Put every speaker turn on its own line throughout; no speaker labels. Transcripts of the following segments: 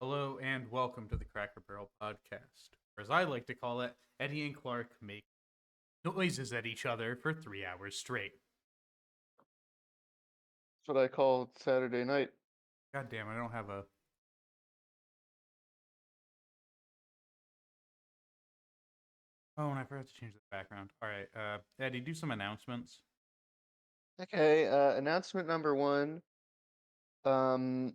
Hello and welcome to the Cracker Barrel podcast, or as I like to call it, Eddie and Clark make noises at each other for 3 hours straight.
That's what I call Saturday night.
God damn, I don't have a. Oh, and I forgot to change the background. All right, Eddie, do some announcements.
Okay, announcement number one. Um,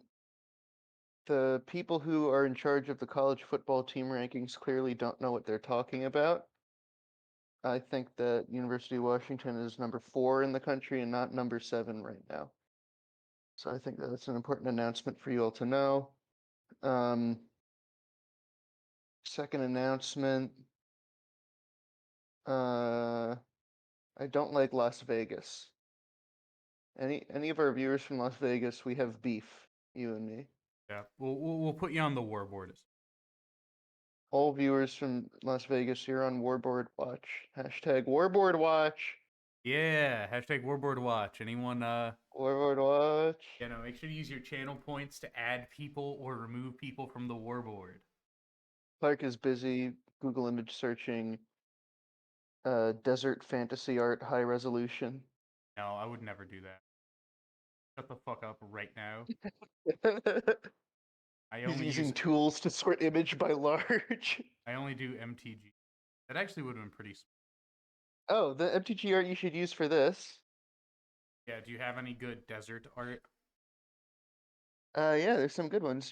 the people who are in charge of the college football team rankings clearly don't know what they're talking about. I think that University of Washington is number 4 in the country and not number 7 right now. So I think that's an important announcement for you all to know. Um, Second announcement. I don't like Las Vegas. Any of our viewers from Las Vegas, we have beef, you and me.
Yeah, we'll put you on the war board.
All viewers from Las Vegas, you're on Warboard Watch. Hashtag Warboard Watch.
Yeah, hashtag Warboard Watch. Anyone,
Warboard Watch.
make sure to use your channel points to add people or remove people from the warboard.
Clark is busy Google image searching desert fantasy art high resolution.
No, I would never do that. Shut the fuck up right now. I
He's
only
using
use
tools to sort image by large.
I only do MTG. That actually would have been pretty.
Oh, the MTG art you should use for this.
Yeah, do you have any good desert art?
Yeah, there's some good ones.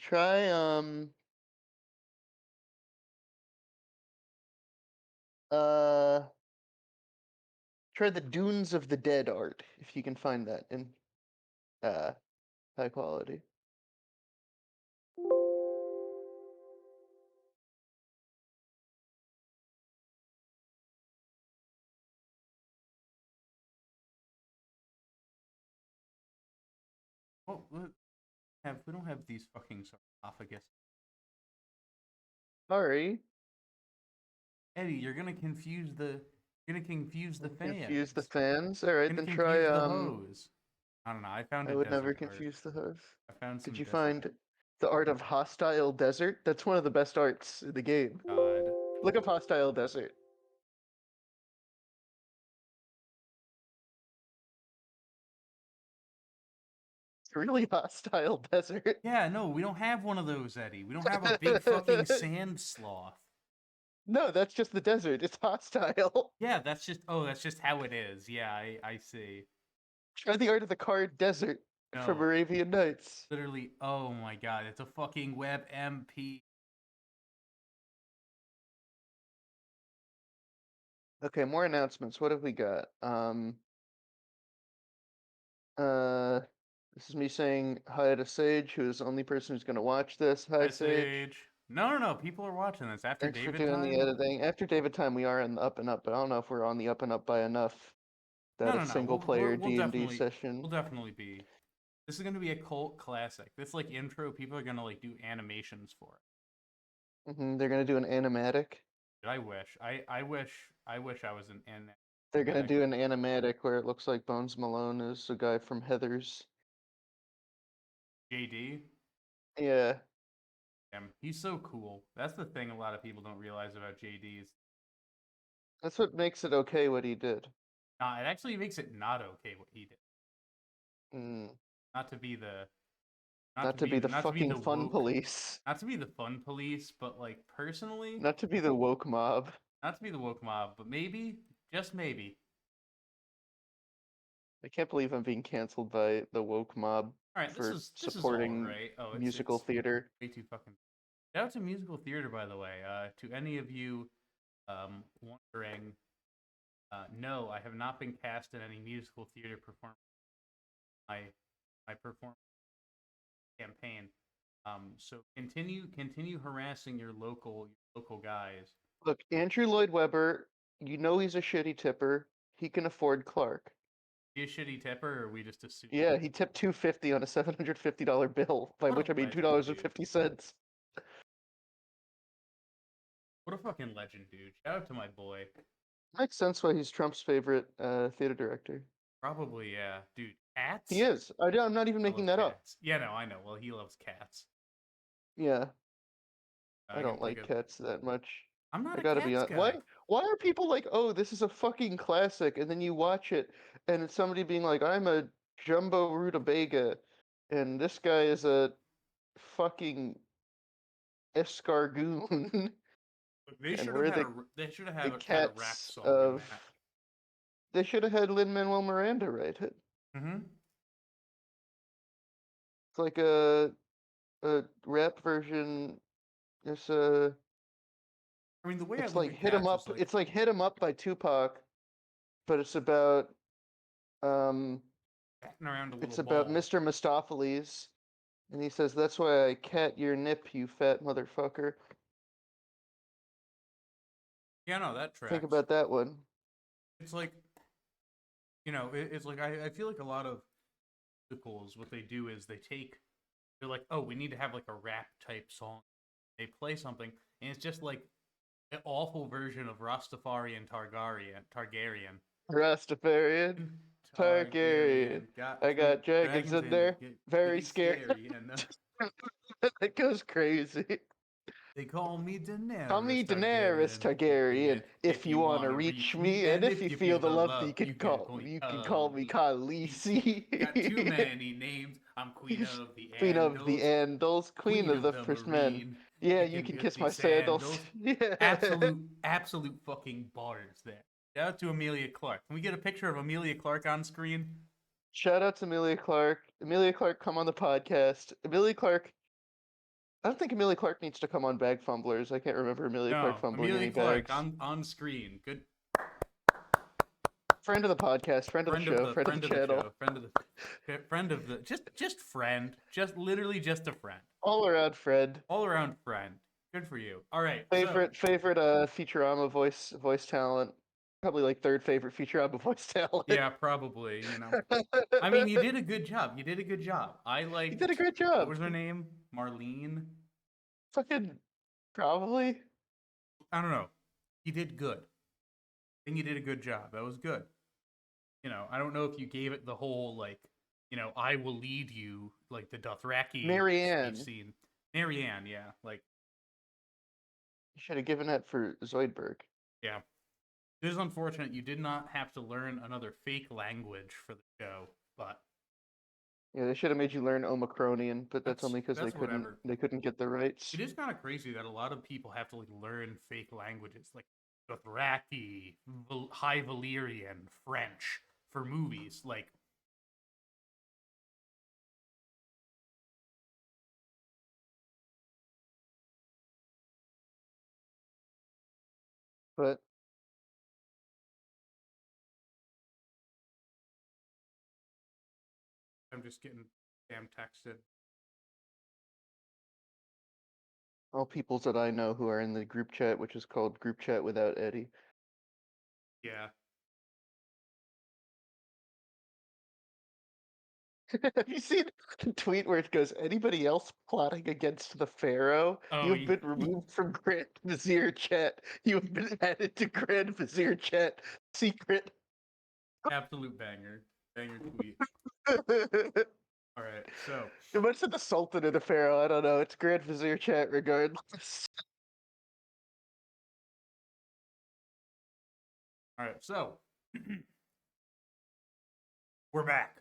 Uh try the Dunes of the Dead art if you can find that in uh high quality.
Well, we don't have these fucking sarcophagus.
Sorry.
Eddie, you're gonna confuse the
Confuse the
fans.
fans.
You're
Alright,
gonna
then try
confuse the hose. I don't know. I found
I
a
would never
desert art.
confuse the host.
I found
Did
some
you
desert
find the art of Hostile Desert? That's one of the best arts in the game.
god.
Look up Hostile Desert. It's really Hostile Desert.
Yeah, no, we don't have one of those, Eddie. We don't have a big fucking sand sloth.
No, that's just the desert. It's hostile.
Yeah, that's just how it is. Yeah, I see.
Try the art of the card Desert from
No,
Arabian Nights.
literally, oh my god, it's a fucking web MP.
Okay, more announcements. What have we got? Uh, this is me saying hi to Sage, who is the only person who's gonna watch this. Hi,
Hi,
Sage.
Sage. No. People are watching this after
Thanks for
David
doing the
time.
editing. After David time, we are in the up and up, but I don't know if we're on the up and up by enough that a
No.
single player
We'll
D&D
definitely
session.
be. This is gonna be a cult classic. This like intro, people are gonna like do animations for it.
They're gonna do an animatic.
I wish. I wish I was an
They're gonna
animatic.
do an animatic where it looks like Bones Malone is a guy from Heathers.
JD.
Yeah,
He's so cool. That's the thing a lot of people don't realize about JD's.
that's what makes it okay what he did.
Nah, it actually makes it not okay what he did.
Mm,
Not to be the
not to be the
not to be
fucking
the
fun
woke,
police.
not to be the fun police, but like personally,
Not to be the woke mob.
not to be the woke mob, but maybe, just maybe.
I can't believe I'm being canceled by the woke mob
All right,
for
this is all
supporting
right. Oh,
musical
it's
theater.
way too fucking. Shout out to musical theater, by the way. To any of you, wondering, no, I have not been cast in any musical theater performance. My performance campaign. So continue harassing your local guys.
Look, Andrew Lloyd Webber, you know he's a shitty tipper. He can afford Clark.
Be a shitty tipper, or we just assume?
Yeah, he tipped $250 on a $750 bill, by
What a
which I mean
legend, dude.
$2.50.
What a fucking legend, dude. Shout out to my boy.
Makes sense why he's Trump's favorite theater director.
Probably, yeah, dude.
He
Cats.
is. I'm not even
I
making
love
that up.
cats. Yeah, no, I know. Well, he loves cats.
Yeah. I
can
don't
think
like
of.
Cats that much.
I'm not
I
a
gotta be
Cats
honest.
guy.
Why are people like, oh, this is a fucking classic, and then you watch it, and it's somebody being like, I'm a jumbo rutabaga, and this guy is a fucking escargoon,
Look, they
and
should have
we're
had
the
a. They should have
the
had a rap
cats
song in
of.
that.
They should have had Lin-Manuel Miranda write it.
Mm-hmm.
It's like a rap version. It's a.
I mean, the way I
It's
look
like
at
"Hit 'Em
Cats is
Up."
like,
It's like "Hit 'Em Up" by Tupac, but um
batting around a little
it's about
ball.
Mr. Mistopheles, and he says, "That's why I cat your nip, you fat motherfucker."
Yeah, no, that
Think
tracks.
about that one.
It's like, it's like I feel like a lot of musicals, what they do is they're like, oh, we need to have like a rap type song. They play something, and it's just like an awful version of Rastafarian Targaryen.
Rastafarian, Targaryen.
Got
I
three
got dragons
dragons
in
in it.
there. Very
Pretty
scary.
scary, and
It goes crazy.
they call me
Call
Daenerys
me Daenerys
Targaryen.
Targaryen
If
if you
you
want to
wanna
reach
reach me,
me, and
and
if
if
you
you
feel
feel
the
the
love,
love,
you can call me Khaleesi.
Got too many names. I'm Queen of the
Queen of the
Andals,
Andals, Queen
Queen
of
of
the
the
First Men.
Marine.
Yeah,
You
you
can
can
get
kiss
these
my sandals.
sandals.
Yeah.
Absolute fucking bars there. Shout out to Amelia Clark. Can we get a picture of Amelia Clark on screen?
Shout out to Amelia Clark. Amelia Clark, come on the podcast. Amelia Clark. I don't think Amelia Clark needs to come on Bag Fumblers. I can't remember Amelia Clark
No,
fumbling
Amelia
any
Clark
bags.
on screen. Good
Friend of the podcast, friend of the show, friend of the channel.
show, friend of the just friend, just literally just a friend,
All around friend.
all around friend. Good for you. All right, so
Favorite Futurama voice talent. Probably like third favorite Futurama voice talent.
yeah, probably. I mean, you did a good job. You did a good job. I
You did a
liked.
great
What
job.
was her name? Marlene.
Fucking probably.
I don't know. You did good. I think you did a good job. That was good. I don't know if you gave it the whole like, I will lead you like the Dothraki speech
Marianne.
scene. Marianne, yeah, like
You should have given that for Zoidberg.
yeah. It is unfortunate you did not have to learn another fake language for the show, but
Yeah, they should have made you learn Omicronian, but that's only because
that's whatever.
they couldn't get the rights.
It is kind of crazy that a lot of people have to like learn fake languages like Dothraki, High Valyrian, French for movies. Like,
But
I'm just getting damn texted.
all peoples that I know who are in the group chat, which is called Group Chat Without Eddie.
Yeah.
Have you seen the tweet where it goes, anybody else plotting against the Pharaoh?
Oh,
You've been removed from Grand Vizier chat. You have been added to Grand Vizier chat. Secret.
absolute banger. Banger tweet. All right, so
It must have the Sultan of the Pharaoh. I don't know. It's Grand Vizier chat regardless.
all right, so we're back.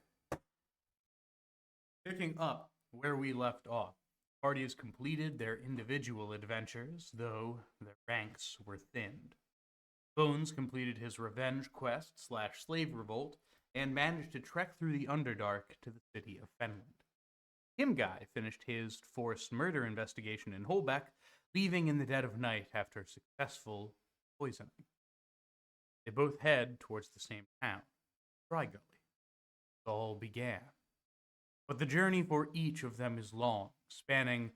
Picking up where we left off. Parties completed their individual adventures, though their ranks were thinned. Bones completed his revenge quest / slave revolt and managed to trek through the Underdark to the city of Fenland. Him Guy finished his forced murder investigation in Holbeck, leaving in the dead of night after successful poisoning. They both head towards the same town, Dry Gully. It all began. But the journey for each of them is long, spanning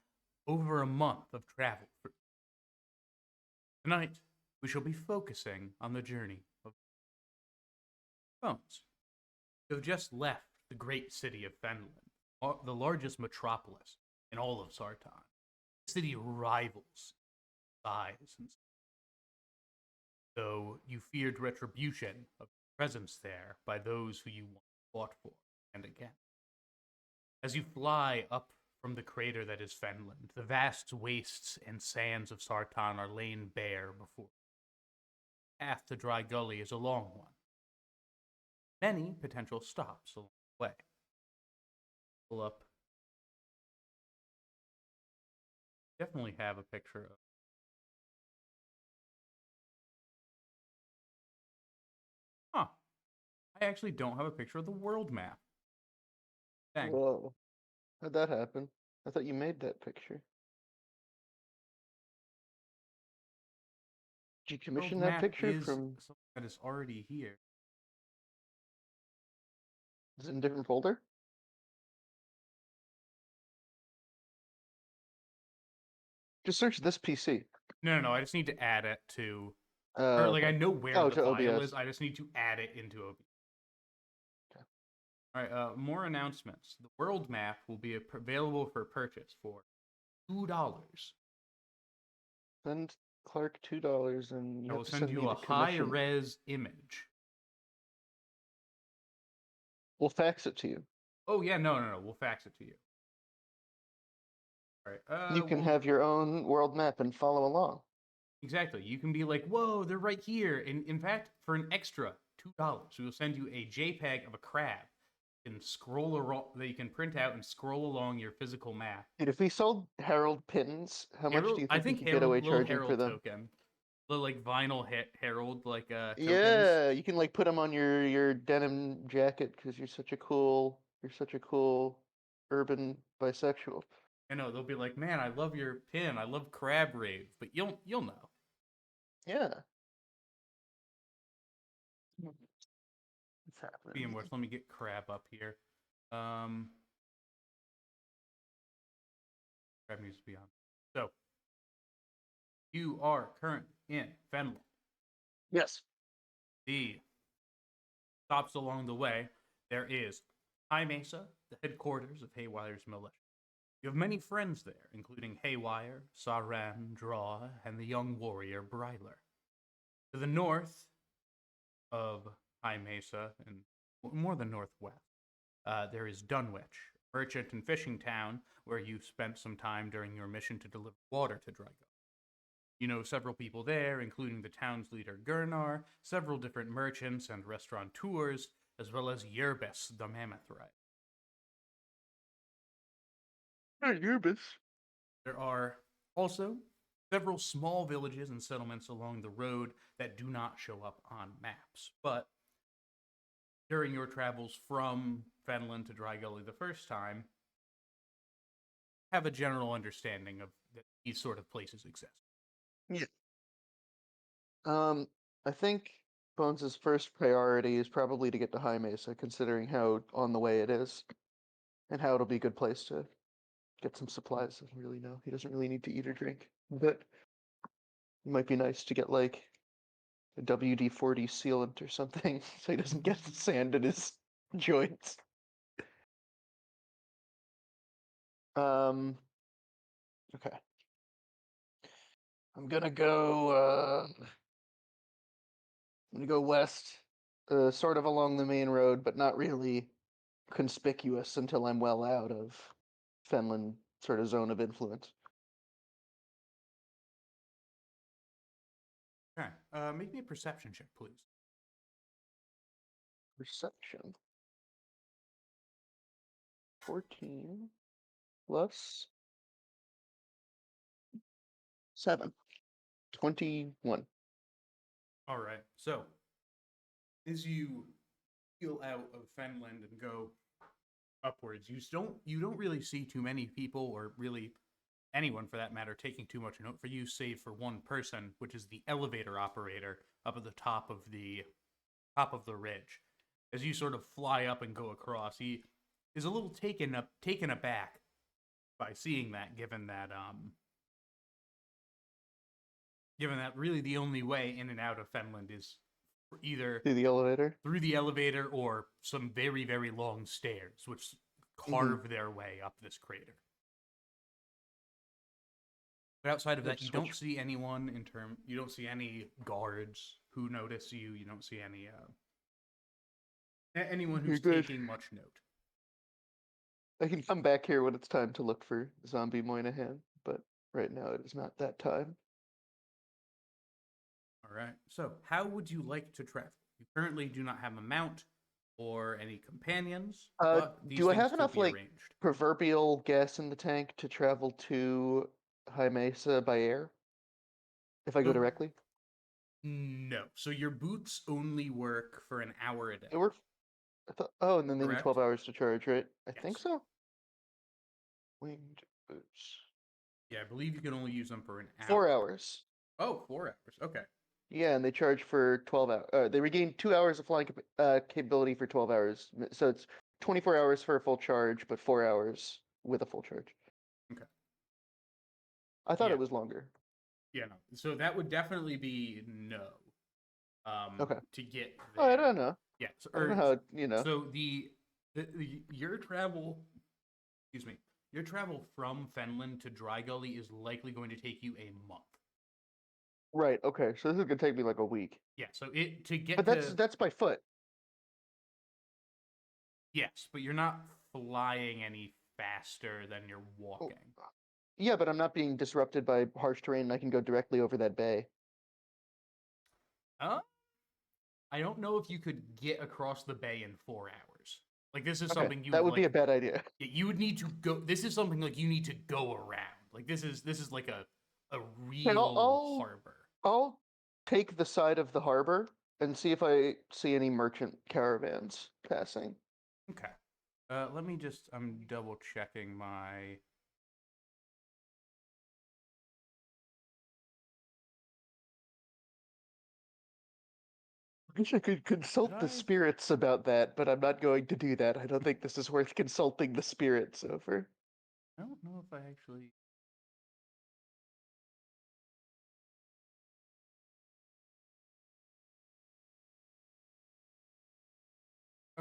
over a month of travel. Tonight, we shall be focusing on the journey of Bones, who have just left the great city of Fenland, the largest metropolis in all of Sartan. The city rivals size and though you feared retribution of presence there by those who you once fought for and against. As you fly up from the crater that is Fenland. The vast wastes and sands of Sartan are lain bare before. The path to Dry Gully is a long one. Many potential stops along the way. Pull up. Definitely have a picture of. Huh. I actually don't have a picture of the world map. Dang.
Whoa. How'd that happen? I thought you made that picture. Did you commission
World
that
map
picture
is
from...
something that is already here.
Is it in a different folder? Just search this PC.
No. I just need to add it to,
Oh,
or like I
okay.
know where
Oh,
the
to
file
OBS.
is. I just need to add it into OBS.
Okay.
All right. More announcements. The world map will be available for purchase for $2.
Send Clark $2 and you
I
have
will
to
send
send me
you a
the commission.
high-res image.
We'll fax it to you.
Oh yeah, no. We'll fax it to you. All right.
You can have your own world map and follow along.
Exactly. You can be like, whoa, they're right here. And in fact, for an extra $2, we will send you a JPEG of a crab. You can scroll around, that you can print out and scroll along your physical map.
Dude, if we sold Herald pins, how much do you
I
think we
think
could get away
little
charging for
Herald
them?
token, little like vinyl Herald like tokens.
Yeah, you can like put them on your denim jacket because you're such a cool urban bisexual.
I know they'll be like, man, I love your pin. I love Crab Rave, but you'll know.
Yeah. What's happening?
Being worse, let me get Crab up here. Crab needs to be on. So you are currently in Fenland.
Yes.
The stops along the way, there is High Mesa, the headquarters of Haywire's militia. You have many friends there, including Haywire, Saran, Draw, and the young warrior Bryler. To the north of High Mesa, and more than northwest, there is Dunwich, a merchant and fishing town where you spent some time during your mission to deliver water to Dry Gully. You know several people there, including the town's leader Gurnar, several different merchants and restaurateurs, as well as Yerbis, the mammoth rider.
Yerbis.
There are also several small villages and settlements along the road that do not show up on maps, but during your travels from Fenland to Dry Gully the first time, have a general understanding of that these sort of places exist.
Yeah. I think Bones' first priority is probably to get to High Mesa, considering how on the way it is, and how it'll be a good place to get some supplies. Doesn't really know. He doesn't really need to eat or drink, but it might be nice to get like a WD-40 sealant or something, so he doesn't get the sand in his joints. Okay. I'm gonna go west, sort of along the main road, but not really conspicuous until I'm well out of Fenland sort of zone of influence.
Okay, make me a perception check, please.
Perception. 14 plus 7. 21.
All right, so as you peel out of Fenland and go upwards, you don't really see too many people, or really anyone for that matter, taking too much note for you, save for one person, which is the elevator operator up at the top of the ridge. As you sort of fly up and go across, he is a little taken aback by seeing that, given that really the only way in and out of Fenland is either
Through the elevator?
through the elevator or some very, very long stairs, which carve their way up this crater. But outside of that, you don't see anyone you don't see any guards who notice you. You don't see any anyone who's taking much note.
I can come back here when it's time to look for Zombie Moynihan, but right now it is not that time.
All right. So, how would you like to travel? You currently do not have a mount or any companions, but these
Do I
things
have
could
enough
be
like
arranged.
proverbial gas in the tank to travel to High Mesa by air if I go
So,
directly?
no. So your boots only work for an hour a
It
day,
works. Oh, and then they need
correct?
12 hours to charge, right? I think
Yes.
so. Winged boots.
Yeah, I believe you can only use them for an
4
hour.
hours.
Oh, 4 hours. Okay.
Yeah, and they charge for 12 hours. They regain 2 hours of flying capability for 12 hours. So it's 24 hours for a full charge, but 4 hours with a full charge.
Okay.
I thought
Yeah.
it was longer.
Yeah. No. So that would definitely be no.
Okay.
To get
Oh, I
there.
don't know.
Yeah. So,
I don't know
or
how, you know.
so your travel. Excuse me. Your travel from Fenland to Dry Gully is likely going to take you a month.
Right, okay. So this is gonna take me like a week.
Yeah. So it to get
But
to
that's by foot.
yes, but you're not flying any faster than you're
Oh,
walking.
yeah, but I'm not being disrupted by harsh terrain and I can go directly over that bay.
Uh, I don't know if you could get across the bay in 4 hours. Like this is
Okay,
something you
that
would
would be
like.
a bad idea.
You would need to go. This is something like you need to go around. Like this is like a
Okay,
real harbor.
I'll take the side of the harbor and see if I see any merchant caravans passing.
Okay. Let me just. I'm double checking my.
I wish I could
Did
consult the
I?
spirits about that, but I'm not going to do that. I don't think this is worth consulting the spirits over.
I don't know if I actually.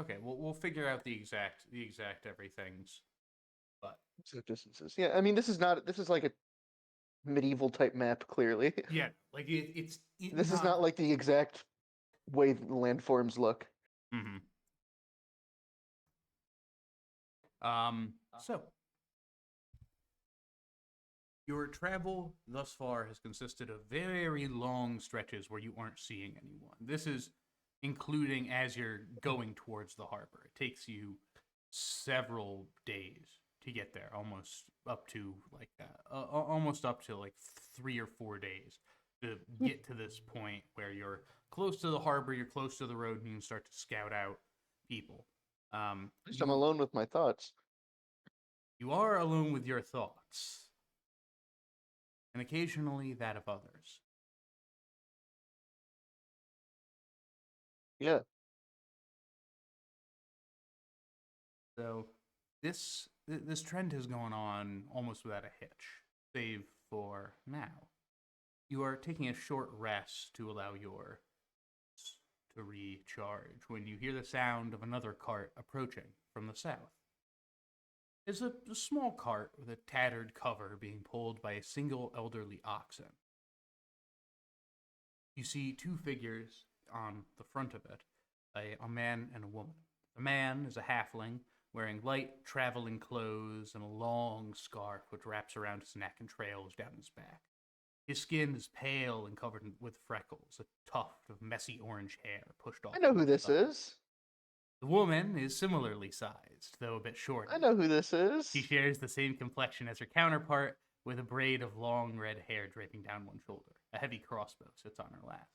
Okay, we'll figure out the exact everything's. But
So distances. Yeah, I mean this is like a medieval type map, clearly.
yeah, like it's
This is
not.
not like the exact way the landforms look.
Mhm. So your travel thus far has consisted of very long stretches where you aren't seeing anyone. This is including as you're going towards the harbor. It takes you several days to get there, almost up to almost up to like 3 or 4 days to get to this point where you're close to the harbor, you're close to the road, and you can start to scout out people.
At least I'm
You
alone with my thoughts.
you are alone with your thoughts, and occasionally that of others.
Yeah.
So this trend has gone on almost without a hitch, save for now. You are taking a short rest to allow your to recharge when you hear the sound of another cart approaching from the south. It's a small cart with a tattered cover being pulled by a single elderly oxen. You see two figures on the front of it, a man and a woman. The man is a halfling wearing light traveling clothes and a long scarf which wraps around his neck and trails down his back. His skin is pale and covered with freckles, a tuft of messy orange hair pushed
I
off
know
to
who
one
this
side.
is.
The woman is similarly sized, though a bit
I
shorter.
know who this
She
is.
shares the same complexion as her counterpart, with a braid of long red hair draping down one shoulder. A heavy crossbow sits on her lap.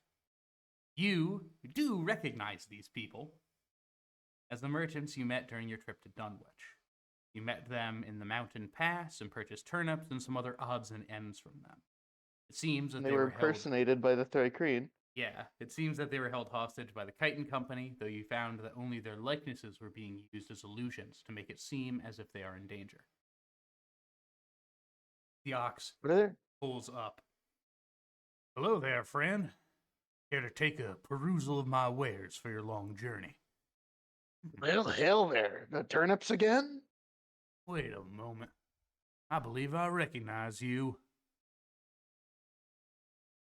You do recognize these people as the merchants you met during your trip to Dunwich. You met them in the mountain pass and purchased turnips and some other odds and ends from them. It seems
And
that
they
they
were
were held.
impersonated by the Thrycreen.
Yeah, it seems that they were held hostage by the Chitin Company, though you found that only their likenesses were being used as illusions to make it seem as if they are in danger. The ox
What are they?
pulls up. Hello there, friend. Care to take a perusal of my wares for your long journey?
Well, hell there. The turnips again?
Wait a moment. I believe I recognize you.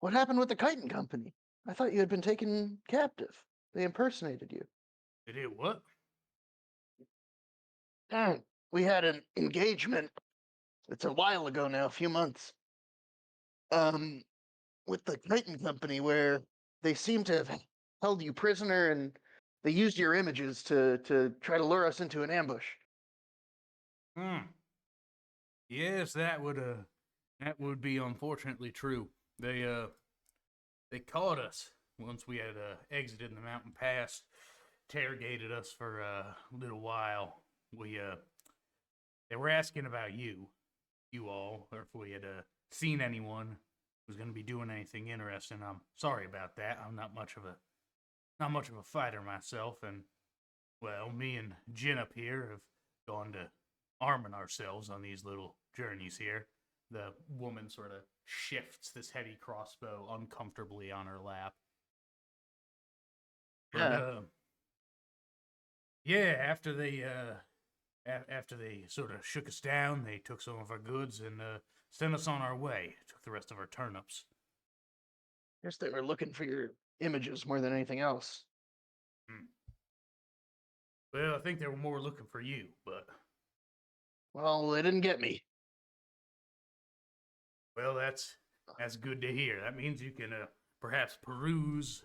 What happened with the chitin company? I thought you had been taken captive. They impersonated you.
They did what?
Mm. we had an engagement. It's a while ago now, a few months. Um, with the Titan Company, where they seem to have held you prisoner, and they used your images to try to lure us into an ambush.
Hmm. Yes, that would be unfortunately true. They caught us once we had exited the mountain pass, interrogated us for a little while. They were asking about you all, or if we had seen anyone who was going to be doing anything interesting. I'm sorry about that. I'm not much of a fighter myself, and well, me and Jin up here have gone to arming ourselves on these little journeys here. The woman sort of shifts this heavy crossbow uncomfortably on her lap. But
Yeah.
yeah, after they sort of shook us down, they took some of our goods and sent us on our way. Took the rest of our turnips.
Guess they were looking for your images more than anything else.
Hmm. Well, I think they were more looking for you, but
Well, they didn't get me.
well, that's good to hear. That means you can perhaps peruse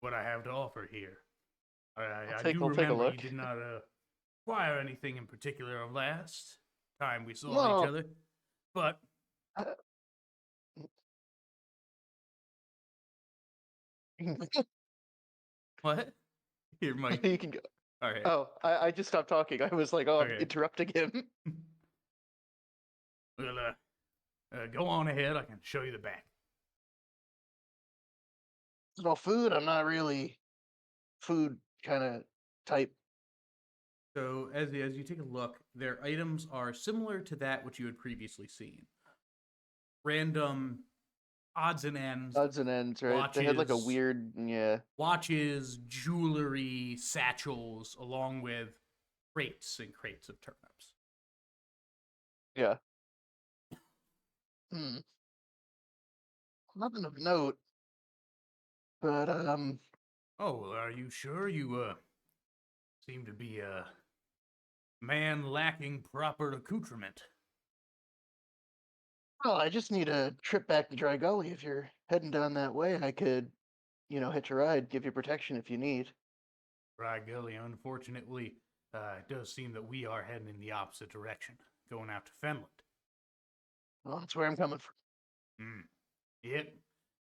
what I have to offer here. I do
I'll take a
remember you
look.
did not acquire anything in particular last time we saw each
Well,
other, but
uh,
what? Here, Mike.
you can go.
All right.
Oh, I just stopped talking. I was like, oh, I'm
Okay.
interrupting him.
Well, go on ahead. I can show you the back.
No food. I'm not really food kind of type.
So as you take a look, their items are similar to that which you had previously seen. Random odds and ends,
Odds and ends, right? They had like a
watches,
weird, yeah.
watches, jewelry, satchels, along with crates and crates of turnips.
Yeah. Hmm. Nothing of note, but
Oh, well, are you sure you seem to be a man lacking proper accoutrement?
well, I just need a trip back to Dry Gully. If you're heading down that way, I could, hitch a ride, give you protection if you need.
Right, Gully. Unfortunately, it does seem that we are heading in the opposite direction, going out to Fenland.
Well, that's where I'm coming from.
Hmm. Yep.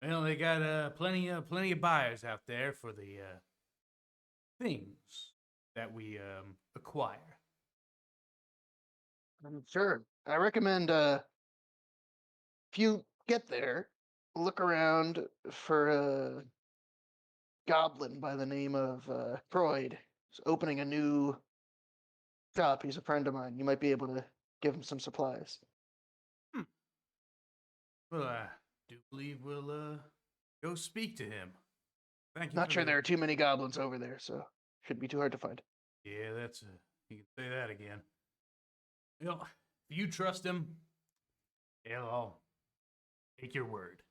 Well, they got plenty of buyers out there for the things that we acquire.
Sure. I recommend if you get there, look around for a goblin by the name of Freud. He's opening a new shop. He's a friend of mine. You might be able to give him some supplies.
Hmm. Well, I do believe we'll go speak to him. Thank you
Not
for
sure
the.
there are too many goblins over there, so shouldn't be too hard to find.
Yeah, that's you can say that again. You know, if you trust him, hell, I'll take your word.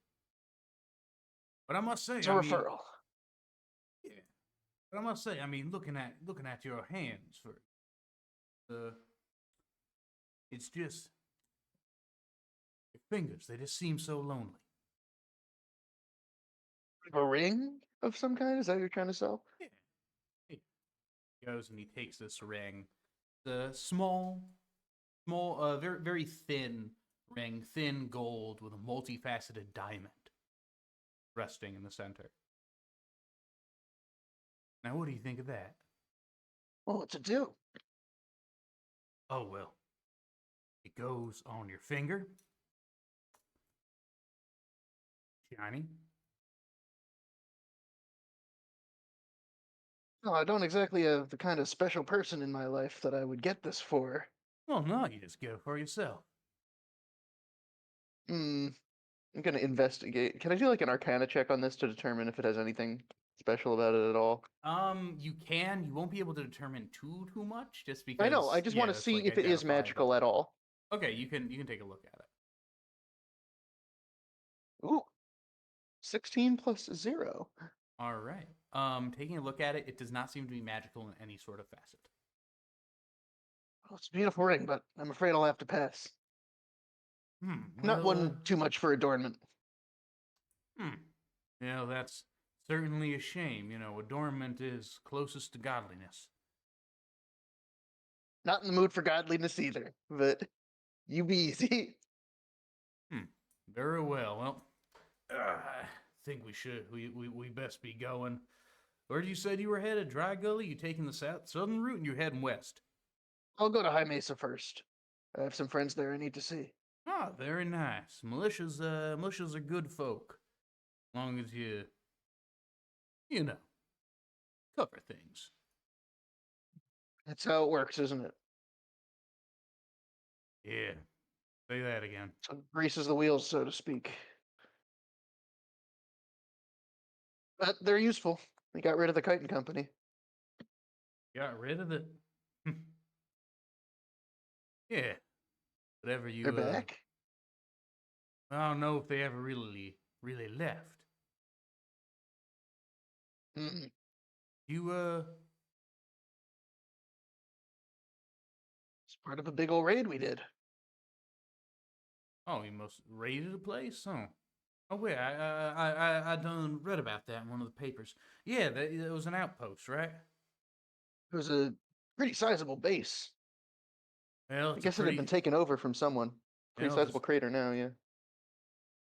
But I must say,
It's a
I mean,
referral.
yeah. But I must say, I mean, looking at your hands for the, it's just your fingers. They just seem so lonely.
A ring of some kind? Is that what you're trying to sell?
Yeah. He goes and he takes this ring, the small, very thin ring, thin gold with a multifaceted diamond resting in the center. Now, what do you think of that?
Well, what's it do?
Oh well, it goes on your finger, shiny.
No, I don't exactly have the kind of special person in my life that I would get this for.
Well, no, you just get it for yourself.
Hmm. I'm gonna investigate. Can I do like an Arcana check on this to determine if it has anything special about it at all?
You can. You won't be able to determine too much, just
I know. I
because
just want
yeah,
to
it's
see
like
if it is
identifiable.
magical at all.
Okay, you can take a look at it.
Ooh, 16 plus 0.
All right. Taking a look at it, it does not seem to be magical in any sort of facet.
Well, it's a beautiful ring, but I'm afraid I'll have to pass. Not
Well,
one too much for adornment.
hmm. That's certainly a shame. Adornment is closest to godliness.
Not in the mood for godliness either, but you be easy.
Hmm. Very well. Well, I think we best be going. Where you said you were headed? Dry Gully? You taking the southern route and you're heading west?
I'll go to High Mesa first. I have some friends there I need to see.
Ah, very nice. Militias are good folk. As long as you know, cover things.
That's how it works, isn't it?
Yeah. Say that again.
So greases the wheels, so to speak. But they're useful. We got rid of the chitin company.
Got rid of it. Yeah. Whatever
They're
you
back?
I don't know if they ever really left.
Mm.
You
It's part of a big old raid we did.
Oh, you must raided a place? Oh wait, I done read about that in one of the papers. Yeah, it was an outpost, right?
It was a pretty sizable base.
Well,
I
it's a
guess it had been
pretty
taken over from someone. Pretty
well,
sizable crater now, yeah.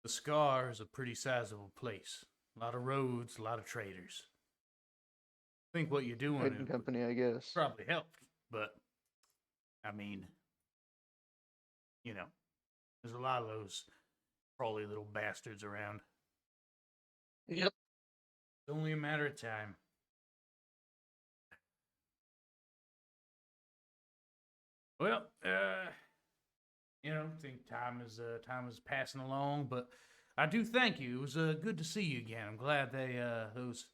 the Scar is a pretty sizable place. A lot of roads, a lot of traders. I think what you're doing
Chitin
would
company, I guess.
probably helped, but I mean, there's a lot of those crawly little bastards around.
Yep.
It's only a matter of time. Well, think time is passing along, but I do thank you. It was good to see you again. I'm glad those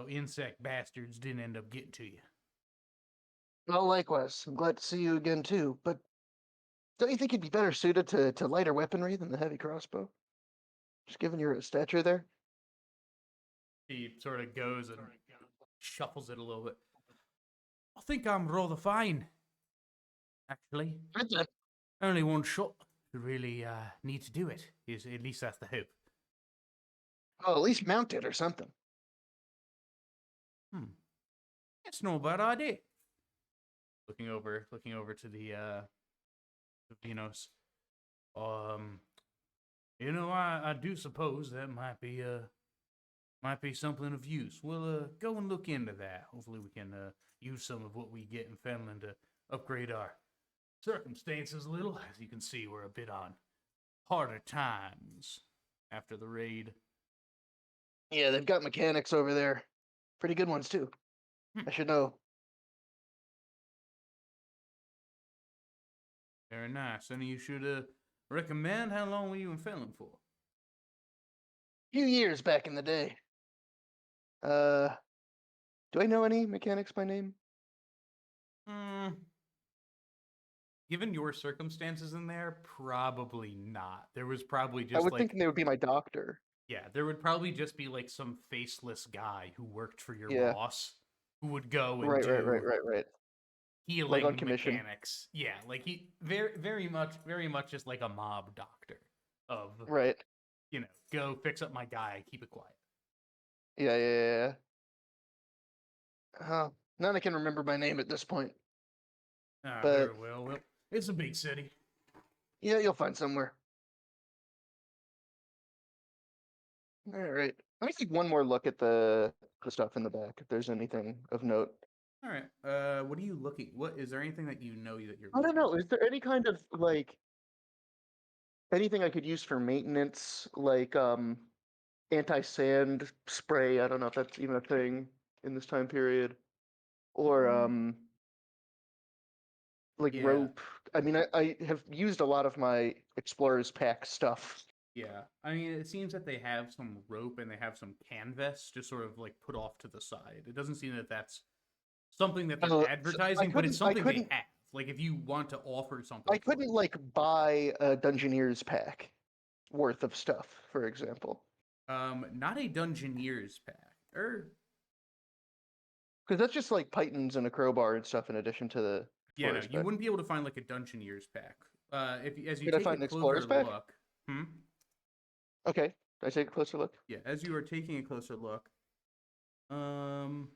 insect bastards didn't end up getting to you.
Well, likewise. I'm glad to see you again too. But don't you think you'd be better suited to lighter weaponry than the heavy crossbow? Just given your stature there.
He sort of goes and shuffles it a little bit. I think I'm rather fine, actually.
Good then.
Only one shot to really need to do it. Is at least that's the hope.
Oh, at least mount it or something.
That's no bad idea. Looking over to the Venos. I do suppose that might be something of use. We'll go and look into that. Hopefully, we can use some of what we get in Finland to upgrade our circumstances a little. As you can see, we're a bit on harder times after the raid.
Yeah, they've got mechanics over there. Pretty good ones too. I should know.
Very nice. And you should recommend. How long were you in Finland for?
Few years back in the day. Do I know any mechanics by name?
Given your circumstances in there, probably not. There was probably
I
just
would
like
think they would be my doctor.
yeah, there would probably just be like some faceless guy who worked for your
Yeah.
boss who would go and
Right,
do
right. Like on
healing
commission.
mechanics. Yeah, like he very much just like a mob doctor of
Right.
Go fix up my guy, keep it quiet.
Yeah. None I can remember my name at this point.
Ah,
But
very well. Well, it's a big city.
yeah, you'll find somewhere. All right. Let me take one more look at the stuff in the back if there's anything of note.
All right. What are you looking? What is there anything that you know that you're?
I don't know. Is there any kind of like anything I could use for maintenance, like anti-sand spray? I don't know if that's even a thing in this time period, or like
Yeah.
rope. I mean, I have used a lot of my explorer's pack stuff.
Yeah, I mean, it seems that they have some rope and they have some canvas just sort of like put off to the side. It doesn't seem that that's something that they're
So
advertising, but it's something they have. Like if you want to offer something,
I couldn't like buy a Dungeoneer's pack worth of stuff, for example.
Not a Dungeoneer's pack,
Because that's just like pythons and a crowbar and stuff in addition to the
Yeah, no,
Explorer's
you
pack.
wouldn't be able to find like a Dungeoneers pack. As you
Could I
take a
find an Explorer's
closer
pack?
look, hmm?
Okay. Did I take a closer look?
Yeah, as you are taking a closer look, um,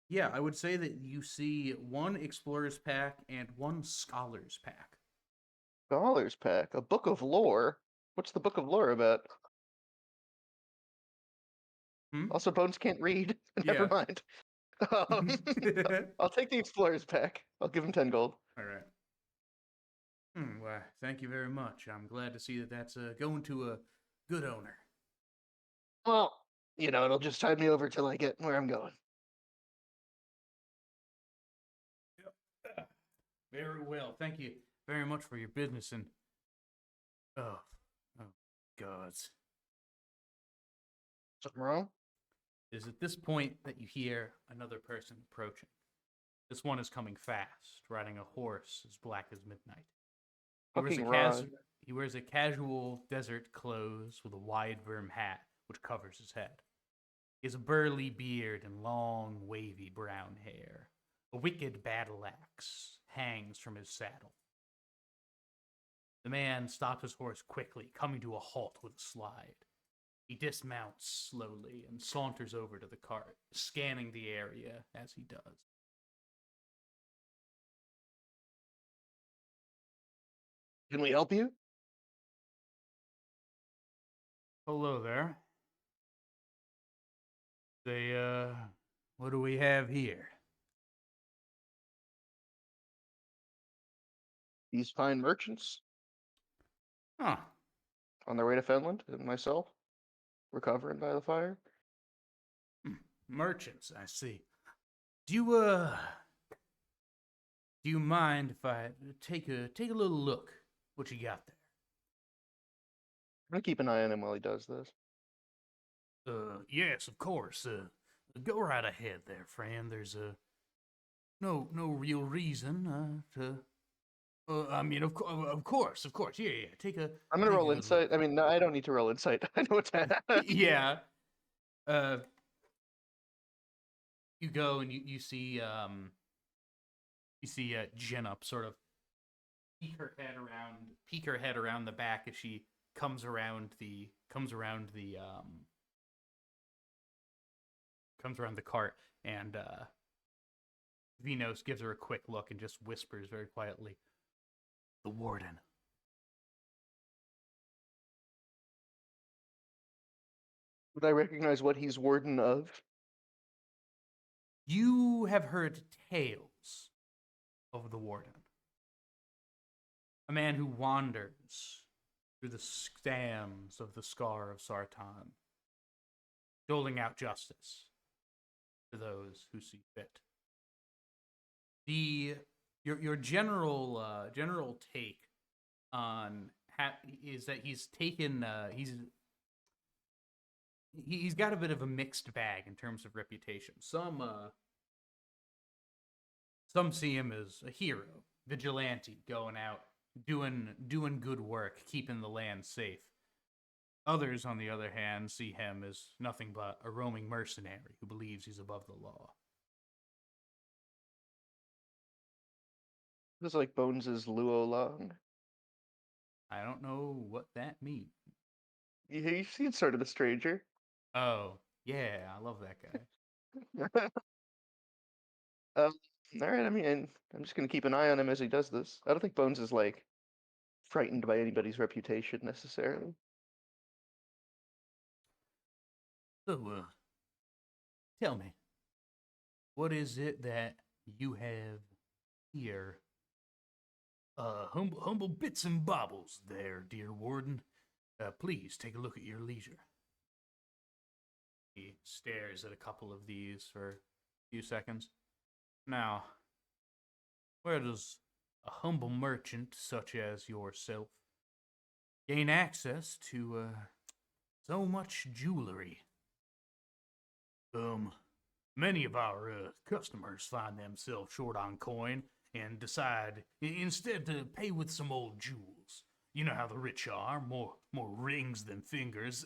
yeah, I would say that you see one Explorer's pack and one Scholar's pack.
Scholars pack. A book of lore. What's the book of lore about?
Hmm?
Also, Bones can't read. Never
Yeah.
mind. Um, I'll take the Explorer's pack. I'll give him 10 gold.
All right. Well, thank you very much. I'm glad to see that that's going to a good owner.
Well, it'll just tide me over till I get where I'm going.
Yep. Very well. Thank you very much for your business and oh, oh, gods.
Something wrong?
It is at this point that you hear another person approaching. This one is coming fast, riding a horse as black as midnight.
Fucking Rod.
He wears a casual desert clothes with a wide brim hat which covers his head. He has a burly beard and long, wavy brown hair. A wicked battle axe hangs from his saddle. The man stops his horse quickly, coming to a halt with a slide. He dismounts slowly and saunters over to the cart, scanning the area as he does.
Can we help you?
Hello there. What do we have here?
These fine merchants
Huh.
on their way to Finland, and myself recovering by the fire.
Merchants, I see. Do you mind if I take a little look what you got there?
I'm gonna keep an eye on him while he does this.
Yes, of course. Go right ahead there, friend. There's no real reason to. I mean, of course. Yeah. Take a.
I'm gonna
take a
roll
good
insight.
look.
I mean, no, I don't need to roll insight. I know what's happening.
Yeah. Uh, you go and you see Jen up sort of peek her head around the back as she comes around the cart, and Vinos gives her a quick look and just whispers very quietly, "The warden."
Would I recognize what he's warden of?
You have heard tales of the warden. A man who wanders through the stands of the Scar of Sartan, doling out justice to those who see fit. Your general take on is that he's taken he's got a bit of a mixed bag in terms of reputation. Some see him as a hero, vigilante, going out doing good work, keeping the land safe. Others, on the other hand, see him as nothing but a roaming mercenary who believes he's above the law.
It was like Bones's Luo Long.
I don't know what that means.
You've seen sort of the stranger.
Oh, yeah, I love that guy.
All right. I mean, I'm just gonna keep an eye on him as he does this. I don't think Bones is like frightened by anybody's reputation necessarily.
So, tell me, what is it that you have here? Humble bits and baubles there, dear warden. Please take a look at your leisure. He stares at a couple of these for a few seconds. Now, where does a humble merchant such as yourself gain access to so much jewelry? Many of our customers find themselves short on coin and decide instead to pay with some old jewels. You know how the rich are, more rings than fingers.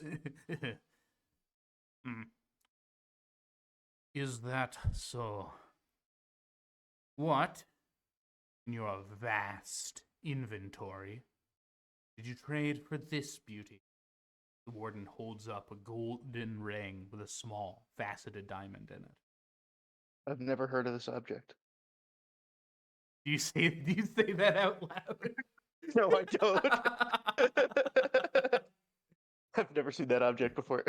Is that so? What In your vast inventory, did you trade for this beauty? The warden holds up a golden ring with a small, faceted diamond in it.
I've never heard of this object.
Do you say that out loud?
No, I don't. I've never seen that object before.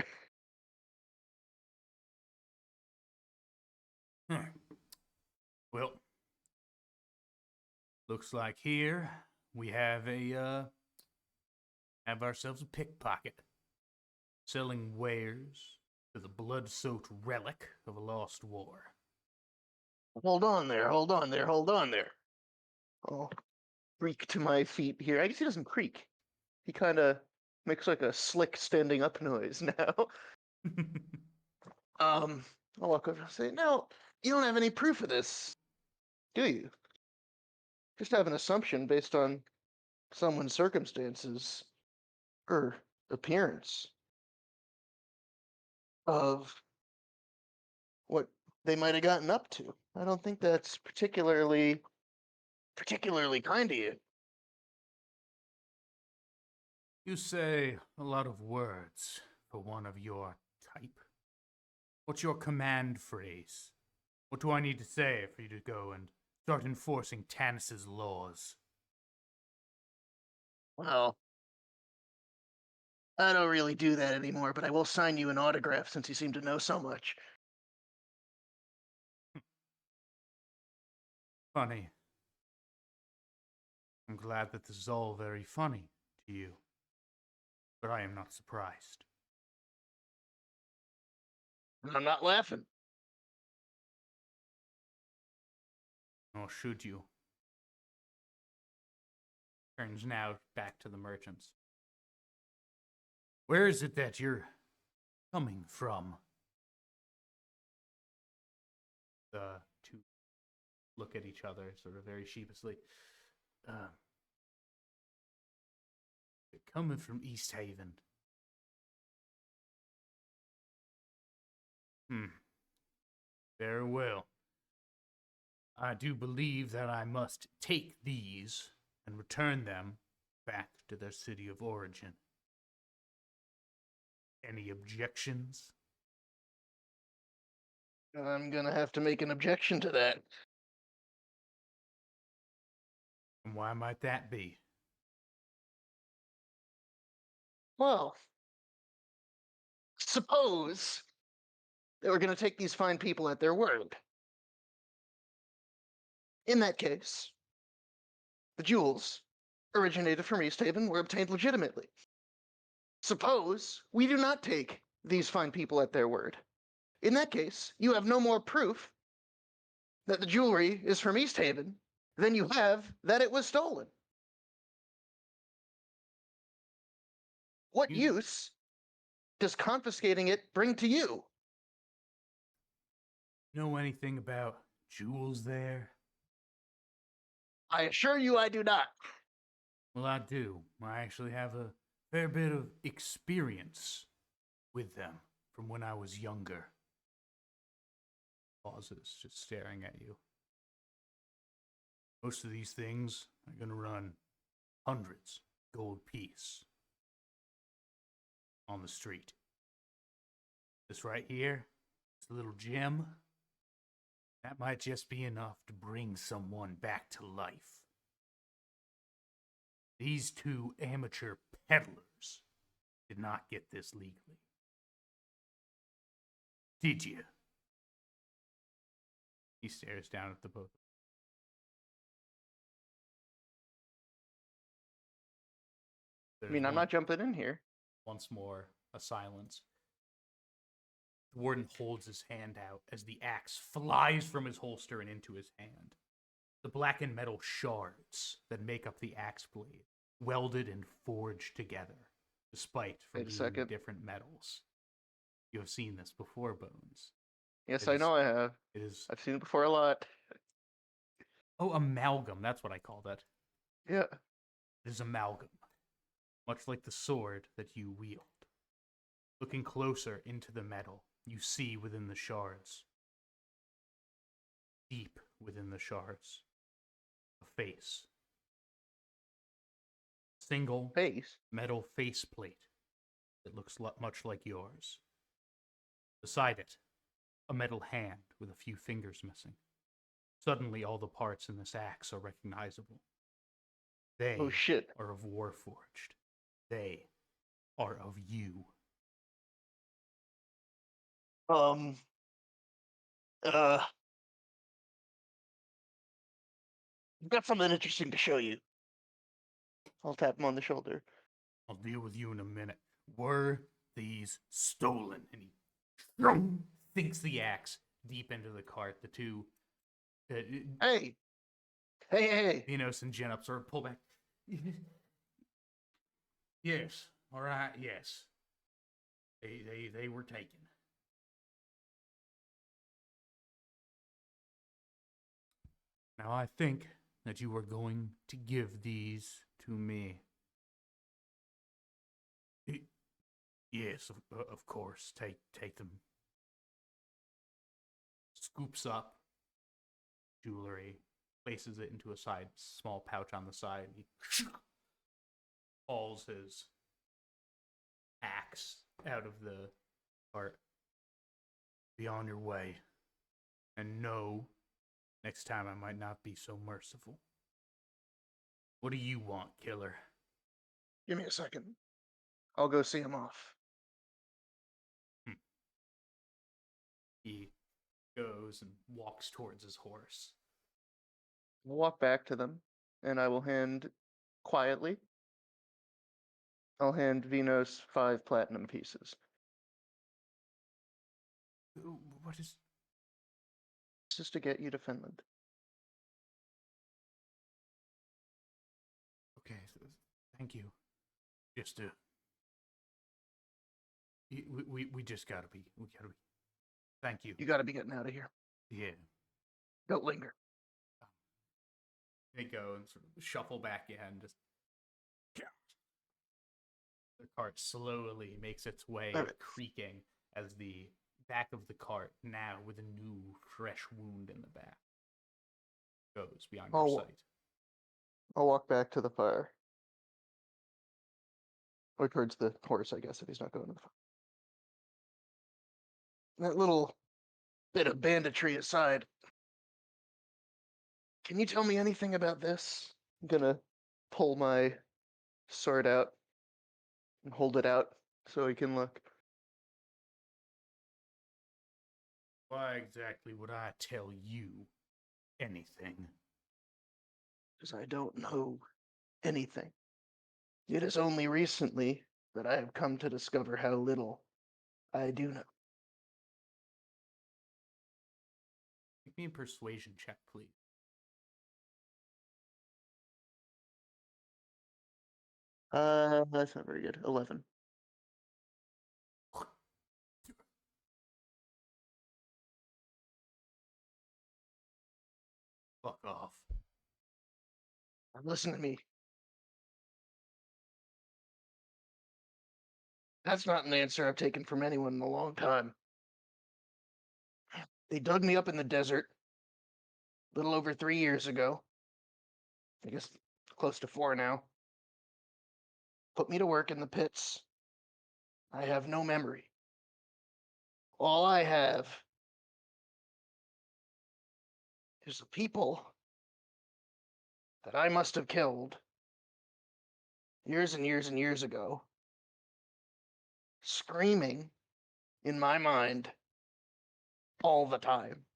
Well, looks like here we have ourselves a pickpocket selling wares to the blood-soaked relic of a lost war.
Hold on there, hold on there, hold on there. I'll creak to my feet here. I guess he doesn't creak. He kind of makes like a slick standing up noise now. I'll walk over and say, no, you don't have any proof of this, do you? Just have an assumption based on someone's circumstances or appearance of what they might have gotten up to. I don't think that's particularly kind of you.
You say a lot of words for one of your type. What's your command phrase? What do I need to say for you to go and start enforcing Tanis's laws?
Well, I don't really do that anymore, but I will sign you an autograph since you seem to know so much.
Funny. I'm glad that this is all very funny to you, but I am not surprised.
I'm not laughing.
Nor should you. Turns now back to the merchants. Where is it that you're coming from? The two look at each other sort of very sheepishly. Coming from East Haven. Very well. I do believe that I must take these and return them back to their city of origin. Any objections?
I'm gonna have to make an objection to that.
And why might that be?
Well, suppose that we're gonna take these fine people at their word. In that case, the jewels originated from East Haven were obtained legitimately. Suppose we do not take these fine people at their word. In that case, you have no more proof that the jewelry is from East Haven than you have that it was stolen. What use does confiscating it bring to you?
Know anything about jewels there?
I assure you I do not.
Well, I do. I actually have a fair bit of experience with them from when I was younger. Pauses, just staring at you. Most of these things are gonna run hundreds gold piece on the street. This right here, this little gem, that might just be enough to bring someone back to life. These two amateur peddlers did not get this legally. Did you? He stares down at the both.
I mean, I'm not jumping in here.
Once more, a silence. The warden holds his hand out as the axe flies from his holster and into his hand. The blackened metal shards that make up the axe blade, welded and forged together, despite from being different metals. You have seen this before, Bones.
Yes, I know I have.
It is.
I've seen it before a lot.
Oh, amalgam. That's what I called it.
Yeah.
It is amalgam, much like the sword that you wield. Looking closer into the metal, you see within the shards, deep within the shards, a face. Single
Face.
metal faceplate that looks much like yours. Beside it, a metal hand with a few fingers missing. Suddenly, all the parts in this axe are recognizable. They
Oh shit.
are of Warforged. They are of you.
Um. Uh. I've got something interesting to show you. I'll tap him on the shoulder.
I'll deal with you in a minute. Were these stolen? And he sinks the axe deep into the cart. The two,
Hey. Hey.
Vinos and Genup sort of pull back. Yes, all right, yes. They were taken. Now I think that you are going to give these to me. Yes, of course. Take them. Scoops up jewelry, places it into a small pouch on the side. He hauls his axe out of the cart. Be on your way. And know, next time I might not be so merciful. What do you want, killer?
Give me a second. I'll go see him off.
He goes and walks towards his horse.
I'll walk back to them, and I will hand quietly. I'll hand Vinos 5 platinum pieces.
What is...
This is to get you to Finland.
Okay, thank you. Just to... We just gotta be... Thank you.
You gotta be getting out of here.
Yeah.
Don't linger.
They go and sort of shuffle back in, just... The cart slowly makes its way, creaking, as the back of the cart, now with a new, fresh wound in the back, goes beyond your sight.
I'll walk back to the fire. Or towards the horse, I guess, if he's not going to the fire. That little bit of banditry aside, can you tell me anything about this? I'm gonna pull my sword out and hold it out so he can look.
Why exactly would I tell you anything?
Because I don't know anything. It is only recently that I have come to discover how little I do know.
Make me a persuasion check, please.
That's not very good. 11.
Fuck off.
Listen to me. That's not an answer I've taken from anyone in a long time. They dug me up in the desert a little over 3 years ago. I guess close to 4 now. Put me to work in the pits. I have no memory. All I have is the people that I must have killed years and years and years ago, screaming in my mind all the time.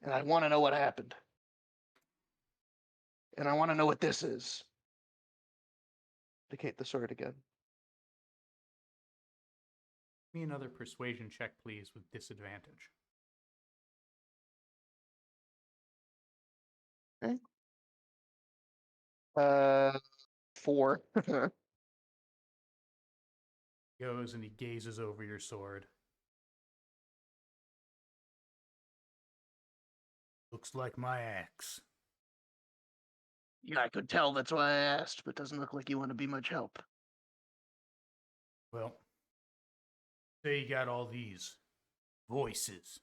And I want to know what happened. And I want to know what this is. Indicate the sword again.
Give me another persuasion check, please, with disadvantage.
Okay. 4.
Goes and he gazes over your sword. Looks like my axe.
Yeah, I could tell, that's why I asked, but doesn't look like you want to be much help.
Well, say you got all these voices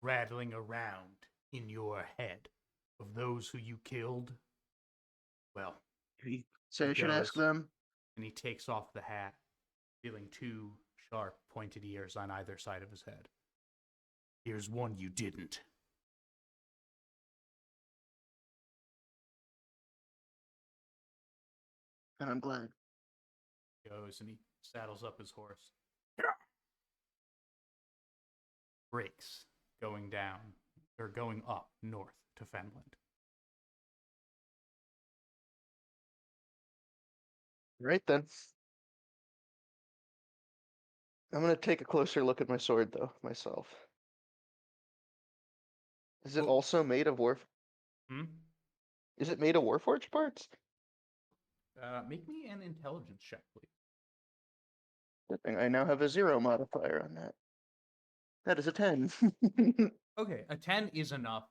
rattling around in your head. of those who you killed? Well,
Say I should ask
goes.
them.
And he takes off the hat, revealing two sharp, pointed ears on either side of his head. Here's one you didn't.
And I'm glad.
Goes and he saddles up his horse. Breaks, going down, or going up north to Fenland.
Right then. I'm gonna take a closer look at my sword, though, myself. Is it
Well-
also made of
Hmm?
Is it made of Warforged parts?
Make me an intelligence check, please.
Good thing I now have a 0 modifier on that. That is a 10.
Okay, a 10 is enough.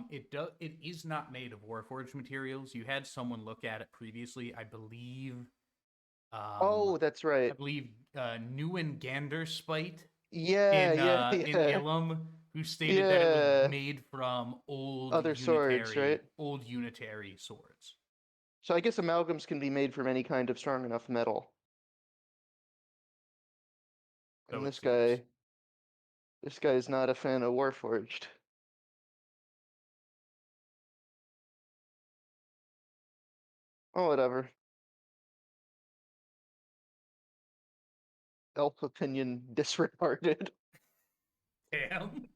It is not made of Warforged materials. You had someone look at it previously, I believe.
Oh, that's right.
I believe Newen Ganderspite
Yeah, yeah,
in
yeah.
Ilum, who stated that it
Yeah.
was made from
Other swords, right?
old unitary swords.
So I guess amalgams can be made from any kind of strong enough metal.
So
And
it seems.
this guy is not a fan of Warforged. Oh, whatever. Elf opinion disregarded.
Damn.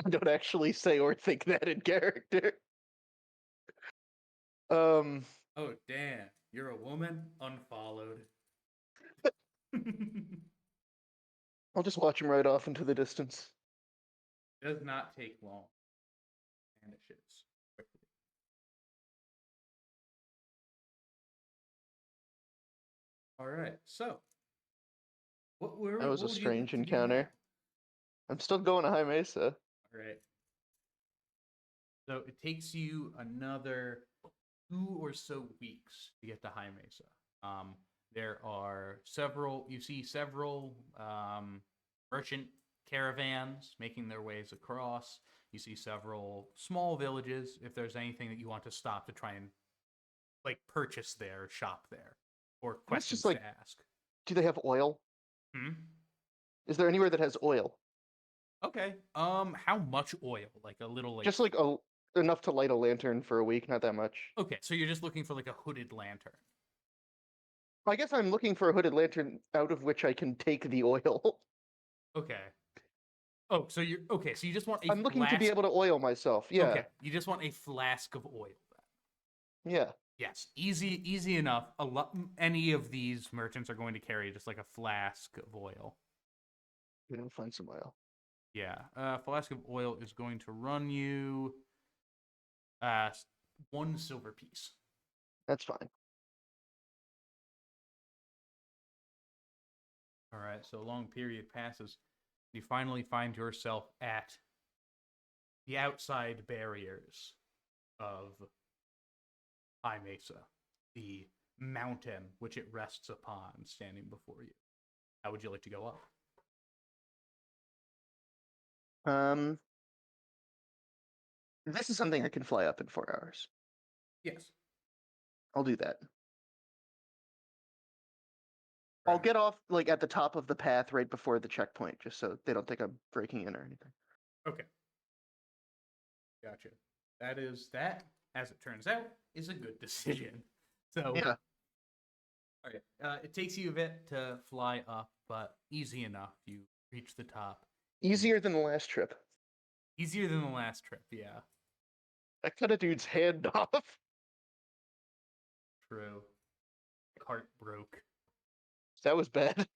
I don't actually say or think that in character. Um,
Oh damn! You're a woman. Unfollowed.
I'll just watch him ride off into the distance.
Does not take long. Vanishes quickly. All right. So,
That was
what
a
would you like
strange
to do now?
encounter. I'm still going to High Mesa.
All right. So it takes you another 2 or so weeks to get to High Mesa. There are several. You see several merchant caravans making their ways across. You see several small villages. If there's anything that you want to stop to try and like purchase there, shop there, or
Let's just
questions
like,
to ask.
do they have oil?
Hmm?
Is there anywhere that has oil?
Okay. How much oil? Like a little, like.
Just like enough to light a lantern for a week, not that much.
Okay, so you're just looking for like a hooded lantern.
I guess I'm looking for a hooded lantern out of which I can take the oil.
Okay. Oh, so you're okay. So you just want a
I'm looking to be
flask.
able to oil myself. Yeah.
Okay, you just want a flask of oil. Then.
Yeah.
Yes, easy enough. A lot. Any of these merchants are going to carry just like a flask of oil.
We don't find some oil.
Yeah, flask of oil is going to run you 1 silver piece.
That's fine.
All right, so a long period passes. You finally find yourself at the outside barriers of High Mesa, the mountain which it rests upon standing before you. How would you like to go up?
This is something I can fly up in 4 hours.
Yes.
I'll do that. I'll get off like at the top of the path right before the checkpoint, just so they don't think I'm breaking in or anything.
Okay. Gotcha. That, as it turns out, is a good decision. So,
Yeah.
all right. It takes you a bit to fly up, but easy enough. You reach the top.
Easier than the last trip.
Easier than the last trip, yeah.
I cut a dude's hand off.
True. Cart broke.
That was bad.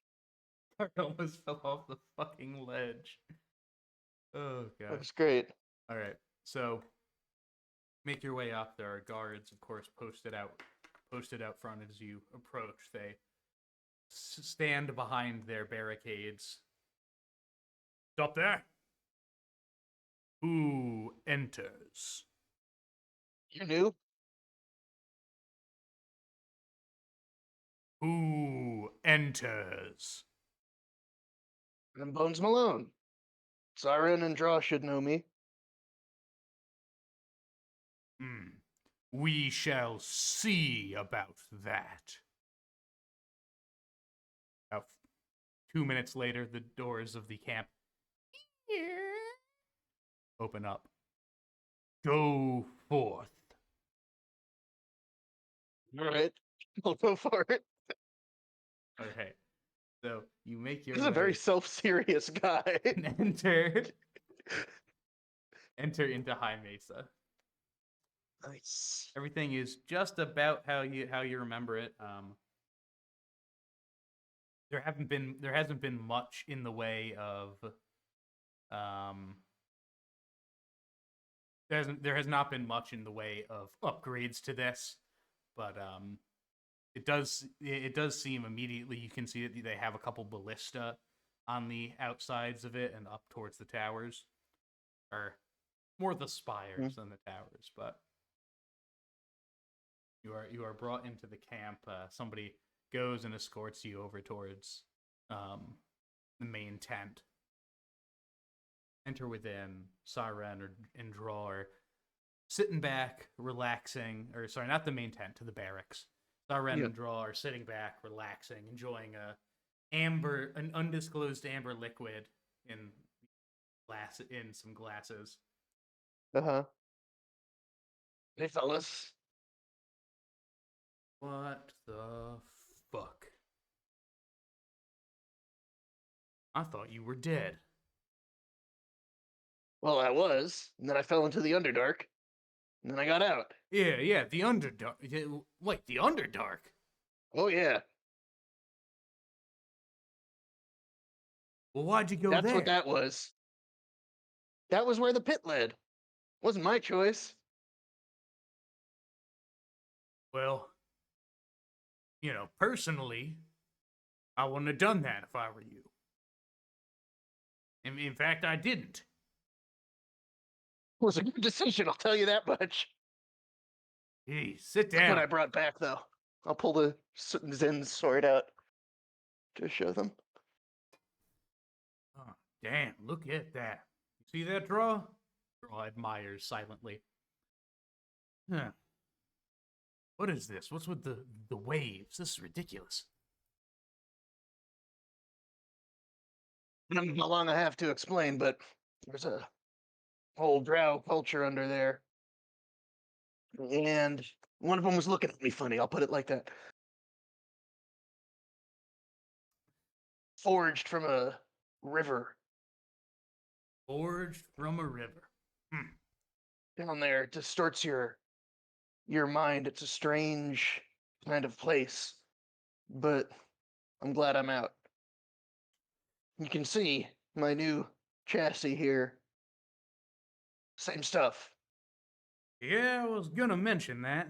Cart almost fell off the fucking ledge. Oh
That
god.
was great.
All right. So make your way up. There are guards, of course, posted out front as you approach. They stand behind their barricades. Stop there. Who enters?
You knew?
Who enters?
I'm Bones Malone. Siren and Draw should know me.
Hmm. We shall see about that. About 2 minutes later, the doors of the camp open up. Go forth.
All right, I'll go for it.
Okay. So you make your
He's a very
way
self-serious guy.
and enter into High Mesa.
Nice.
Everything is just about how you remember it. There hasn't been much in the way of um there has not been much in the way of upgrades to this, but it does seem immediately you can see that they have a couple ballista on the outsides of it and up towards the towers, or more the spires than the towers. But you are brought into the camp. Somebody goes and escorts you over towards the main tent. Enter within. Siren and Draw are sitting back, relaxing, or sorry, not the main tent, to the barracks. Siren and Draw are sitting back, relaxing, enjoying an undisclosed amber liquid in some glasses.
Uh-huh. Hey, fellas.
What the fuck? I thought you were dead.
Well, I was, and then I fell into the Underdark, and then I got out.
Yeah, the Underdark. Wait, the Underdark?
Oh, yeah.
Well, why'd you go
That's
there?
what that was. That was where the pit led. Wasn't my choice.
Well, personally, I wouldn't have done that if I were you. In fact, I didn't.
It was a good decision, I'll tell you that much.
Hey, sit
Look what I
down.
brought back, though. I'll pull the Zen sword out to show them.
Oh, damn, look at that. You see that draw? Draw admires silently. Huh. What is this? What's with the waves? This is ridiculous.
I don't know how long I have to explain, but there's a whole drow culture under there. And one of them was looking at me funny, I'll put it like that. Forged from a river
Forged from a river.
down there. It distorts your mind. It's a strange kind of place. But I'm glad I'm out. You can see my new chassis here. Same stuff.
Yeah, I was gonna mention that.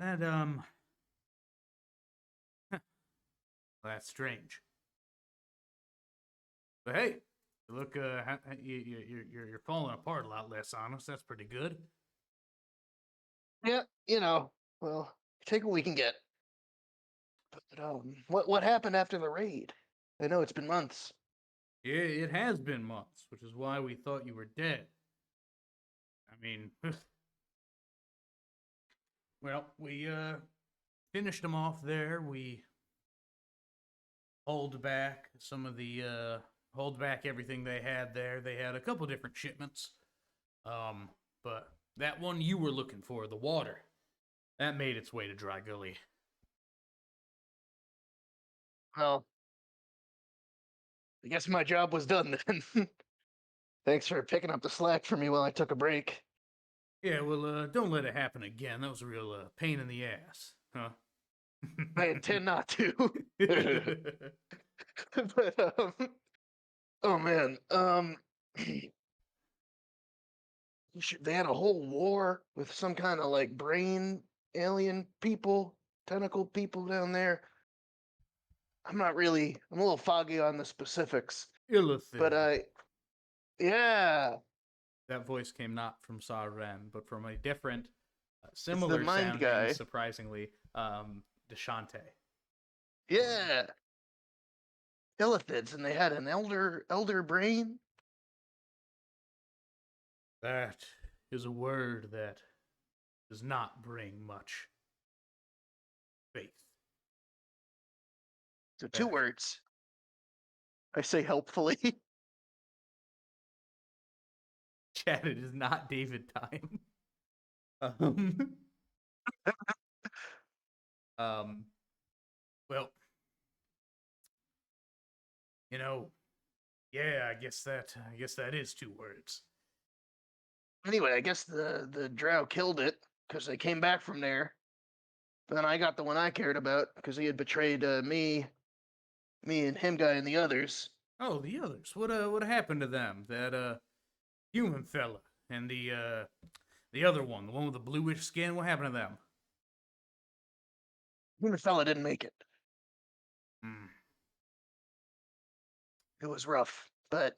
That's strange. But hey, look, you're falling apart a lot less on us. That's pretty good.
Yeah, well, take what we can get. But what happened after the raid? I know it's been months.
Yeah, it has been months, which is why we thought you were dead. I mean, well, we finished them off there. We hold back hold back everything they had there. They had a couple different shipments. But that one you were looking for, the water, that made its way to Dry Gully.
Well, I guess my job was done then. Thanks for picking up the slack for me while I took a break.
Yeah, well, don't let it happen again. That was a real pain in the ass, huh?
I intend not to. But oh man, they had a whole war with some kind of like brain alien people, tentacle people down there. I'm a little foggy on the specifics, but
Illithid.
yeah,
That voice came not from Sa-Ren, but from a different,
it's the
similar
mind
sounding,
guy.
surprisingly, Deshante.
Yeah, illithids, and they had an elder brain.
That is a word that does not bring much faith.
So 2
back.
words. I say helpfully.
Chad, it is not David time. Um, um, well, yeah, I guess that is 2 words.
Anyway, I guess the drow killed it because they came back from there. Then I got the one I cared about because he had betrayed me and him guy and the others.
Oh, the others. What happened to them? That human fella and the other one, the one with the bluish skin. What happened to them?
Human fella didn't make it.
Hmm.
It was rough, but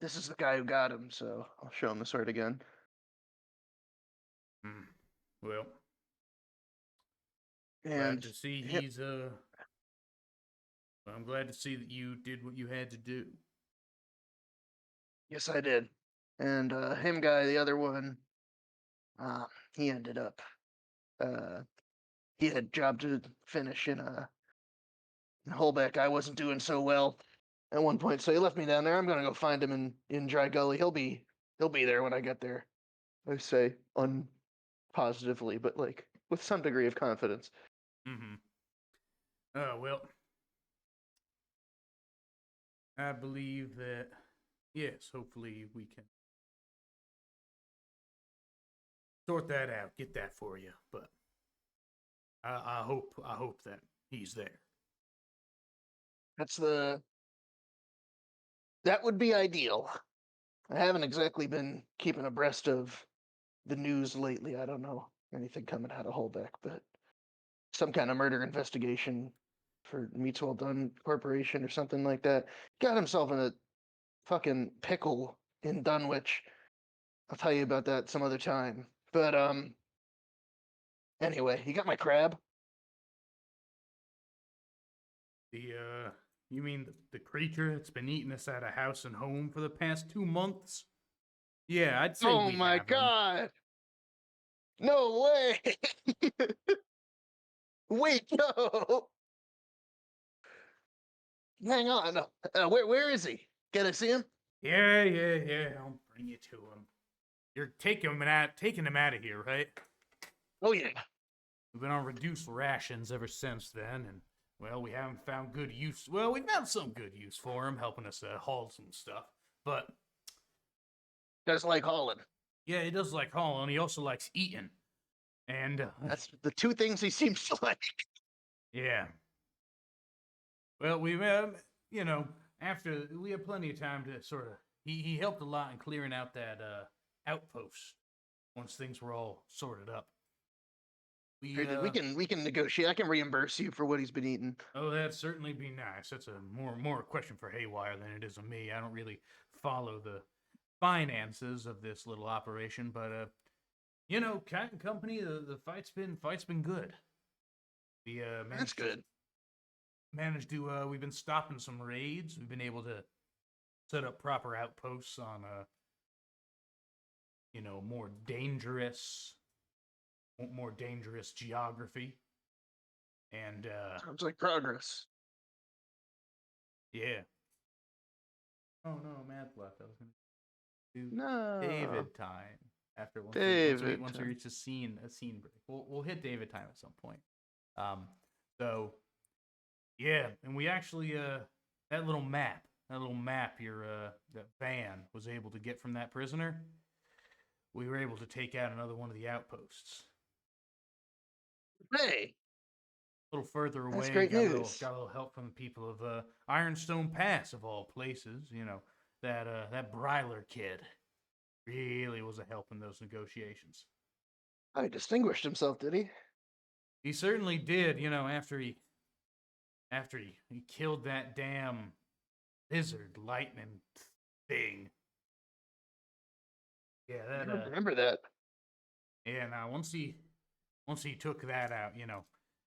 this is the guy who got him, so I'll show him the sword again.
Hmm. Well, glad
And
to see
hi-
he's I'm glad to see that you did what you had to do.
yes, I did. And him guy, the other one, he ended up he had a job to finish in Holbeck. I wasn't doing so well at one point, so he left me down there. I'm gonna go find him in Dry Gully. He'll be there when I get there. I say unpositively, but like with some degree of confidence.
Mm-hmm. Well, I believe that yes, hopefully we can sort that out, get that for you. But I hope that he's there.
That would be ideal. I haven't exactly been keeping abreast of the news lately. I don't know anything coming out of Holbeck, but some kind of murder investigation for Meats Well Done Corporation or something like that. Got himself in a fucking pickle in Dunwich. I'll tell you about that some other time. But anyway, you got my crab?
You mean the creature that's been eating us out of house and home for the past 2 months? Yeah, I'd say
Oh
we
my
have him.
god! No way! Wait, no! Hang on. Where is he? Can I see him?
Yeah. I'll bring you to him. You're taking him out of here, right?
Oh yeah.
We've been on reduced rations ever since then, and well, we haven't found good use. Well, we found some good use for him, helping us haul some stuff. But
Just like Holland.
yeah, he does like hauling. He also likes eating, and
That's the 2 things he seems to like.
yeah. Well, you know, after we had plenty of time to sort of. He helped a lot in clearing out that outpost once things were all sorted up.
We can negotiate. I can reimburse you for what he's been eating.
Oh, that'd certainly be nice. That's a more a question for Haywire than it is of me. I don't really follow the finances of this little operation, but Cat and Company, the fight's been good. We
That's good.
managed to we've been stopping some raids. We've been able to set up proper outposts on more dangerous geography. And
Sounds like progress.
yeah. Oh no, math left. I was gonna do
No.
David time after once we reach a scene break. We'll hit David time at some point. So yeah, and we actually that little map your that van was able to get from that prisoner. We were able to take out another one of the outposts.
Hey,
A little further away,
that's great news.
got a little help from the people of Ironstone Pass of all places. You know, that Bryler kid really was a help in those negotiations.
I distinguished himself, did he?
He certainly did. You know, after he killed that damn lizard lightning thing. Yeah,
I
that
don't remember that.
yeah. Now once he took that out,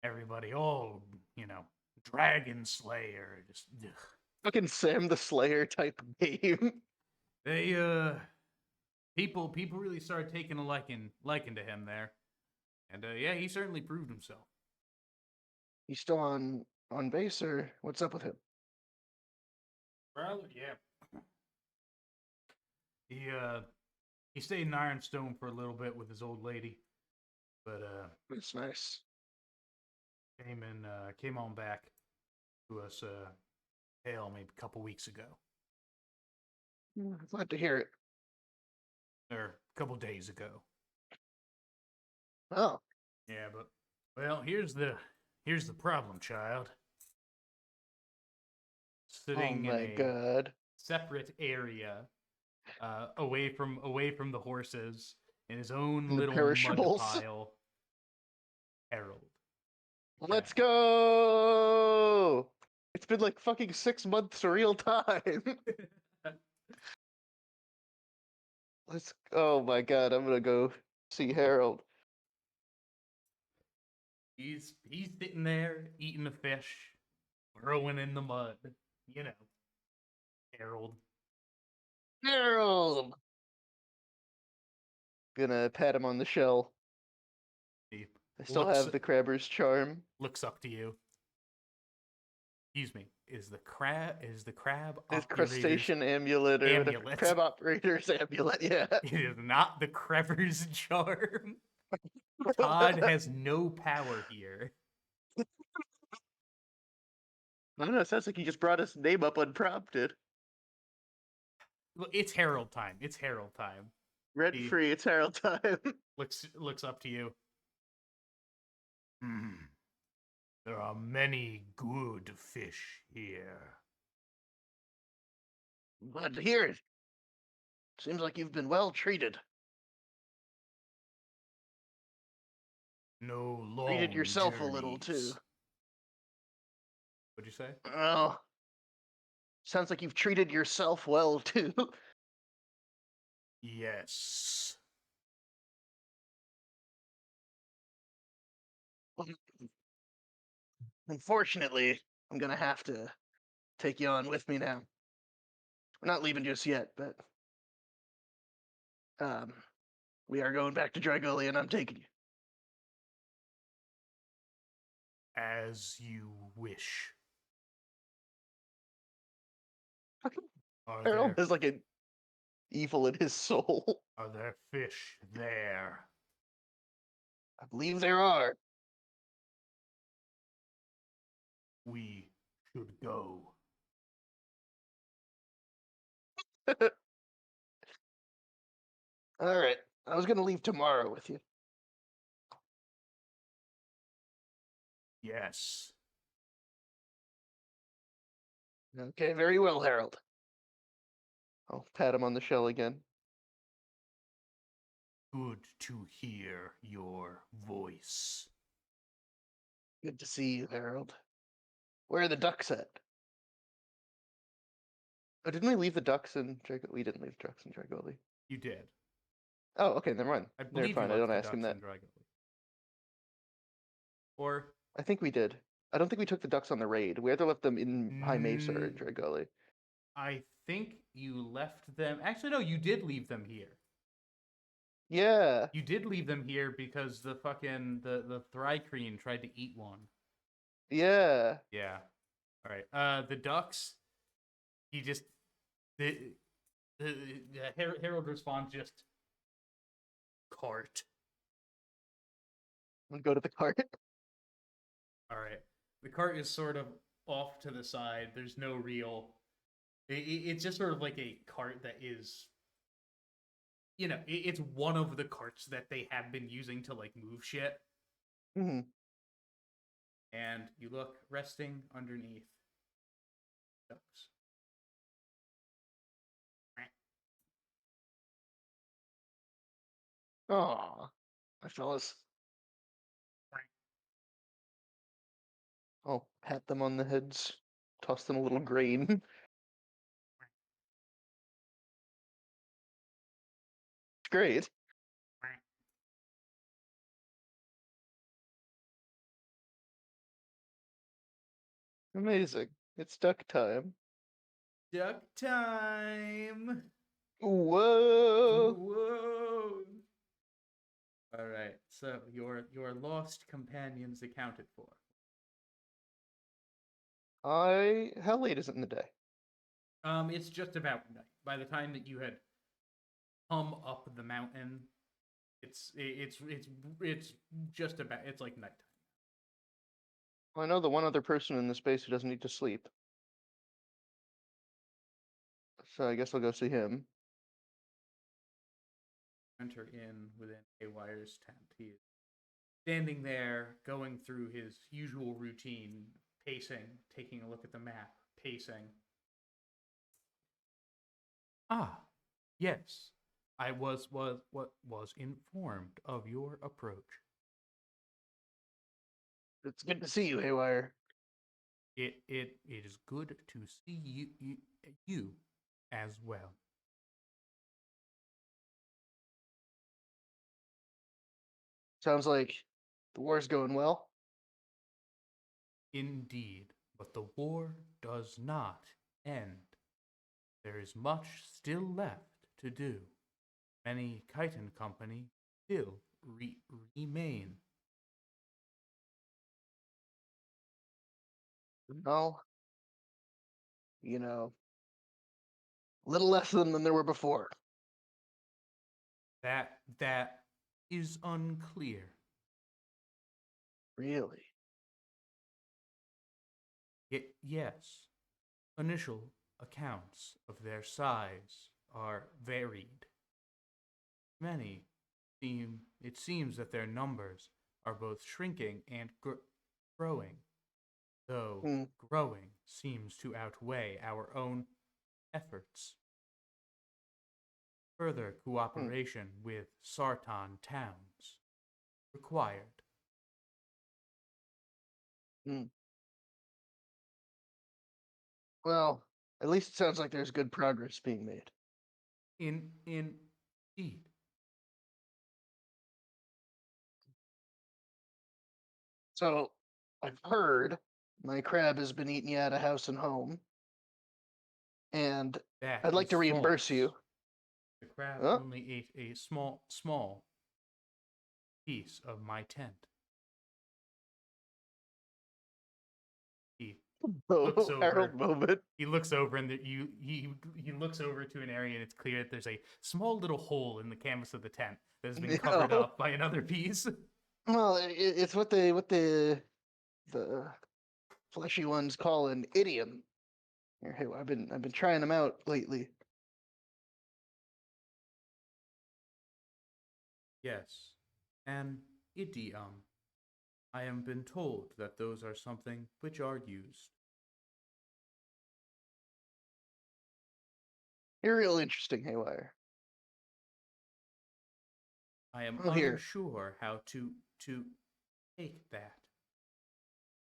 everybody, Dragon Slayer, just ugh.
Fucking Sam the Slayer type game.
They people really started taking a liking to him there, and yeah, he certainly proved himself.
He's still on base, or what's up with him?
Well, yeah, he he stayed in Ironstone for a little bit with his old lady, but
That's nice.
came on back to us hell maybe a couple weeks ago
Glad to hear it.
or a couple days ago.
Oh,
Yeah, but well, here's the problem, child.
oh
Sitting in
my
a
God.
separate area, away from the horses, in his own
And the
little mud
perishables.
pile. Harold.
Let's go! It's been like fucking 6 months real time. Oh my God, I'm gonna go see Harold.
He's sitting there eating a fish, growing in the mud. You know, Harold.
Harold! Gonna pat him on the shell.
He
I still
looks
have the crabber's charm.
looks up to you. Excuse me. Is the crab
The
operator's
crustacean amulet or whatever.
amulet?
Crab operator's amulet, yeah.
It is not the Crever's charm. Todd has no power here.
I don't know, it sounds like he just brought his name up unprompted.
Look, it's Harold time. It's Harold time.
Rent
He
free, it's Harold time.
looks up to you. There are many good fish here.
Glad to hear it. Seems like you've been well treated.
No long
Treated yourself a little too.
journeys. What'd you say?
Oh. Sounds like you've treated yourself well too.
Yes.
Unfortunately, I'm gonna have to take you on with me now. We're not leaving just yet, but we are going back to Dragoli, and I'm taking you.
As you wish. Are
Harold
there
is like an evil in his soul.
are there fish there?
I believe there are.
We should go.
All right. I was gonna leave tomorrow with you.
Yes.
Okay, very well, Harold. I'll pat him on the shell again.
Good to hear your voice.
Good to see you, Harold. Where are the ducks at? Oh, didn't we leave the ducks in Dragoli? We didn't leave the ducks in Dragoli.
You did.
Oh, okay, never mind.
I
They're
believe
fine.
you
I
left
don't
the
ask him
ducks
that.
in Dragoli. Or
I think we did. I don't think we took the ducks on the raid. We either left them in High Mesa or in
Mm,
Dragoli.
I think you left them. Actually, no, you did leave them here.
Yeah.
You did leave them here because the fucking the Thrycreen tried to eat one.
Yeah.
Yeah. All right. The ducks. He just the Harold responds just cart.
We'll go to the cart.
All right. The cart is sort of off to the side. There's no real. It's just sort of like a cart that is. You know, it's one of the carts that they have been using to like move shit.
Hmm.
And you look resting underneath ducks.
Aw, my fellas. I'll pat them on the heads, toss them a little grain. Great. Amazing. It's duck time.
Duck time.
Whoa!
Whoa! All right. So your lost companions accounted for.
How late is it in the day?
It's just about night. By the time that you had come up the mountain, it's just about it's like nighttime.
Well, I know the one other person in the space who doesn't need to sleep, so I guess I'll go see him.
Enter in within Haywire's tent. He is standing there, going through his usual routine, pacing, taking a look at the map, pacing. Ah, yes. I was informed of your approach.
It's good to see you, Haywire.
It is good to see you as well.
Sounds like the war's going well.
Indeed, but the war does not end. There is much still left to do. Many Chitin Company still remain.
No, a little less than there were before.
That is unclear.
Really?
Yes, initial accounts of their size are varied. Many it seems that their numbers are both shrinking and growing, though
Hmm.
growing seems to outweigh our own efforts. Further
Hmm.
cooperation with Sartan towns required.
Hmm. Well, at least it sounds like there's good progress being made.
Indeed.
So, I've heard my crab has been eating you out of house and home, and
That
I'd like
is
to reimburse you.
false. The crab
Huh?
only ate a small piece of my tent. He looks
Oh, Harold
over.
moment.
He looks over, and he looks over to an area, and it's clear that there's a small little hole in the canvas of the tent that has been covered
No.
up by another piece.
Well, it's what the fleshy ones call an idiom. Here, hey, I've been trying them out lately.
Yes, an idiom. I have been told that those are something which are used.
You're real interesting, Haywire.
I am
Well, here,
unsure how to take that.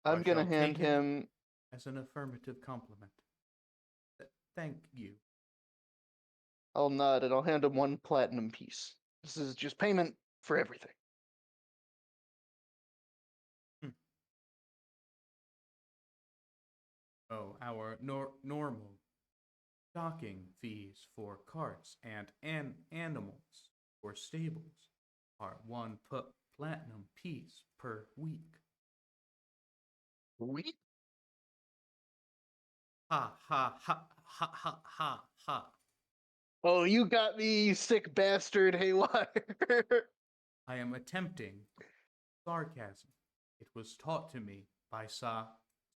So I
I'm gonna
shall
hand
take it
him.
as an affirmative compliment. Thank you.
I'll nod and I'll hand him one platinum piece. This is just payment for everything.
Hmm. Oh, our normal docking fees for carts and animals or stables are one platinum piece per week.
We?
Ha ha ha ha ha ha ha.
Oh, you got me, you sick bastard, Haywire.
I am attempting sarcasm. It was taught to me by Sa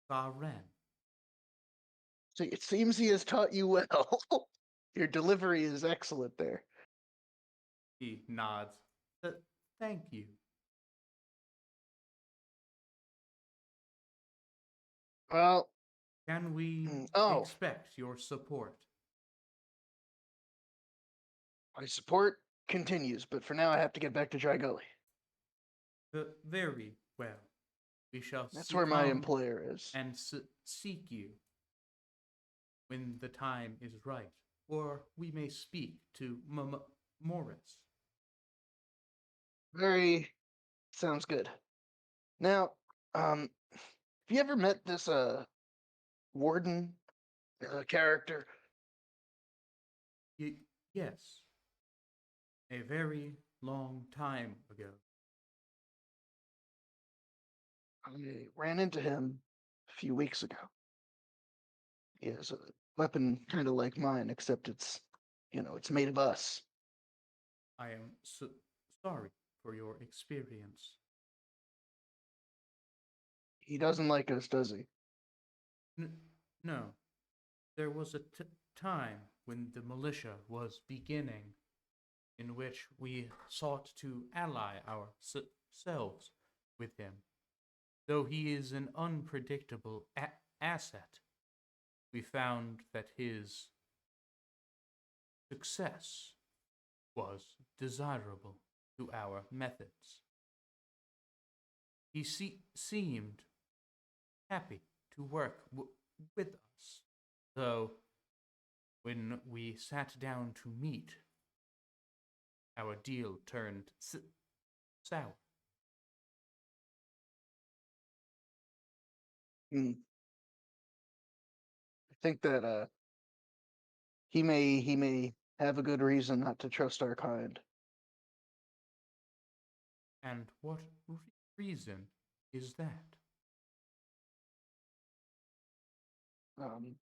Ren.
So it seems he has taught you well. Your delivery is excellent there.
He nods. Thank you.
Well,
Can we
oh,
expect your support?
my support continues, but for now I have to get back to Dry Gully.
Very well. We shall
That's where my
come
employer is.
and seek you when the time is right, or we may speak to Morris.
Very sounds good. Now, have you ever met this warden character?
Yes, a very long time ago.
I ran into him a few weeks ago. He has a weapon kind of like mine, except it's made of us.
I am sorry for your experience.
He doesn't like us, does he?
No, there was a time when the militia was beginning, in which we sought to ally ourselves with him. Though he is an unpredictable asset, we found that his success was desirable to our methods. He seemed happy to work with us, though when we sat down to meet, our deal turned sour.
Hmm. I think that he may have a good reason not to trust our kind.
And what reason is that?
Um,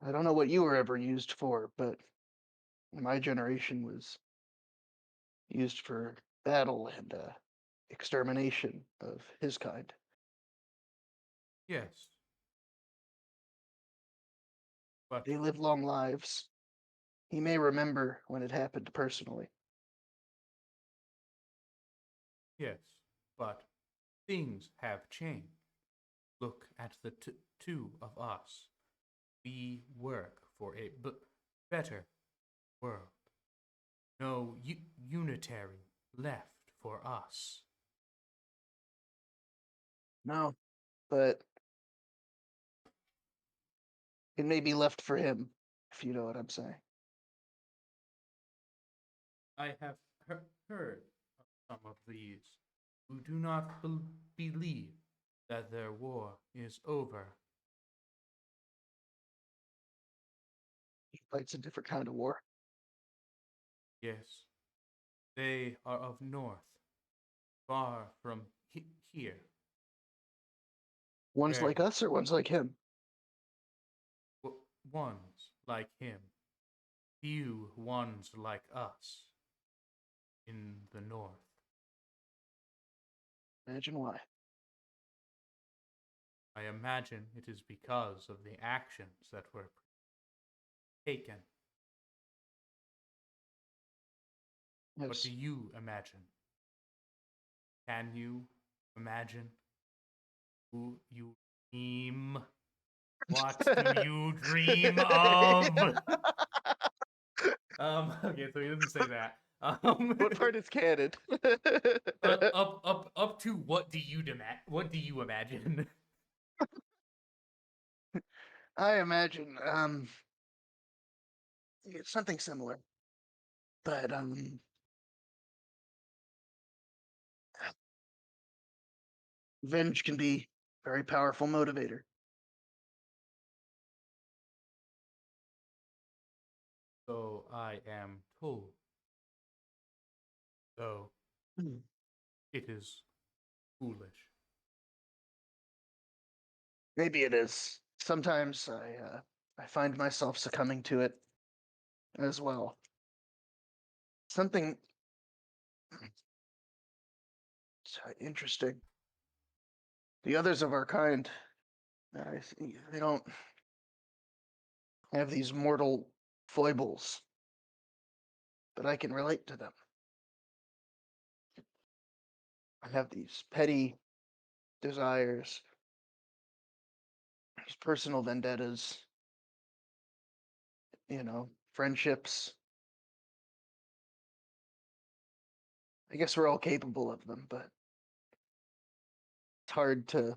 I don't know what you were ever used for, but my generation was used for battle and extermination of his kind.
Yes, but
They live long lives. He may remember when it happened personally.
yes, but things have changed. Look at the two of us. We work for a better world. No unitary left for us.
No, but it may be left for him, if you know what I'm saying.
I have heard of some of these who do not believe that their war is over.
He fights a different kind of war.
Yes, they are of north, far from here,
One's
where
like us or one's like him.
ones like him, few ones like us in the north.
Imagine why.
I imagine it is because of the actions that were taken. What
Yes.
do you imagine? Can you imagine who you dream? What do you dream of? Okay, so he doesn't say that.
What part is canon?
Up to what do you imagine?
I imagine it's something similar, but revenge can be a very powerful motivator.
So I am told. Though
Hmm.
it is foolish.
Maybe it is. Sometimes I find myself succumbing to it as well. Something interesting. The others of our kind, they don't have these mortal foibles, but I can relate to them. I have these petty desires, these personal vendettas, friendships. I guess we're all capable of them, but it's hard to,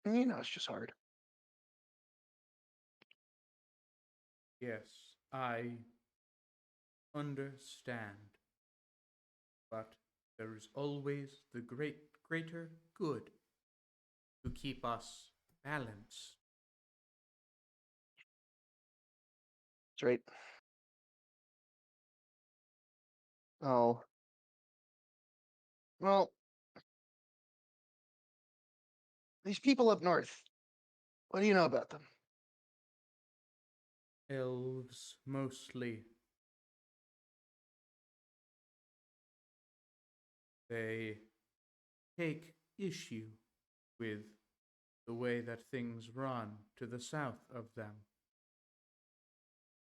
it's just hard.
Yes, I understand. But there is always the greater good to keep us balanced.
That's right. Oh, well, these people up north, what do you know about them?
Elves mostly. They take issue with the way that things run to the south of them,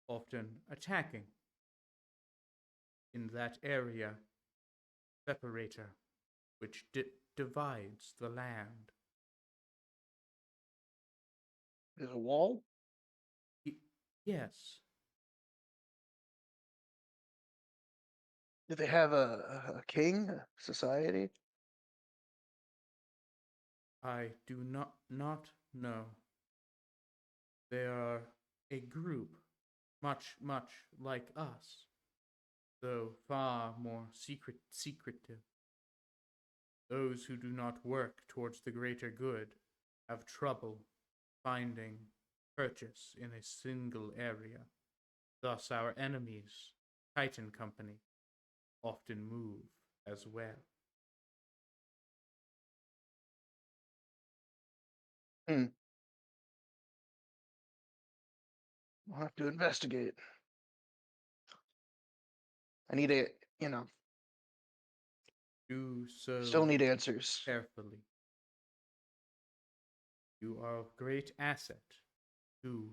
often attacking in that area separator which divides the land.
There's a wall?
Y- yes,
Do they have a king, a society?
I do not know. They are a group much like us, though far more secretive. Those who do not work towards the greater good have trouble finding purchase in a single area. Thus, our enemies, Titan Company, often move as well.
Hmm. I'll have to investigate. I need a, you know,
Do
still
so
need answers.
carefully. You are of great asset to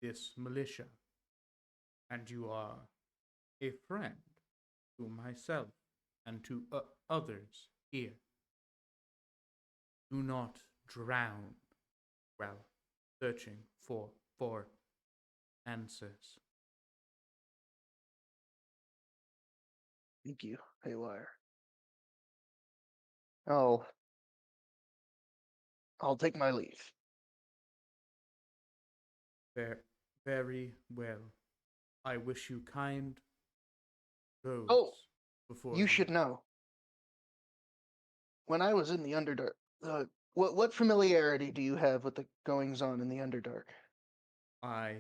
this militia, and you are a friend to myself and to others here. Do not drown while searching for answers.
Thank you, Haywire. I'll I'll take my leave.
Very well. I wish you kind
Oh,
roads before
you
you.
should know. When I was in the Underdark, what familiarity do you have with the goings on in the Underdark?
I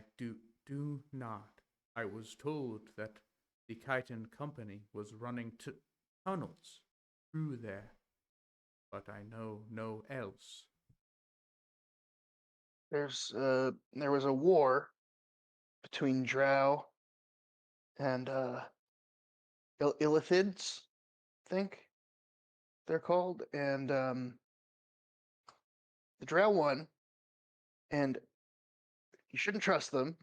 do not. I was told that the Chitin Company was running tunnels through there, but I know no else.
There was a war between Drow and Illithids, I think they're called, and the Drow won, and you shouldn't trust them.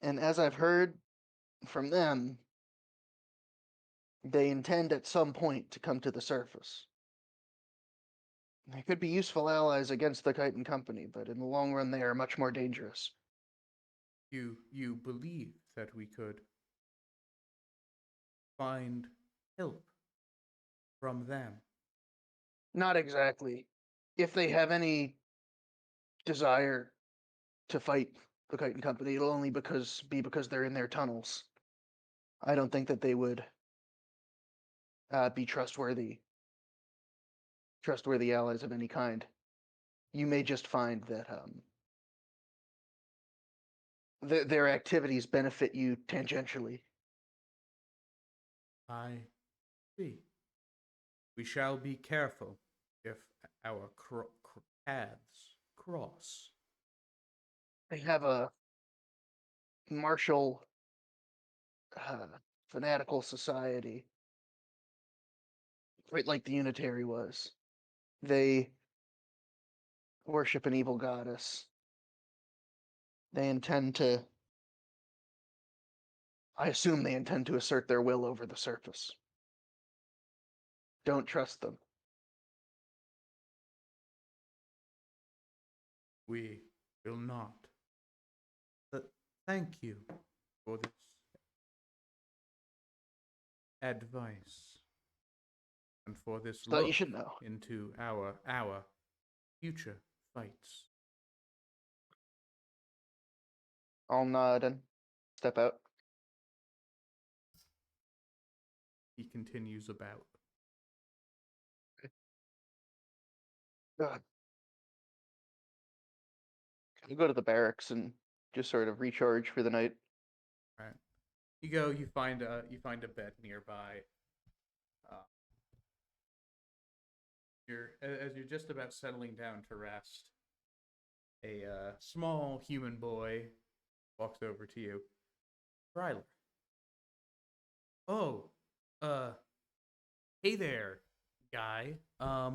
And as I've heard from them, they intend at some point to come to the surface. They could be useful allies against the Chitin Company, but in the long run, they are much more dangerous.
You believe that we could find help from them?
Not exactly. If they have any desire to fight the Chitin Company, it'll only be because they're in their tunnels. I don't think that they would be trustworthy allies of any kind. You may just find that their activities benefit you tangentially.
I see. We shall be careful if our paths cross.
They have a martial, uh, fanatical society, right like the Unitary was. They worship an evil goddess. They intend to, I assume they intend to assert their will over the surface. Don't trust them.
We will not. But thank you for this advice and for this
Thought you
look
should know.
into our future fights.
I'll nod and step out.
He continues about.
God. Can I go to the barracks and just sort of recharge for the night.
Right. You go. You find a bed nearby. Uh, as you're just about settling down to rest, a small human boy walks over to you. Ryler. Oh, uh, hey there, guy. I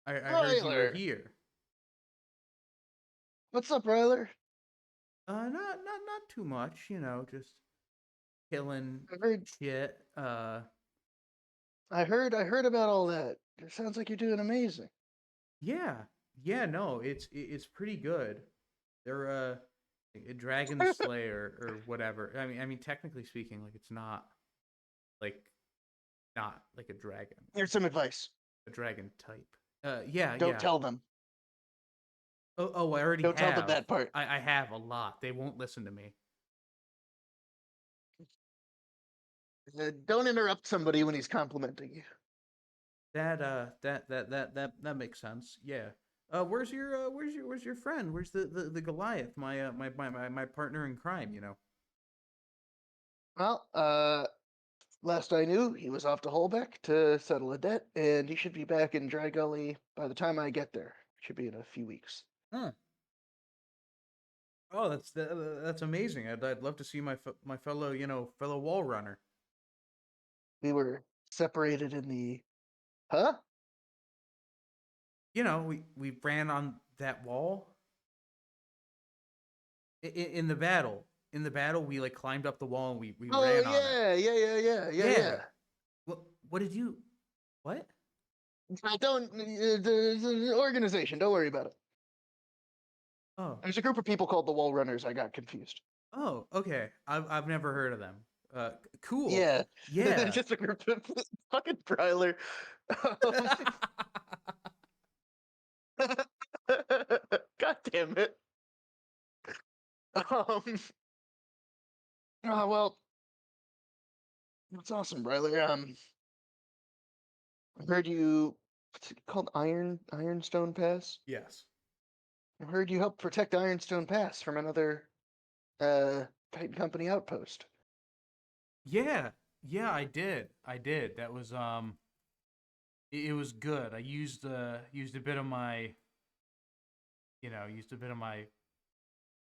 heard you were
Ryler,
here.
what's up, Ryler?
Not too much, just killing
I heard,
shit.
I heard about all that. It sounds like you're doing amazing.
Yeah, yeah, no, it's pretty good. They're a dragon slayer or whatever. I mean, technically speaking, like it's like not like a dragon,
Here's some advice.
a dragon type. Yeah,
Don't
yeah.
tell them.
Oh, I already
Don't tell them
have.
that part.
I have a lot. They won't listen to me.
Don't interrupt somebody when he's complimenting you.
That makes sense. Yeah. Where's your friend? Where's the Goliath? My partner in crime.
Well, last I knew, he was off to Holbeck to settle a debt, and he should be back in Dry Gully by the time I get there. Should be in a few weeks.
Huh. Oh, that's amazing. I'd love to see my fellow wall runner.
We were separated in the. Huh?
We ran on that wall in the battle. In the battle, we like climbed up the wall and we
Oh
ran on it.
yeah.
What did you? What?
I don't. The organization. Don't worry about it.
Oh.
There's a group of people called the Wall Runners. I got confused.
Oh, okay. I've never heard of them. Cool.
Yeah.
Yeah.
Just a group of fucking Bryler. God damn it. Oh well, that's awesome, Bryler. I heard you. What's it called? Ironstone Pass.
Yes.
I heard you helped protect Ironstone Pass from another Titan Company outpost.
Yeah. Yeah, I did. That was it was good. I used a bit of my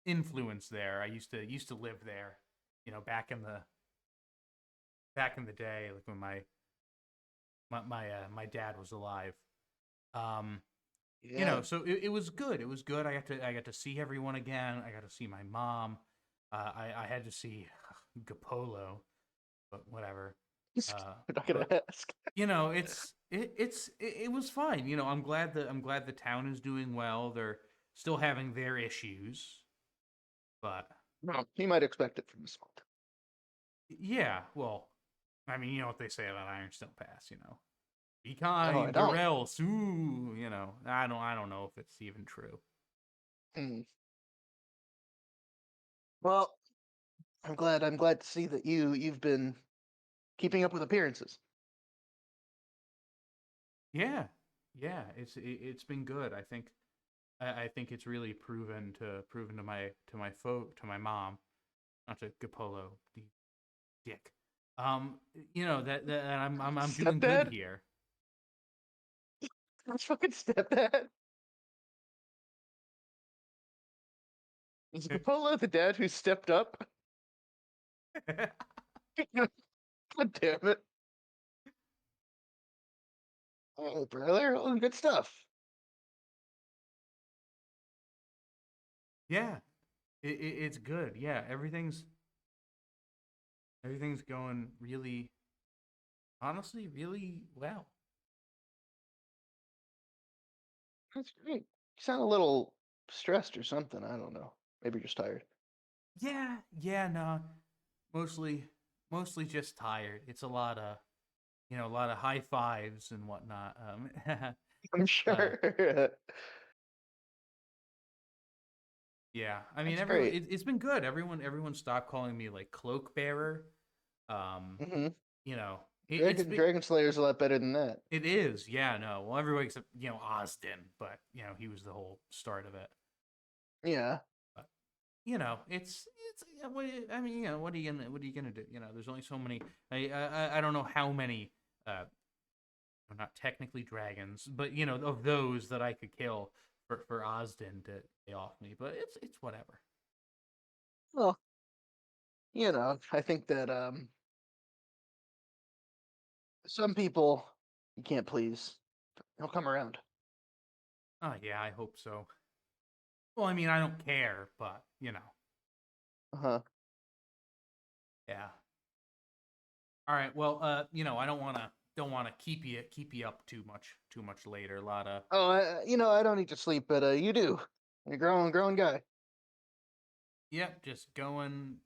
influence there. I used to live there, back in the day, like when my dad was alive.
Yeah.
So it was good. It was good. I got to see everyone again. I got to see my mom. I had to see Gapolo, but whatever.
I'm not gonna
But
ask.
it was fine. I'm glad the town is doing well. They're still having their issues, but
No, you might expect it from the small town.
yeah. Well, I mean, you know what they say about Ironstone Pass. Be
No, I
kind
don't.
or else. Ooh, I don't know if it's even true.
Hmm. Well, I'm glad to see that you've been keeping up with appearances.
Yeah, yeah. It's been good. I think it's really proven to my mom, not to Gapolo, the dick. That I'm doing good
Stepdad?
here.
That's fucking stepdad. Is Capolo the dad who stepped up? God damn it. Oh, brother, all good stuff.
Yeah, it's good. Yeah, everything's going really, honestly, really well.
That's great. You sound a little stressed or something. I don't know. Maybe you're just tired.
Yeah, yeah, no, mostly, mostly just tired. It's a lot of high fives and whatnot.
I'm
uh,
sure.
yeah, I mean,
That's
everyone,
great.
it's been good. Everyone stopped calling me like cloak bearer. Um,
Hmm.
you know, it's been,
Dragon Slayer's a lot better than that.
it is, yeah, no. Well, everyone except Osden, but he was the whole start of it.
Yeah.
it's. I mean, what are you gonna do? There's only so many. I don't know how many. Not technically dragons, but of those that I could kill for Osden to pay off me. But it's whatever.
Well, I think that some people you can't please. He'll come around.
Oh yeah, I hope so. Well, I mean, I don't care, but
Uh-huh.
yeah. All right. Well, I don't wanna keep you up too much later. A lot of
Oh, I don't need to sleep, but you do. You're a grown guy.
yep, just going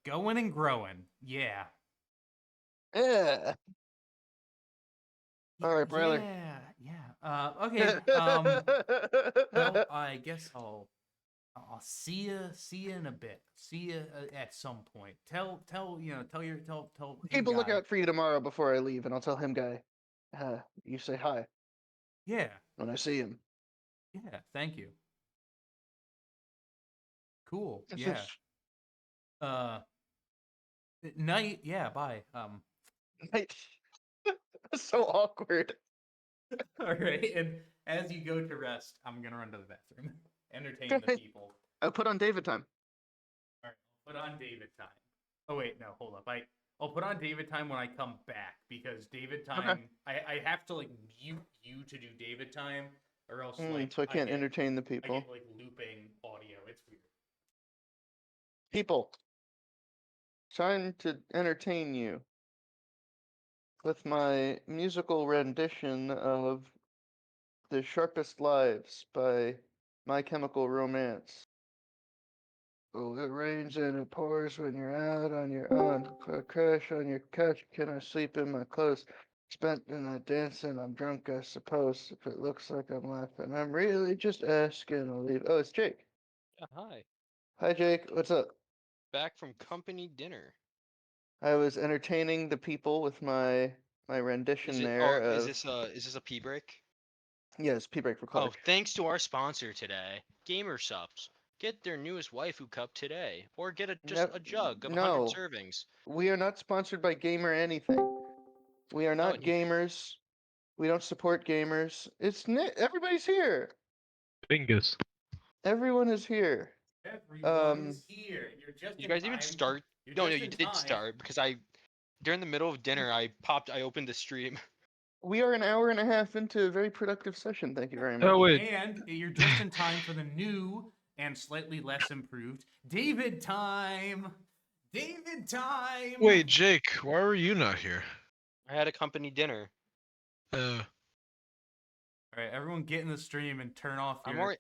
and growing. Yeah.
Yeah.
Y-
All right, brother.
yeah. Okay. Well, I guess I'll see you in a bit. See you at some point. Tell him
Keep a
guy.
lookout for you tomorrow before I leave, and I'll tell him guy. You say hi
Yeah.
when I see him.
Yeah. Thank you. Cool. Yeah. Uh. Night. Yeah. Bye.
Right. So awkward.
All right. And as you go to rest, I'm gonna run to the bathroom. Entertain the
Okay.
people.
I put on David time.
All right. I'll put on David time. Oh wait, no. Hold up. I'll put on David time when I come back because David
Okay.
time. I have to like mute you to do David time, or else like
So I can't entertain the
I
people.
get like looping audio. It's weird.
People, time to entertain you with my musical rendition of The Sharpest Lives by My Chemical Romance. Oh, it rains and it pours when you're out on your own. I crash on your couch. Can I sleep in my clothes? Spent the night dancing. I'm drunk, I suppose. If it looks like I'm laughing, I'm really just asking to leave. Oh, it's Jake.
Yeah, hi.
Hi, Jake. What's up?
Back from company dinner.
I was entertaining the people with my rendition there of
Is this a pee break?
yes, P break for
Oh,
Clark.
thanks to our sponsor today, Gamer Subs. Get their newest waifu cup today, or get just a jug of 100
No,
servings.
we are not sponsored by Gamer anything. We are
Oh,
not gamers. We don't support gamers. Everybody's here.
Bingus.
Everyone is here.
Everyone is here. You're just
you
in
guys even
time.
start?
You're
No,
just
you
in
did
time.
start because during the middle of dinner, I opened the stream.
We are an hour and a half into a very productive session. Thank you very much.
Oh wait,
And you're just in time for the new and slightly less improved David time. David time.
wait, Jake, why were you not here?
I had a company dinner.
Uh,
All right, everyone, get in the stream and turn off
I'm
your.
already.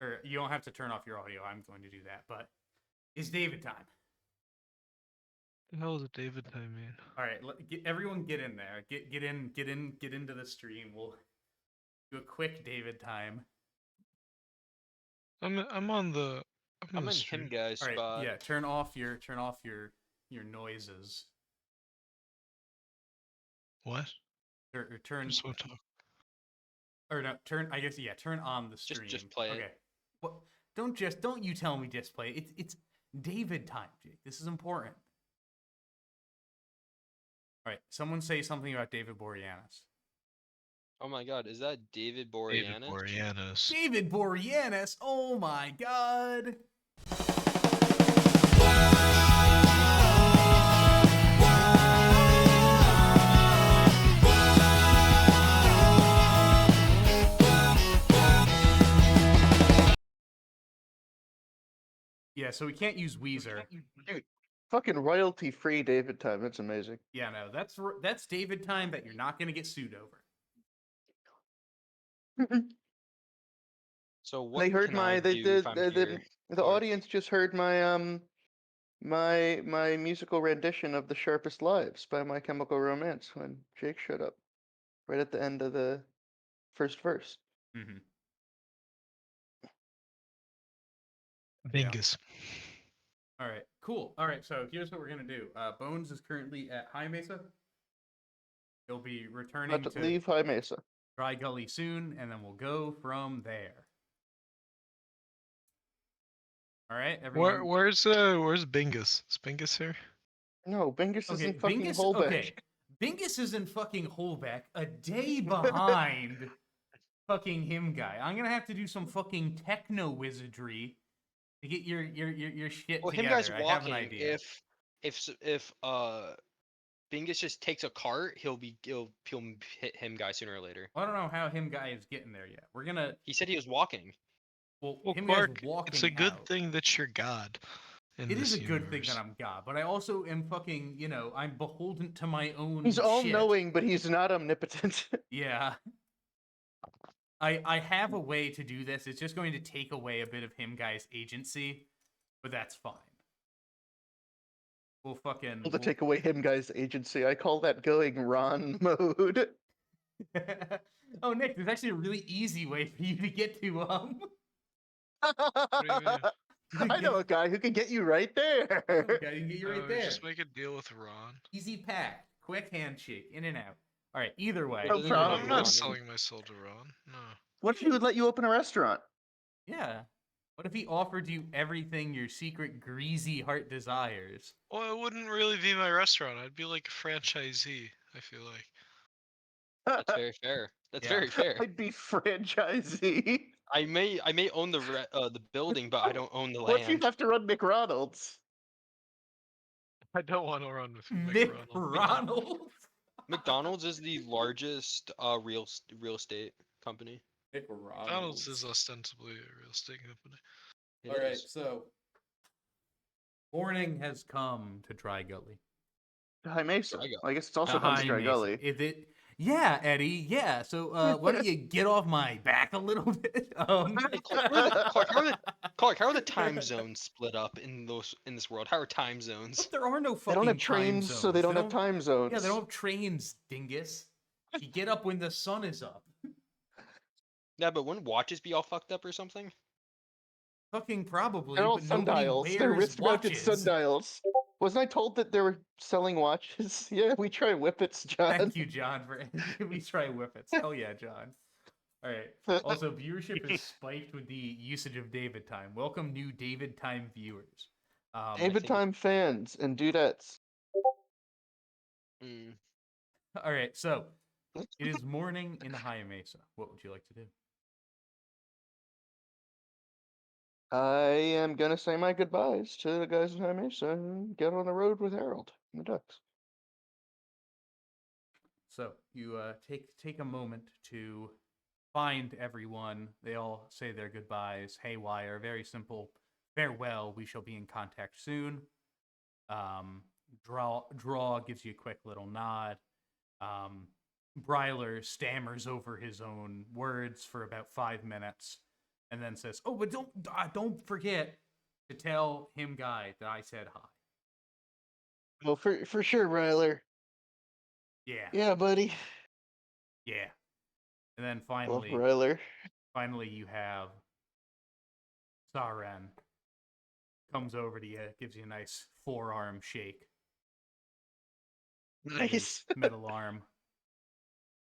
Or you don't have to turn off your audio. I'm going to do that, but it's David time.
the hell is a David time, man?
All right, everyone get in there. Get into the stream. We'll do a quick David time.
I'm on the. I'm
I'm
the
in
stream.
him guy's
All right,
spot.
yeah. Turn off your noises.
What?
Or turn
Just want to talk.
or no turn. I guess yeah. Turn on the stream.
Just play it.
Okay. What? Don't you tell me just play it. It's David time, Jake. This is important. All right. Someone say something about David Boreanaz.
Oh my God, is that David
David
Boreanaz?
Boreanaz.
David Boreanaz. Oh my God. Yeah, so we can't use Weezer.
Dude, fucking royalty free David time. That's amazing.
Yeah, no, that's David time that you're not gonna get sued over.
So what
They heard
can I do if I'm here?
the
Or-
audience just heard my my musical rendition of The Sharpest Lives by My Chemical Romance when Jake showed up right at the end of the first verse.
Mm-hmm.
Bingus.
All right, cool. All right, so here's what we're gonna do. Bones is currently at High Mesa. He'll be returning
About to
to
leave High Mesa.
Dry Gully soon, and then we'll go from there. All right, everyone.
Where's Bingus? Is Bingus here?
No, Bingus is
Okay,
in fucking
Bingus.
Holbeck.
Okay, Bingus is in fucking Holbeck, a day behind fucking him guy. I'm gonna have to do some fucking techno wizardry to get your shit
Well, him
together.
guy's
I have
walking.
an idea.
If Bingus just takes a cart, he'll hit him guy sooner or later.
I don't know how him guy is getting there yet. We're gonna.
He said he was walking.
Well,
Well,
him
Clark,
guy's walking.
it's a good
out.
thing that you're God. In
It is
this
a good thing
universe.
that I'm God, but I also am fucking, I'm beholden to my own
He's
shit.
all-knowing, but he's not omnipotent.
Yeah. I have a way to do this. It's just going to take away a bit of him guy's agency, but that's fine. We'll fucking
To take away him guy's agency. I call that going Ron mode.
Oh, Nick, there's actually a really easy way for you to get to
do you mean?
I know a guy who can get you right there.
Okay, you can get you right
No,
there.
Just make a deal with Ron.
Easy pack, quick handshake, in and out. All right, either way.
No problem.
I'm not selling my soul to Ron. No.
What if he would let you open a restaurant?
Yeah. What if he offered you everything your secret greasy heart desires?
Well, it wouldn't really be my restaurant. I'd be like a franchisee. I feel like.
That's very fair. That's
Yeah.
very fair.
I'd be franchisee.
I may own the building, but I don't own the
What if you
land.
have to run McDonald's?
I don't want to run with
Nick
McRonald.
Ronald.
McDonald's is the largest real estate company.
Nick Ronald.
McDonald's is ostensibly a real estate company.
It
All right,
is.
so morning has come to Dry Gully.
High Mesa.
Dry Gully.
Well, I guess it's also
To
comes
High
to Dry
Mesa.
Gully.
Is it? Yeah, Eddie. Yeah. So why don't you get off my back a little bit?
Hey, Clark, how are the time zones split up in this world? How are time zones?
But there are no
They
fucking
don't have
time
trains, so they
zones.
don't have time zones.
Yeah, they don't have trains, dingus. You get up when the sun is up.
Yeah, but wouldn't watches be all fucked up or something?
Fucking probably.
They're all
but nobody
sundials. They're
wears
wrist-mounted
watches.
sundials. Wasn't I told that they were selling watches? Yeah, we try whippets, John.
Thank you, John, for we try whippets. Hell yeah, John. All right. Also, viewership is spiked with the usage of David time. Welcome, new David time viewers.
David
think-
Time fans and dudettes.
Mm.
All right, so it is morning in High Mesa. What would you like to do?
I am gonna say my goodbyes to the guys in High Mesa and get on the road with Harold and the Ducks.
So you take a moment to find everyone. They all say their goodbyes. Haywire, very simple. Farewell. We shall be in contact soon. Draw gives you a quick little nod. Bryler stammers over his own words for about 5 minutes, and then says, "Oh, but don't forget to tell him, guy, that I said hi."
Well, for sure, Ryler.
Yeah,
Yeah, buddy.
yeah. And then
Love
finally,
Ryler.
you have Saren comes over to you, gives you a nice forearm shake. with his
Nice.
middle arm.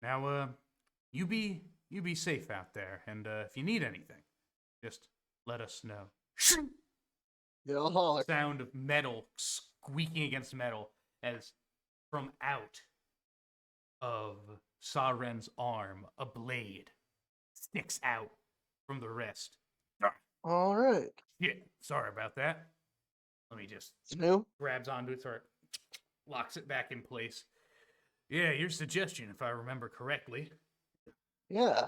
Now, you be safe out there, and if you need anything, just let us know.
Yeah, I'll holler.
Sound of metal squeaking against metal as from out of Saren's arm, a blade sticks out from the wrist.
All right.
Yeah, sorry about that. Let me just
It's new.
grabs onto it, sort of locks it back in place. Yeah, your suggestion, if I remember correctly.
Yeah.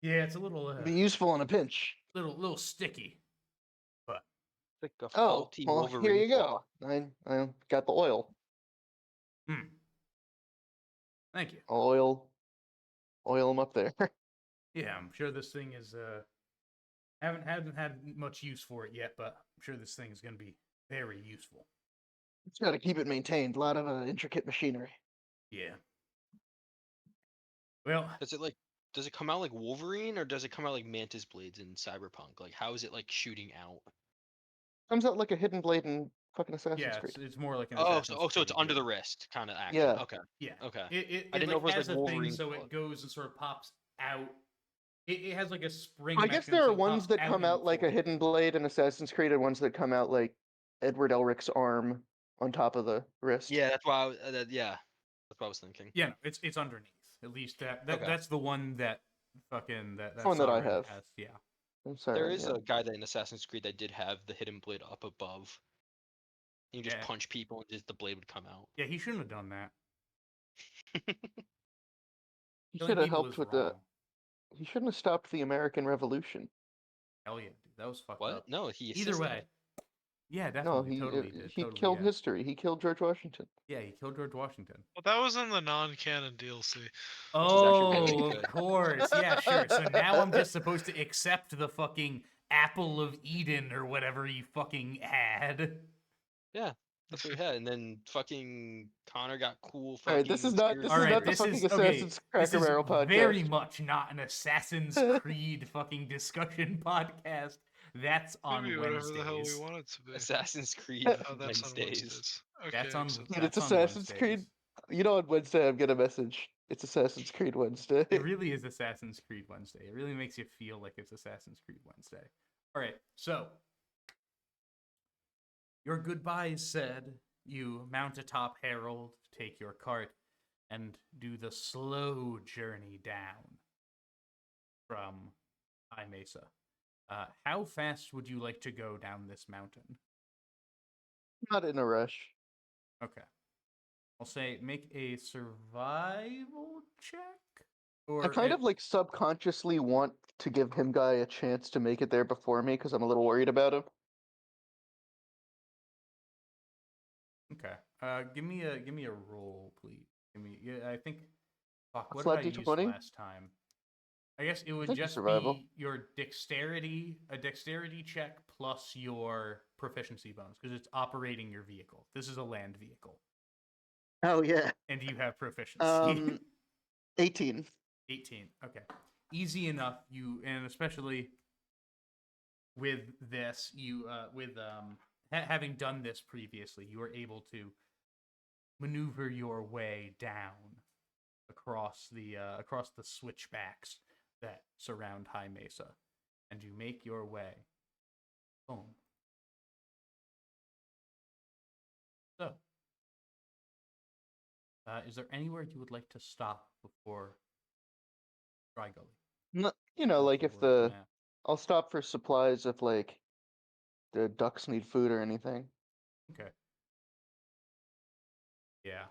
Yeah, it's a little
Be useful on a pinch.
little sticky.
Like a
Oh,
faulty
well, here
Wolverine
you
claw.
go. I got the oil.
Thank you.
I'll oil them up there.
Yeah, I'm sure this thing is haven't had much use for it yet, but I'm sure this thing is going to be very useful.
Just got to keep it maintained. A lot of intricate machinery.
Yeah. Well,
Does it come out like Wolverine or does it come out like Mantis blades in Cyberpunk? Like how is it like shooting out?
Comes out like a hidden blade in fucking Assassin's
yeah,
Creed.
it's more like an.
So
Assassin's
it's
Creed,
under
yeah.
the wrist kind of action.
Yeah.
Okay.
Yeah.
Okay.
It
I didn't know
like
if it was
has
like
a thing,
Wolverine
so
claw.
it goes and sort of pops out It has like a spring.
I guess there are
mechanism
ones
up,
that come
and
out like a
forward.
Hidden Blade in Assassin's Creed, and ones that come out like Edward Elric's arm on top of the wrist.
Yeah, that's why. Yeah, that's what I was thinking.
Yeah, no, it's underneath. At least
Okay.
that's the one that fucking that
One that I
Sauron
have.
has. Yeah.
I'm sorry.
There is
yeah.
a guy that in Assassin's Creed that did have the hidden blade up above. You just
Yeah.
punch people and just the blade would come out.
Yeah, he shouldn't have done that.
He
Killing
should have
people
helped
is
with
wrong.
He shouldn't have stopped the American Revolution.
Hell yeah, dude. That was fucked
What?
up.
No, he
Either
assisted.
way. Yeah,
No,
definitely. Totally did.
he
Totally,
killed
yeah.
history. He killed George Washington.
Yeah, he killed George Washington.
Well, that was in the non-canon DLC.
Oh,
actually really
of
good.
course. Yeah, sure. So now I'm just supposed to accept the fucking apple of Eden or whatever he fucking had.
That's what he had, and then fucking Connor got cool.
All right, this is not
conspiracy
this
All
is
right,
not the
this
fucking
is okay.
Assassin's
This
Cracker
is
Barrel podcast.
very much not an Assassin's Creed fucking discussion podcast. That's on
Maybe whatever the hell we
Wednesdays.
want it to be.
Assassin's Creed
Oh, that's on
Wednesdays.
Wednesdays. Okay,
That's on.
accepted.
Dude, it's
That's on
Assassin's Creed.
Wednesdays.
You know, on Wednesday I'm gonna message. It's Assassin's Creed Wednesday.
It really is Assassin's Creed Wednesday. It really makes you feel like it's Assassin's Creed Wednesday. All right, so your goodbyes said, you mount atop Harold, take your cart, and do the slow journey down from High Mesa. How fast would you like to go down this mountain?
Not in a rush.
Okay. I'll say make a survival check. Or
I kind of like subconsciously want to give him guy a chance to make it there before me because I'm a little worried about him.
Okay. Give me a roll, please. Yeah, I think. Fuck, what
What's
did I
that,
use
D20?
last time? I guess it would
think
just
survival.
be your dexterity, a dexterity check plus your proficiency bonus because it's operating your vehicle. This is a land vehicle,
Oh yeah.
and you have proficiency.
18.
18. Okay. Easy enough. And especially with this, having done this previously, you are able to maneuver your way down across the switchbacks that surround High Mesa, and you make your way home. So, is there anywhere you would like to stop before Dry Gully?
No, you know, like if I'll stop for supplies if like the ducks need food or anything.
Okay. Yeah.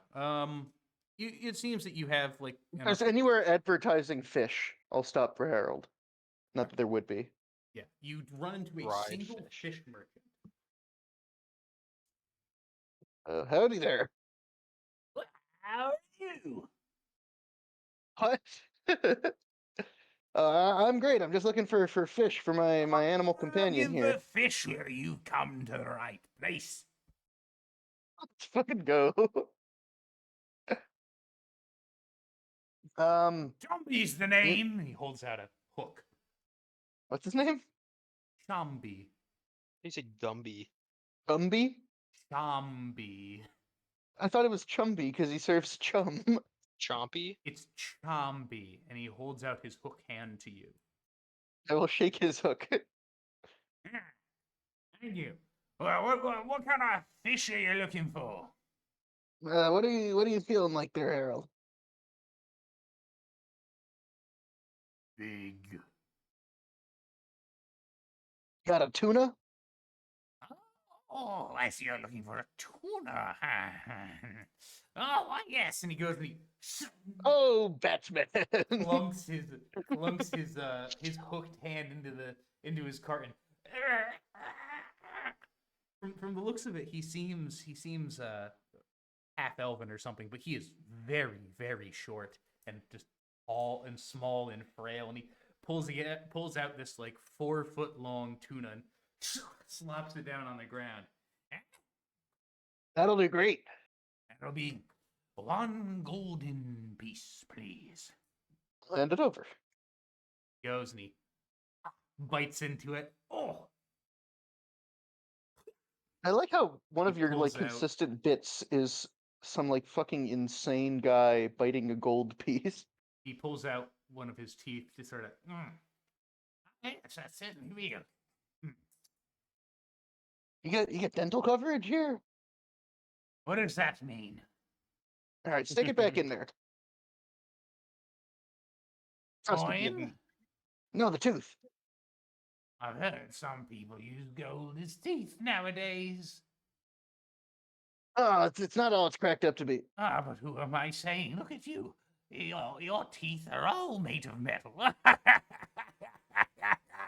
It seems that you have like
If there's anywhere advertising fish, I'll stop for Harold. Not that there would be.
yeah, you run into a
Fried
single
fish.
fish merchant.
Howdy there.
How are you?
What? I'm great. I'm just looking for fish for my animal companion here.
For fish here, you've come to the right place.
Let's fucking go.
Chombi's the name. He holds out a hook.
What's his name?
Chombi.
He said Gumby.
Gumby?
Chombi.
I thought it was Chumby because he serves chum.
Chompy.
It's Chombi, and he holds out his hook hand to you.
I will shake his hook.
Thank you. Well, what kind of fish are you looking for?
What are you feeling like there, Harold?
Big.
Got a tuna?
Oh, I see you're looking for a tuna. Oh, why, yes. And he goes and he
Oh, Batman!
clunks his hooked hand into his carton. From the looks of it, he seems half elven or something, but he is very, very short and just tall and small and frail. And he pulls out this like 4-foot long tuna and slops it down on the ground.
That'll do great.
That'll be 1 golden piece, please.
Hand it over.
He goes and he bites into it. Oh,
I like how one of
He
your like
pulls out-
consistent bits is some like fucking insane guy biting a gold piece.
he pulls out one of his teeth just sort of. Yes, that's certainly real.
You get dental coverage here?
What does that mean?
All right, stick it back in there. Trust me, kid.
Coin?
No, the tooth.
I've heard some people use gold as teeth nowadays.
Oh, it's not all it's cracked up to be.
Ah, but who am I saying? Look at you. Your teeth are all made of metal.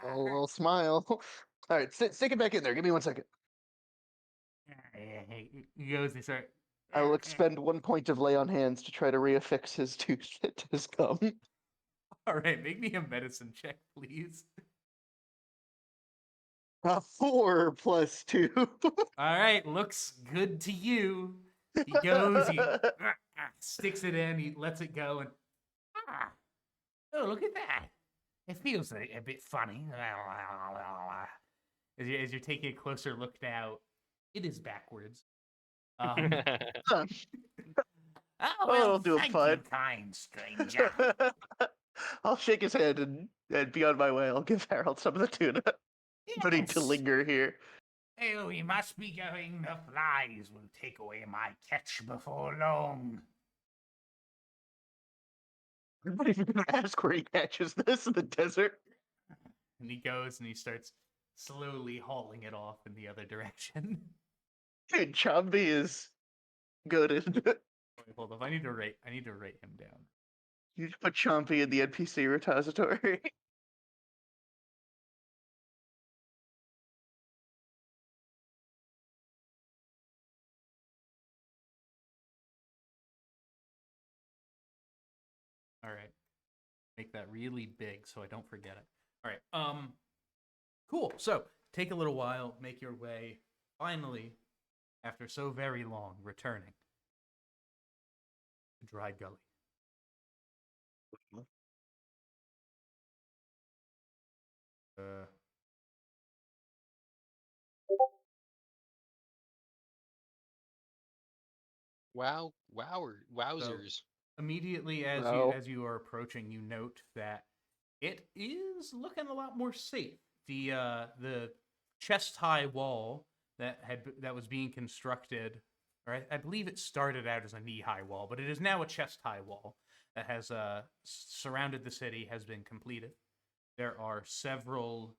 I'll smile. All right, stick it back in there. Give me 1 second.
He goes, they start.
I will expend 1 point of lay on hands to try to reaffix his tooth to his gum.
All right, make me a medicine check, please.
4 plus 2.
All right, looks good to you. He goes, he sticks it in, he lets it go, and oh, look at that! It feels a bit funny. As you're taking a closer look now, it is backwards. Oh,
I'll do a
thank
fun.
you, kind stranger.
I'll shake his hand and be on my way. I'll give Harold some of the tuna. No need to
Yes.
linger here.
Oh, we must be going. The flies will take away my catch before long.
I'm not even gonna ask where he catches this in the desert.
And he goes and he starts slowly hauling it off in the other direction.
Dude, Chomby is goaded.
Wait, hold on, I need to rate him down.
You just put Chompy in the NPC repository.
All right. Make that really big so I don't forget it. All right. Cool. So, take a little while, make your way finally after so very long returning to Dry Gully.
Wowzers.
Immediately as
Wow.
you are approaching, you note that it is looking a lot more safe. The chest high wall that was being constructed, or I believe it started out as a knee high wall, but it is now a chest high wall that has surrounded the city, has been completed. There are several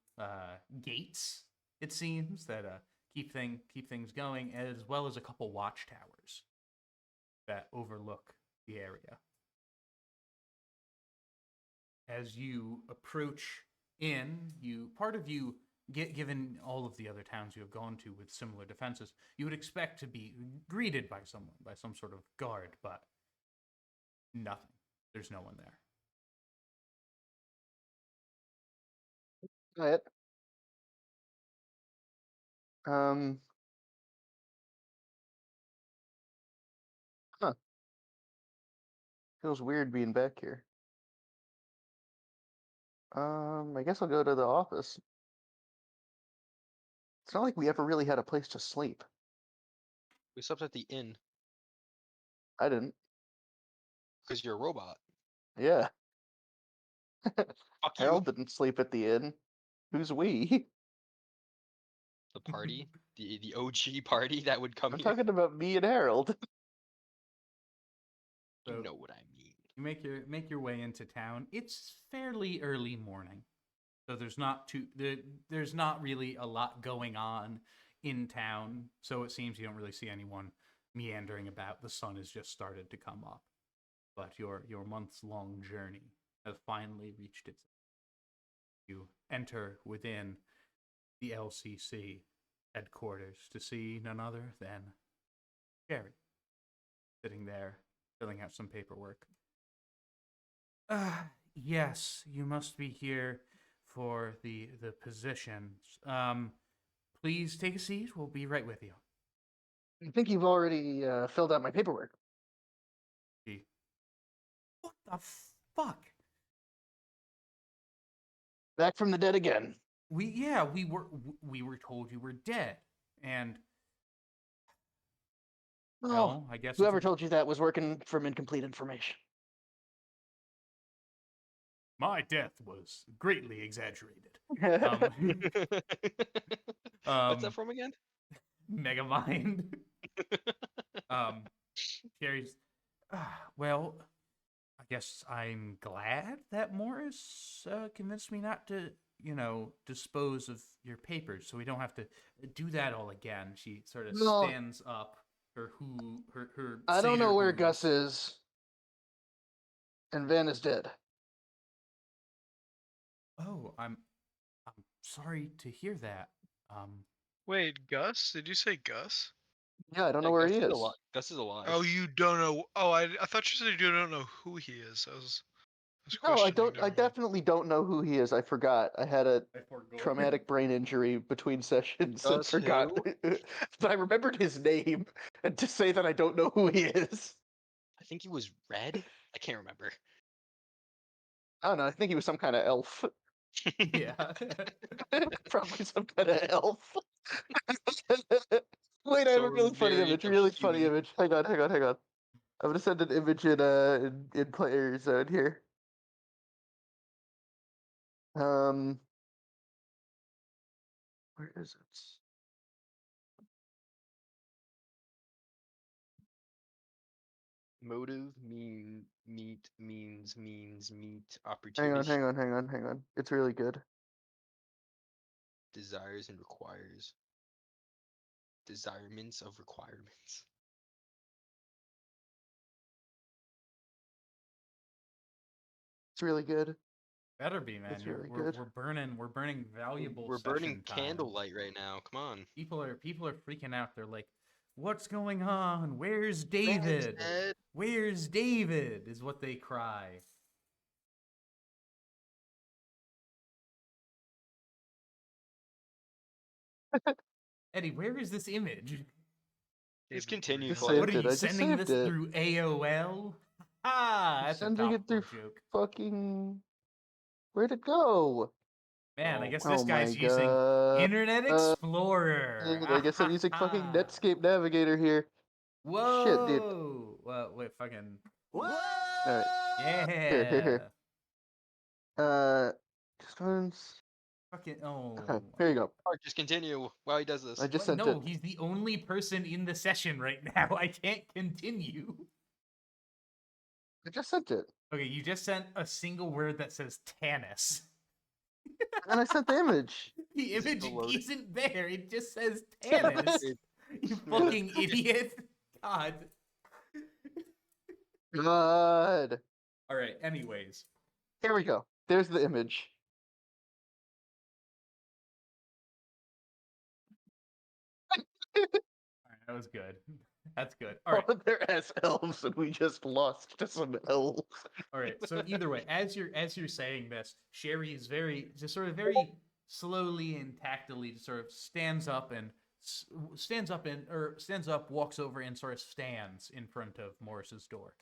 gates, it seems, that keep things going, as well as a couple watchtowers that overlook the area. As you approach in, given all of the other towns you have gone to with similar defenses, you would expect to be greeted by someone, by some sort of guard, but nothing. There's no one there.
Quiet. Huh. Feels weird being back here. I guess I'll go to the office. It's not like we ever really had a place to sleep.
We slept at the inn
I didn't.
because you're a robot.
Yeah.
Fuck you.
Harold didn't sleep at the inn. Who's we?
The party, the OG party that would come
I'm
here.
talking about me and Harold.
You
So
know what I mean.
you make your way into town. It's fairly early morning, so there's not really a lot going on in town. So it seems you don't really see anyone meandering about. The sun has just started to come up, but your months-long journey has finally reached its end. You enter within the LCC headquarters to see none other than Jerry, sitting there filling out some paperwork. Yes, you must be here for the positions. Please take a seat. We'll be right with you.
I think you've already filled out my paperwork.
What the fuck?
Back from the dead again.
We were told you were dead, and
Oh,
well, I guess
whoever told you that was working from incomplete information.
My death was greatly exaggerated.
What's that from again?
Megamind. Sherry's. Well, I guess I'm glad that Morris convinced me not to, dispose of your papers, so we don't have to do that all again. She sort of
No.
stands up. Her
I don't know
satyr
where
hooves.
Gus is. And Van is dead.
Oh, I'm sorry to hear that.
Wait, Gus? Did you say Gus?
Yeah, I don't know where he is.
Gus is alive.
Oh, you don't know. Oh, I thought you said you don't know who he is. I was
No, I
questioning.
don't.
Never
I
mind.
definitely don't know who he is. I forgot. I had a
I forgot.
traumatic brain injury between sessions and
Gus
forgot. But I remembered his name, and to say that I don't know who he is.
I think he was red. I can't remember.
I don't know. I think he was some kind of elf.
Yeah.
Probably some kind of elf. Wait, I have a
So
really funny
variant
image.
of
Really funny
human.
image. Hang on. I'm gonna send an image in player zone here. Where is it?
Motive means meet opportunity.
Hang on. It's really good.
Desires and requires. Desirements of requirements.
It's really good.
Better be, man.
It's really
we're,
good.
we're burning valuable.
We're burning
session time.
candlelight right now. Come on.
People are freaking out. They're like, "What's going on? Where's David?
Dead.
Where's David?" is what they cry. Eddie, where is this image?
Just
David
continue.
Just
Clay.
What are
saved it.
you
I just
sending
saved
this
it.
through AOL? Ah,
I'm
that's a
sending it
topical
through
joke.
fucking. Where'd it go?
Man, I
Oh.
guess this
Oh
guy's
my
using
God.
Internet Explorer.
I guess I'm using fucking Netscape Navigator here.
Whoa!
Shit, dude.
Well, wait, fucking.
Alright.
Yeah.
Here. Distance.
Fucking. Oh.
Okay, here you go.
Alright, just continue while he does this.
I just
What?
sent
No,
it.
he's the only person in the session right now. I can't continue.
I just sent it.
Okay, you just sent a single word that says Tannis.
And I sent the image.
The
Is it
image
still loading?
isn't there. It just says
Yeah,
Tannis.
It-
You
Yeah.
fucking idiot. God.
God.
All right. Anyways.
Here we go. There's the image.
All right, that was good. That's good. All right.
Oh, they're as elves, and we just lost to some elves.
All right. So either way, as you're saying this, Sherry is very very slowly and tactily just sort of stands up, walks over and sort of stands in front of Morris's door.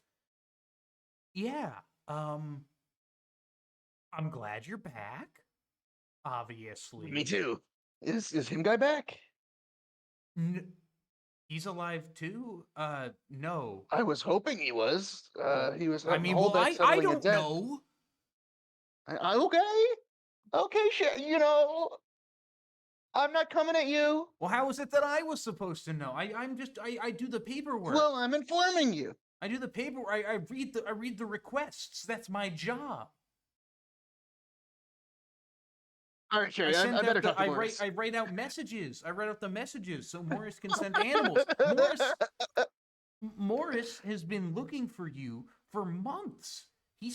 Yeah. I'm glad you're back. Obviously.
Me too. Is him guy back?
He's alive too? No.
I was hoping he was. He was.
I mean,
all
well,
that
I
settling a
don't
debt.
know.
Okay, I'm not coming at you.
Well, how is it that I was supposed to know? I do the paperwork.
Well, I'm informing you.
I do the paperwork. I read the requests. That's my job.
All right, Sherry, I better talk to Morris.
I write out messages. I write out the messages so Morris can send animals. Morris has been looking for you for months. He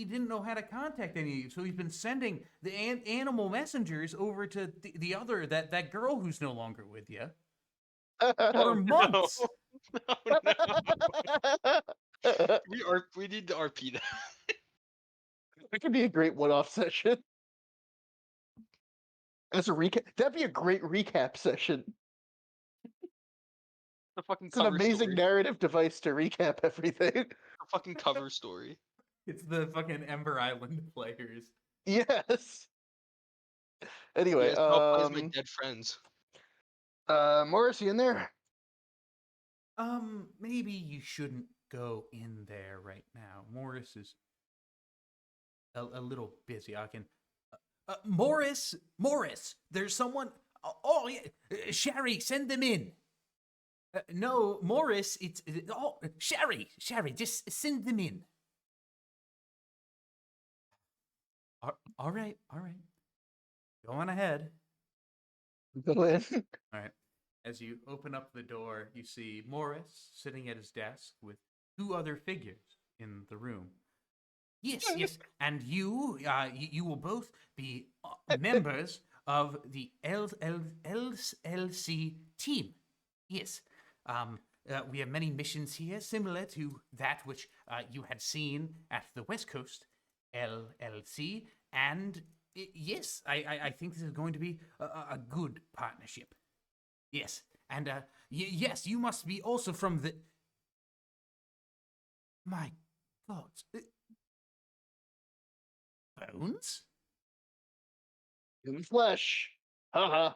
didn't know how to contact any of you, so he's been sending the animal messengers over to the other that girl who's no longer with you for months.
No. We need to RP that.
That could be a great one-off session. As a recap, that'd be a great recap session.
The fucking
It's an
cover
amazing
story.
narrative device to recap everything.
The fucking cover story.
It's the fucking Ember Island players.
Yes. Anyway,
Yes, I'll play as my dead friends.
Morris, you in there?
Maybe you shouldn't go in there right now. Morris is a little busy. I can. Morris, there's someone. Oh, yeah, Sherry, send them in. No, Morris, oh, Sherry, just send them in. All right. Go on ahead.
Go in.
All right. As you open up the door, you see Morris sitting at his desk with two other figures in the room. Yes, and you will both be members of the LLC team. Yes, we have many missions here, similar to that which you had seen at the West Coast LLC, and yes, I think this is going to be a good partnership. Yes, and yes, you must be also from the. My God. Bones?
Human flesh. Haha.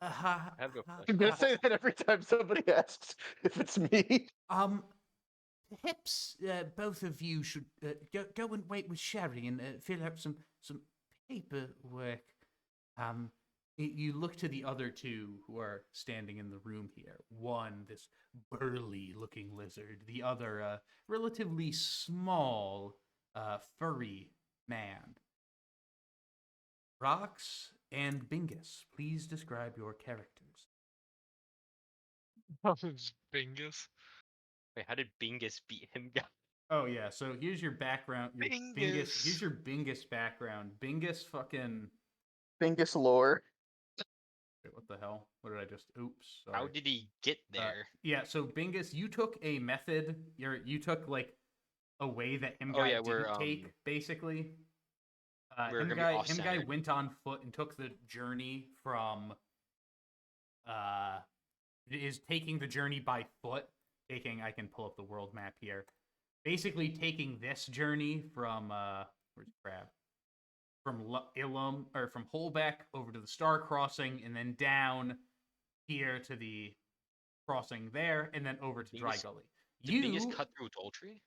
Have go
I'm gonna say that every time somebody asks if it's me.
Perhaps both of you should go and wait with Sherry and fill out some paperwork. You look to the other two who are standing in the room here. One, this burly-looking lizard. The other, relatively small, furry man. Rox and Bingus, please describe your characters.
Bingus.
Wait, how did Bingus beat him down?
Oh yeah, so here's your background. Your
Bingus.
Here's your Bingus background. Bingus fucking.
Bingus lore.
Wait, what the hell? What did I just? Oops. Sorry.
How did he get there?
Yeah, so Bingus, you took a method. You took like a way that him
Oh,
guy
yeah, we're,
didn't take, basically.
we're
Him
gonna be
guy
off-centered.
went on foot and took the journey from. Is taking the journey by foot. I can pull up the world map here. Basically, taking this journey from where's Crab? From Ilum or from Holbeck over to the Star Crossing, and then down here to the crossing there, and then over to Dry
Bingus-
Gully.
Did Bingus cut through Doltree?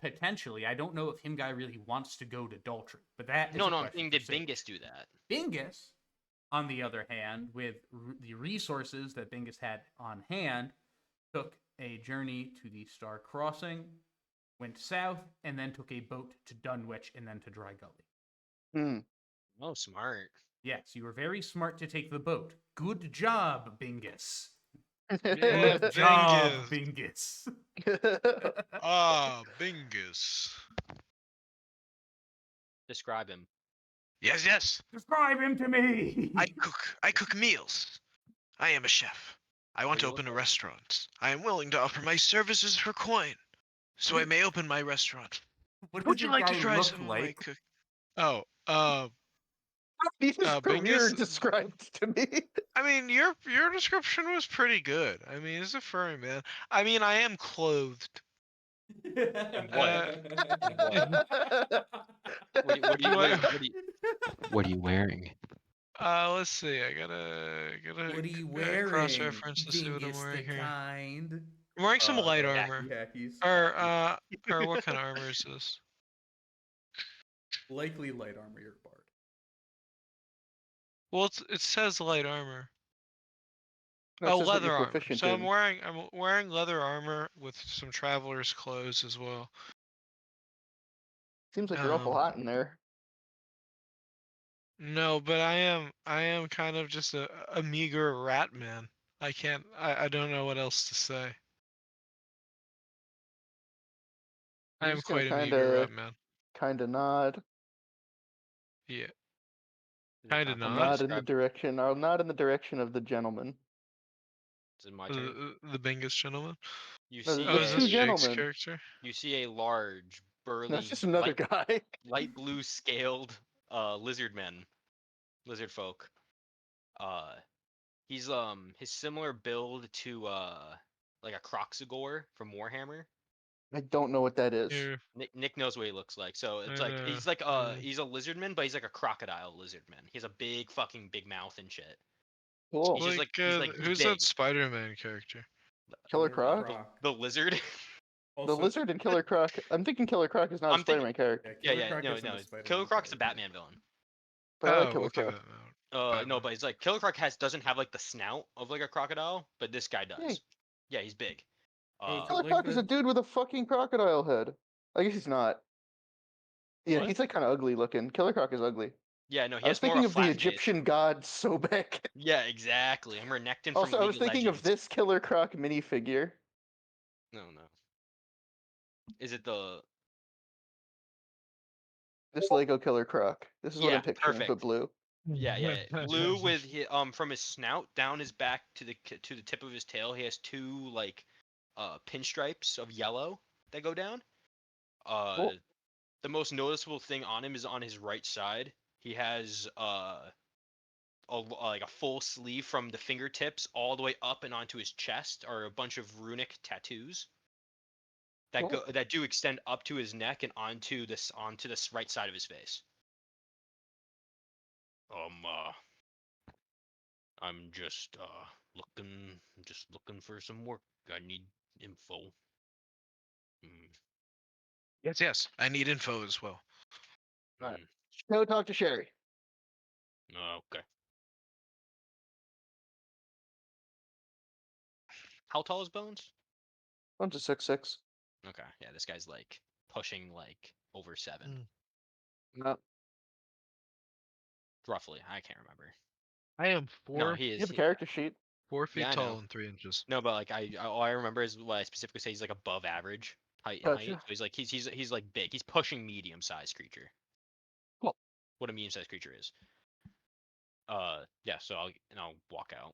Potentially. I don't know if him guy really wants to go to Daltrey, but that is
No,
a
I'm
question
saying,
for
did
Sage.
Bingus do that?
Bingus, on the other hand, with the resources that Bingus had on hand, took a journey to the Star Crossing, went south, and then took a boat to Dunwich and then to Dry Gully.
Oh, smart.
Yes, you were very smart to take the boat. Good job, Bingus.
Yeah,
Good job,
Bingus.
Bingus.
Ah, Bingus.
Describe him.
Yes.
Describe him to me.
I cook meals. I am a chef. I want to
you
open a
look-
restaurant. I am willing to offer my services for coin, so I may open my restaurant.
What
Would
does
you
your
like to
guy
try
look
some of my
like?
cook?
Oh,
His career
Bingus-
described to me.
I mean, your description was pretty good. I mean, he's a furry man. I mean, I am clothed.
What are you wearing?
Let's see. I gotta
What are you
cross
wearing?
reference to see what I'm
Bingus
wearing
the
here.
kind.
I'm wearing some light
yeah.
armor.
Khakis.
Or what kind of armor is this?
Likely light armor, you're a bard.
Well, it says light armor.
No, it
Oh,
says what
leather
you're
armor.
proficient
So
in.
I'm wearing leather armor with some traveler's clothes as well.
Seems like you're awful
Um,
hot in there.
No, but I am kind of just a meager rat man. I don't know what else to say. I
I'm
am
just gonna
quite a meager rat man.
kind of nod.
Yeah.
Is it
Kinda
time for
I'll
me
not.
to
nod in the
describe-
direction. I'll nod in the direction of the gentleman.
Is it my turn?
The Bingus gentleman.
You
No,
see
there's
Oh, is
two
this
a
Jake's
gentlemen.
character?
you see a large, burly,
That's just another guy.
light blue scaled lizard folk. He's his similar build to like a Croxagore from Warhammer.
I don't know what that is.
Here.
Nick knows what he looks like. So it's
I
like
know,
he's like
I know.
he's a lizardman, but he's like a crocodile lizardman. He has a big mouth and shit.
Cool.
He's just like- he's
Who's
big.
that Spider-Man character?
Killer Croc?
The lizard.
The lizard and Killer Croc. I'm thinking Killer Croc is not a
I'm thinking-
Spider-Man character,
Yeah,
Yeah,
Killer Croc
no,
isn't
no.
Spider-Man
Killer Croc's a
character.
Batman villain.
but I like
Oh,
Killer
okay.
Croc.
No,
Batman.
but it's like Killer Croc doesn't have like the snout of like a crocodile, but this guy does.
Yeah.
Yeah, he's big.
Oh, is
Killer
like
Croc is
the-
a dude with a fucking crocodile head. I guess he's not. Yeah,
What?
he's like kind of ugly looking. Killer Croc is ugly.
Yeah, no, he
I was
has more
thinking
of a
of the
flat face.
Egyptian god Sobek.
Yeah, exactly. I'm Renekton from
Also, I
League
was
of
thinking of
Legends.
this Killer Croc minifigure.
No. Is it the?
This Lego Killer Croc. This is what
Yeah,
I'm picturing, but
perfect.
blue.
Yeah. Blue with from his snout down his back to the tip of his tail, he has two like pinstripes of yellow that go down.
Cool.
The most noticeable thing on him is on his right side. He has like a full sleeve from the fingertips all the way up and onto his chest are a bunch of runic tattoos that
Cool.
that do extend up to his neck and onto this right side of his face. I'm just looking for some work. I need info.
Yes. I need info as well.
Right. Go talk to Sherry.
Okay. How tall is Bones?
I'm to 6'6".
Okay, yeah, this guy's like pushing like over 7,
No,
roughly. I can't remember.
I am
No,
4
he
you
is.
have a character sheet.
4 feet
Yeah, I
tall
know.
and 3 inches.
No, but like all I remember is what I specifically say. He's like above average height.
Gotcha.
So he's like he's like big. He's pushing medium sized creature.
Cool.
What a medium sized creature is. Yeah. So I'll walk out.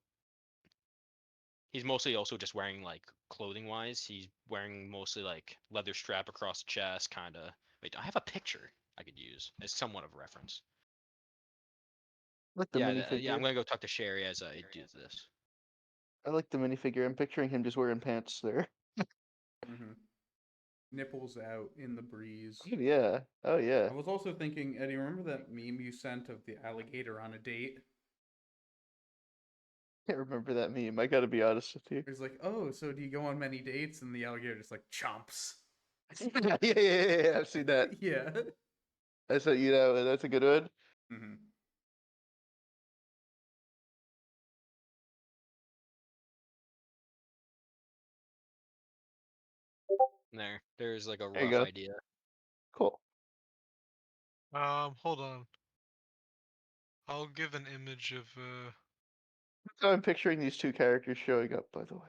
He's mostly also just wearing like clothing wise. He's wearing mostly like leather strap across the chest, kind of. Wait, I have a picture I could use as somewhat of a reference.
I like the
Yeah,
minifigure.
yeah. I'm gonna go talk to Sherry as I do this.
I like the minifigure. I'm picturing him just wearing pants there.
Mhm. Nipples out in the breeze.
Oh, yeah. Oh yeah.
I was also thinking, Eddie, remember that meme you sent of the alligator on a date?
Can't remember that meme. I gotta be honest with you.
It's like, oh, so do you go on many dates? And the alligator just like chomps.
yeah. I've seen that.
Yeah.
I said, that's a good one.
Hmm.
There's like a
There you
rough
go.
idea.
Cool.
Hold on. I'll give an image of
So I'm picturing these two characters showing up, by the way.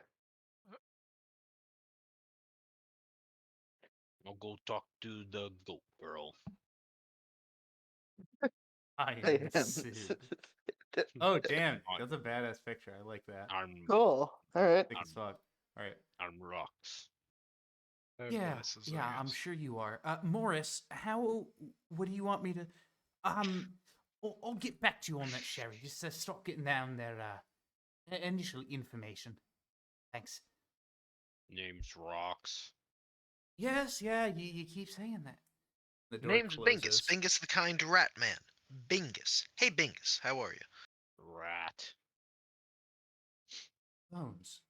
I'll go talk to the goat girl.
I
I
am
am.
Sid. Oh, damn. That's a badass picture. I like that.
Cool. All right.
Thick as fuck. All right.
I'm rocks.
Yeah,
glasses, I
yeah, I'm
guess.
sure you are. Morris, what do you want me to, I'll get back to you on that, Sherry. Just stop getting down their, initial information. Thanks.
Name's Rocks.
Yes, yeah, you keep saying that. The door
Name's Bingus.
closes.
Bingus the kind rat man. Bingus. Hey Bingus, how are you?
Rat.
Bones,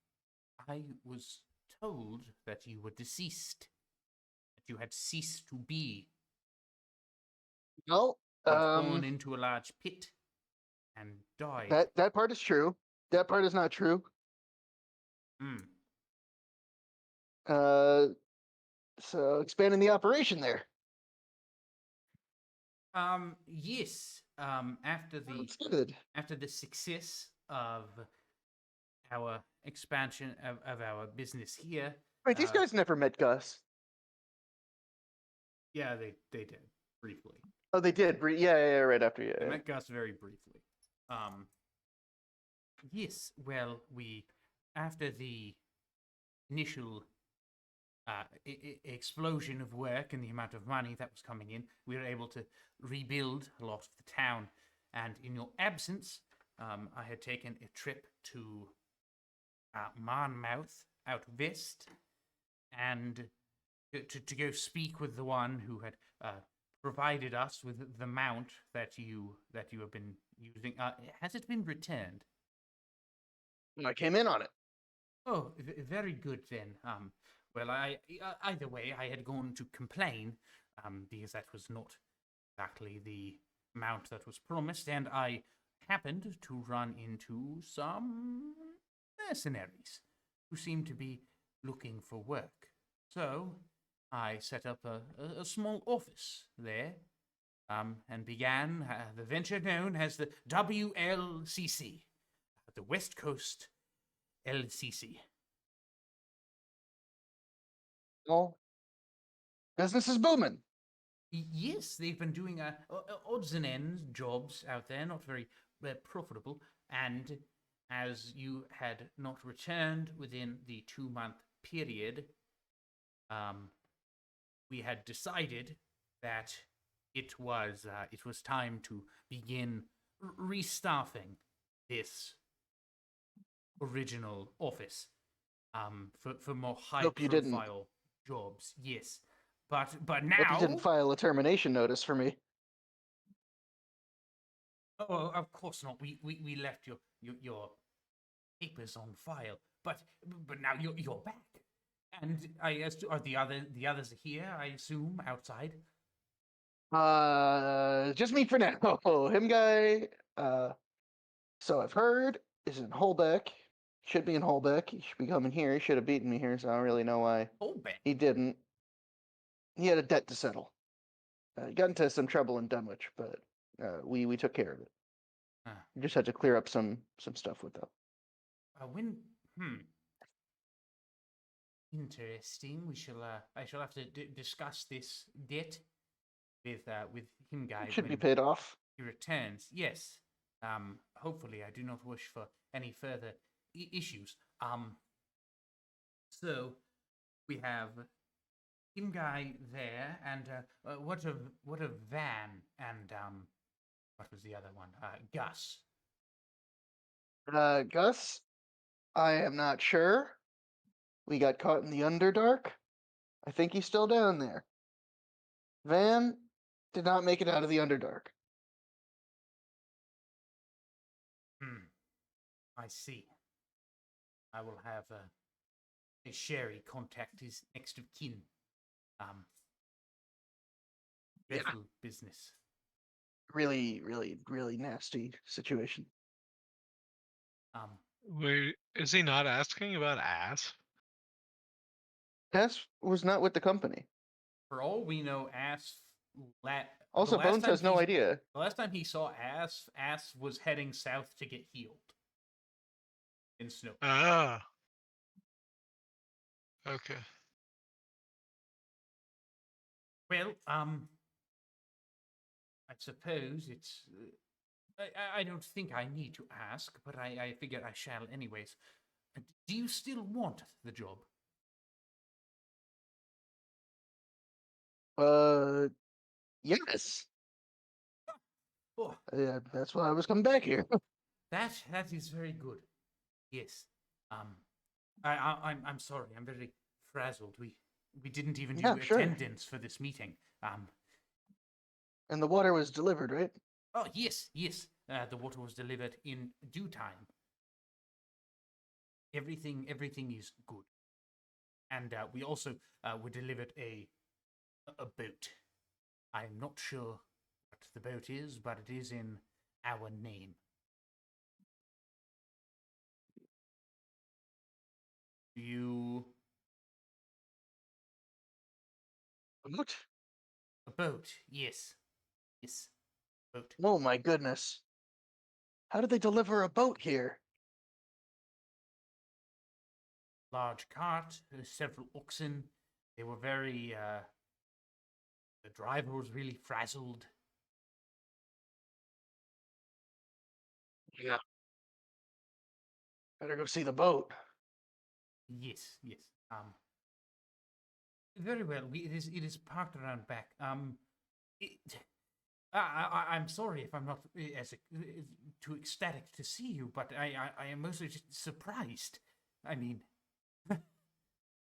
I was told that you were deceased. That you had ceased to be.
Well,
You had fallen into a large pit and died.
that part is true. That part is not true.
Hmm.
So expanding the operation there.
Yes.
That's good.
After the success of our expansion of our business here.
Wait, these guys never met Gus.
Yeah, they did briefly.
Oh, they did. Yeah, right after you.
They
Yeah.
met Gus very briefly. Yes. Well, after the initial explosion of work and the amount of money that was coming in, we were able to rebuild a lot of the town. And in your absence, I had taken a trip to Monmouth out west, and to go speak with the one who had provided us with the mount that you have been using. Has it been returned?
I came in on it.
Oh, very good then. Well, either way, I had gone to complain, because that was not exactly the amount that was promised, and I happened to run into some mercenaries who seemed to be looking for work. So I set up a small office there, and began the venture known as the WLCC, the West Coast LCC.
Well, business is booming.
Yes, they've been doing odds and ends jobs out there, not very profitable. And as you had not returned within the 2-month period, we had decided that it was time to begin restaffing this original office, for more high
Hope you didn't.
profile jobs. Yes, but
Hope
now
you didn't file a termination notice for me.
Oh, of course not. We left your papers on file, but now you're back, and are the others here? I assume outside.
Just me for now. Him guy. So I've heard is in Holbeck. Should be in Holbeck. He should be coming here. He should have beaten me here, so I don't really know why
Oh, Ben.
he didn't. He had a debt to settle. He got into some trouble in Dunwich, but we took care of it.
Ah.
We just had to clear up some stuff with that.
When interesting. I shall have to discuss this debt with him guy
It should be
when
paid off.
he returns. Yes. Hopefully, I do not wish for any further issues. So we have him guy there, and what of Van and what was the other one? Gus.
Gus, I am not sure. We got caught in the Underdark. I think he's still down there. Van did not make it out of the Underdark.
I see. I will have Sherry contact his next of kin. Dreadful business.
Really, really, really nasty situation.
Wait, is he not asking about ass?
Tess was not with the company.
For all we know,
Also,
the last
Bones
time
has no
he's-
idea.
The last time he saw Ass was heading south to get healed in snow.
Ah. Okay.
Well, I suppose it's. I don't think I need to ask, but I figure I shall anyways. Do you still want the job?
Yes.
Oh,
Yeah, that's why I was coming back here.
that is very good. Yes. I'm sorry. I'm very frazzled. We didn't even do
Yeah, sure.
attendance for this meeting.
And the water was delivered, right?
Oh yes. The water was delivered in due time. Everything is good, and we also were delivered a boat. I'm not sure what the boat is, but it is in our name. You
What?
a boat? Yes, boat.
Oh my goodness. How did they deliver a boat here?
Large cart, several oxen. They were very. The driver was really frazzled.
Yeah. Better go see the boat.
Yes. Very well. It is parked around back. I'm sorry if I'm not too ecstatic to see you, but I am mostly just surprised. I mean,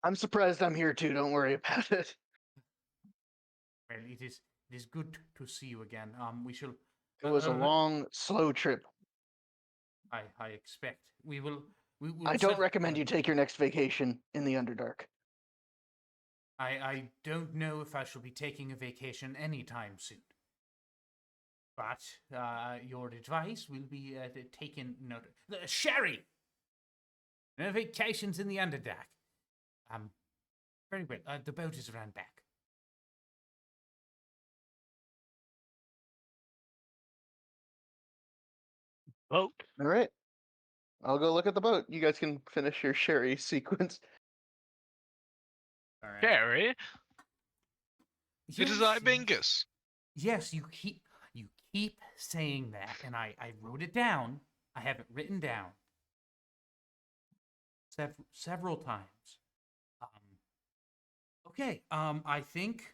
I'm surprised I'm here too. Don't worry about it.
well, it is good to see you again. We shall.
It was a long, slow trip.
I expect we will.
I don't recommend you take your next vacation in the Underdark.
I don't know if I shall be taking a vacation anytime soon. But your advice will be taken note. Sherry! No vacations in the Underdark. Very well. The boat is around back.
Boat.
All right. I'll go look at the boat. You guys can finish your sherry sequence.
All right.
Gary, it is I,
Yes.
Bingus.
Yes, you keep saying that, and I wrote it down. I have it written down several times. Okay. I think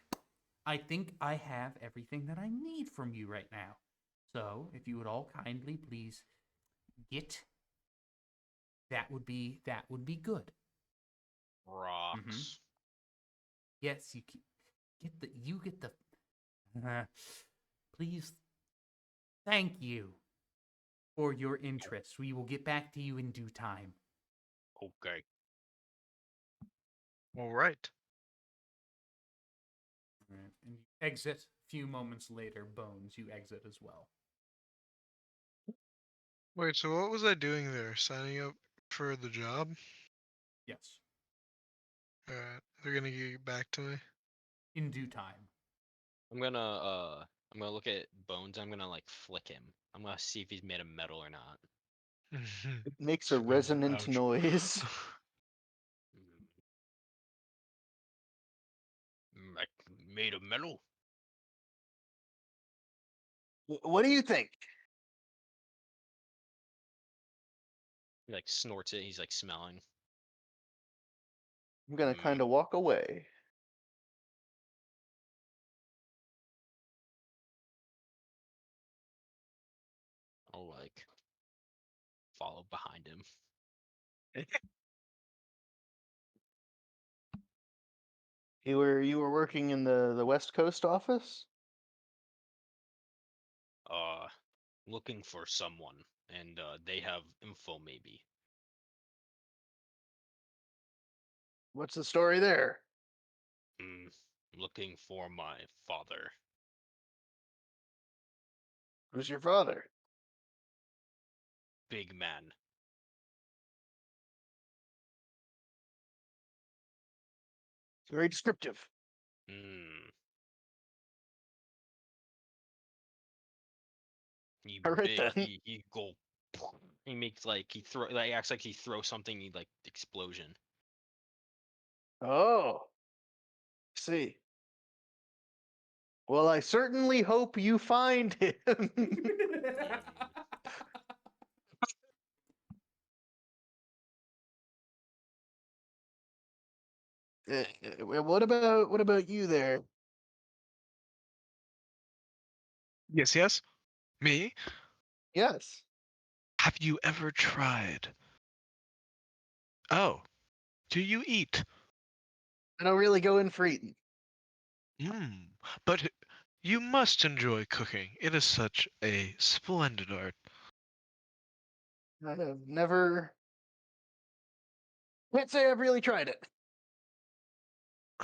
I have everything that I need from you right now. So, if you would all kindly please get, that would be good.
Rocks.
Yes, you get the please. Thank you for your interest. We will get back to you in due time.
Okay.
All right.
Alright, and you exit. A few moments later, Bones, you exit as well.
Wait, so what was I doing there? Signing up for the job?
Yes,
Alright, they're gonna get back to me.
in due time.
I'm gonna look at Bones. I'm gonna like flick him. I'm gonna see if he's made of metal or not.
It makes a resonant
Ouch.
noise.
Like made of metal.
What do you think?
He like snorts it. He's like smelling.
I'm gonna kind of walk away.
I'll like follow behind him.
You were working in the West Coast office?
Looking for someone, and they have info maybe.
What's the story there?
Looking for my father.
Who's your father?
Big man.
Very descriptive.
He
All right,
big.
then.
He go. He makes like he acts like he throws something. He like explosion.
Oh, see. Well, I certainly hope you find him. What about you there?
Yes, yes? Me?
Yes.
Have you ever tried? Oh, do you eat?
I don't really go in for eating.
But you must enjoy cooking. It is such a splendid art.
I have never. Can't say I've really tried it.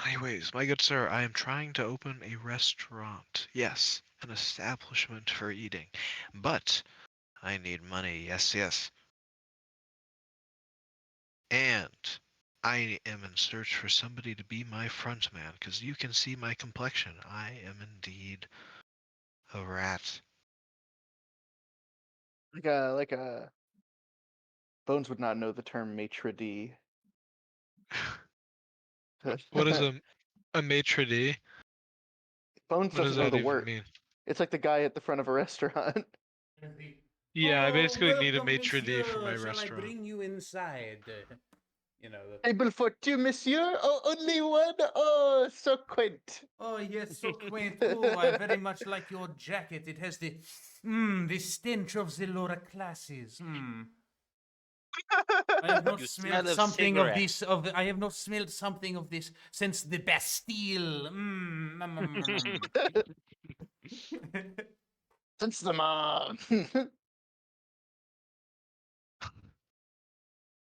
Anyways, my good sir, I am trying to open a restaurant. Yes, an establishment for eating. But I need money. Yes, yes. And I am in search for somebody to be my front man, because you can see my complexion. I am indeed a rat.
Like a Bones would not know the term maitre d'.
What is a maitre d'?
Bones
What does
doesn't know
that
the
even
word.
mean?
It's like the guy at the front of a restaurant.
Yeah, I
Oh,
basically need a
welcome,
maitre d' for my
monsieur. Shall I
restaurant.
bring you inside? You know.
Table for two, monsieur. Oh, only one. Oh, so quaint.
Oh yes, so quaint. Oh, I very much like your jacket. It has the stench of the lower classes. I have not
You
smelled
smell of
something of
cigarettes.
this. I have not smelled something of this since the Bastille.
Since the mom.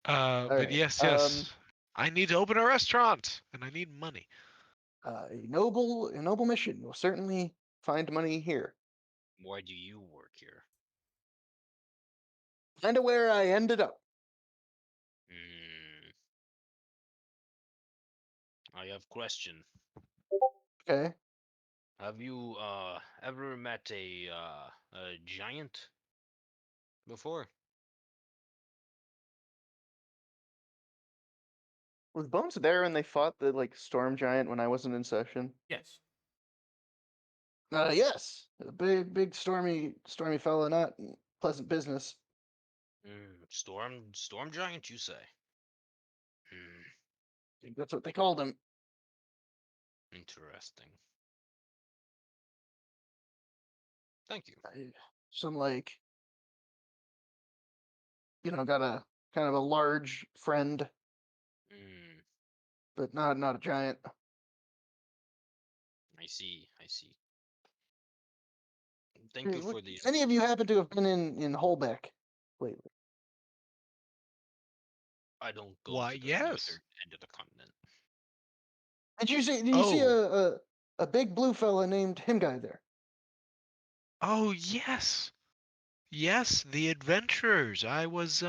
But
Alright,
yes, yes. I need to open a restaurant, and I need money.
A noble mission. You'll certainly find money here.
Why do you work here?
Kind of where I ended up.
Hmm. I have question.
Okay.
Have you ever met a giant before?
Was Bones there when they fought the like storm giant when I wasn't in session?
Yes.
Yes. A big stormy fella, not pleasant business.
Storm giant, you say? Hmm.
I think that's what they called him.
Interesting. Thank you.
Some like, got a kind of a large friend,
Hmm.
but not a giant.
I see. I see. Thank you for the
Any of you happen to have been in Holbeck lately?
I don't go
Why,
to the
yes.
northern end of the continent.
Did you see
Oh.
a big blue fella named him guy there?
Oh, yes. Yes, the adventurers. I was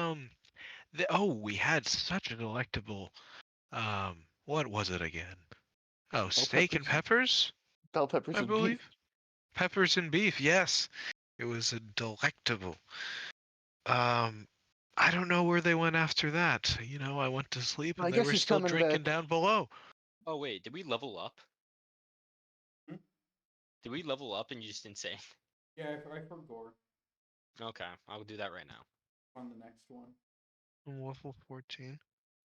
we had such a delectable what was it again? Oh,
Bell
steak and peppers,
bell peppers
I
and beef.
believe. Peppers and beef, yes. It was a delectable. I don't know where they went after that. I went to sleep
I
and they
guess
were
he's
still
coming
drinking
back.
down below.
Oh wait, did we level up?
Hmm?
Did we level up and you just didn't say?
Yeah, I forgot
Okay, I'll do that right now.
on the next one.
Level 14.